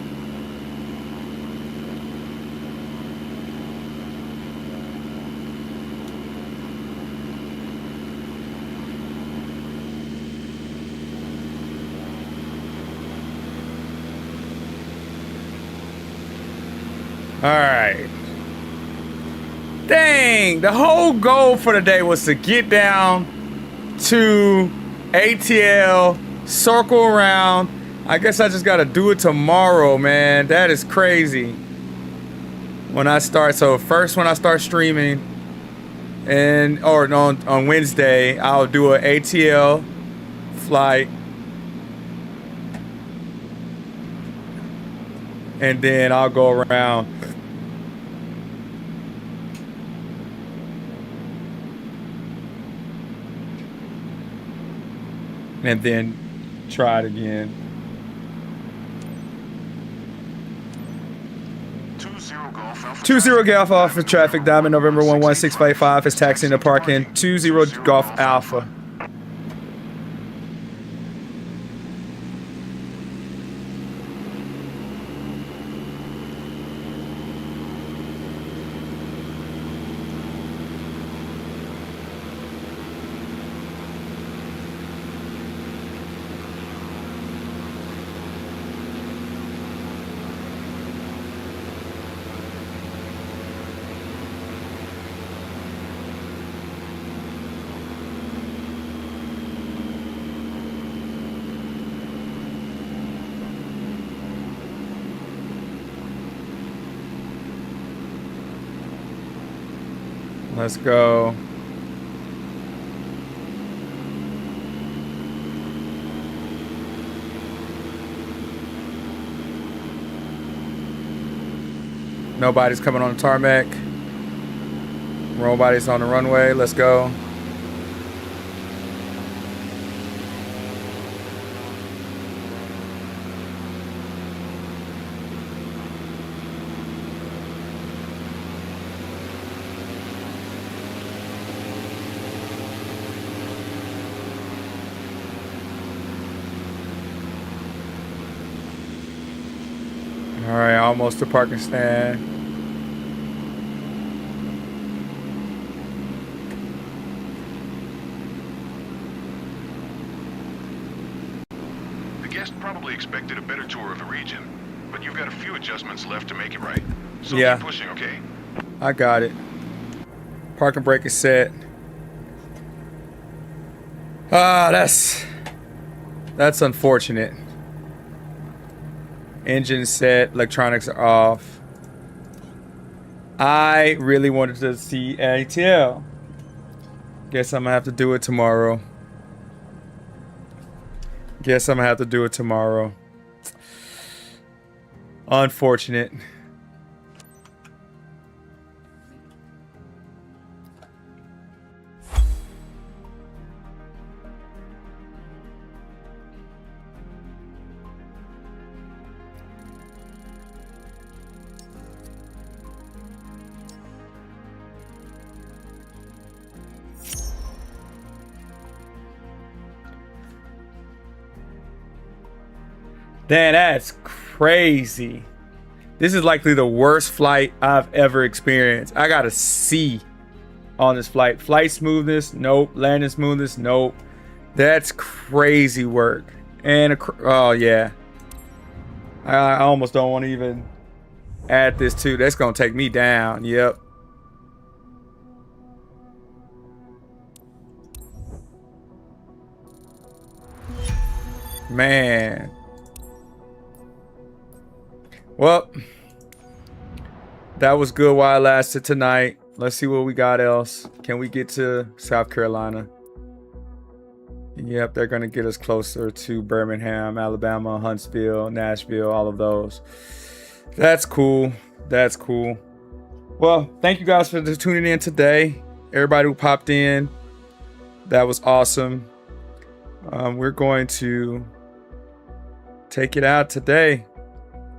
All right. Dang, the whole goal for the day was to get down to ATL, circle around. I guess I just gotta do it tomorrow, man. That is crazy. When I start, so first when I start streaming, on Wednesday, I'll do an ATL flight, and then I'll go around. and then try it again. 20 Golf Alpha traffic, Diamond November 11655 is taxiing to parking 20 Golf Alpha. Let's go. Nobody's coming on the tarmac. Nobody's on the runway. Let's go. All right, almost to parking stand. The guest probably expected a better tour of the region, but you've got a few adjustments left to make it right. So Yeah. keep pushing, okay? I got it. Parking brake is set. Ah, that's unfortunate. Engine set, electronics are off. I really wanted to see ATL. Guess I'm gonna have to do it tomorrow. Unfortunate. Damn, that's crazy. This is likely the worst flight I've ever experienced. I got a C on this flight. Flight smoothness, nope. Landing smoothness, nope. That's crazy work. And oh yeah, I almost don't want to even add this too. That's gonna take me down. Yep. Man. Well, that was good while it lasted tonight. Let's see what we got else. Can we get to South Carolina? Yep, they're going to get us closer to Birmingham, Alabama, Huntsville, Nashville, all of those. That's cool. That's cool. Well, thank you guys for tuning in today. Everybody who popped in, that was awesome. We're going to take it out today.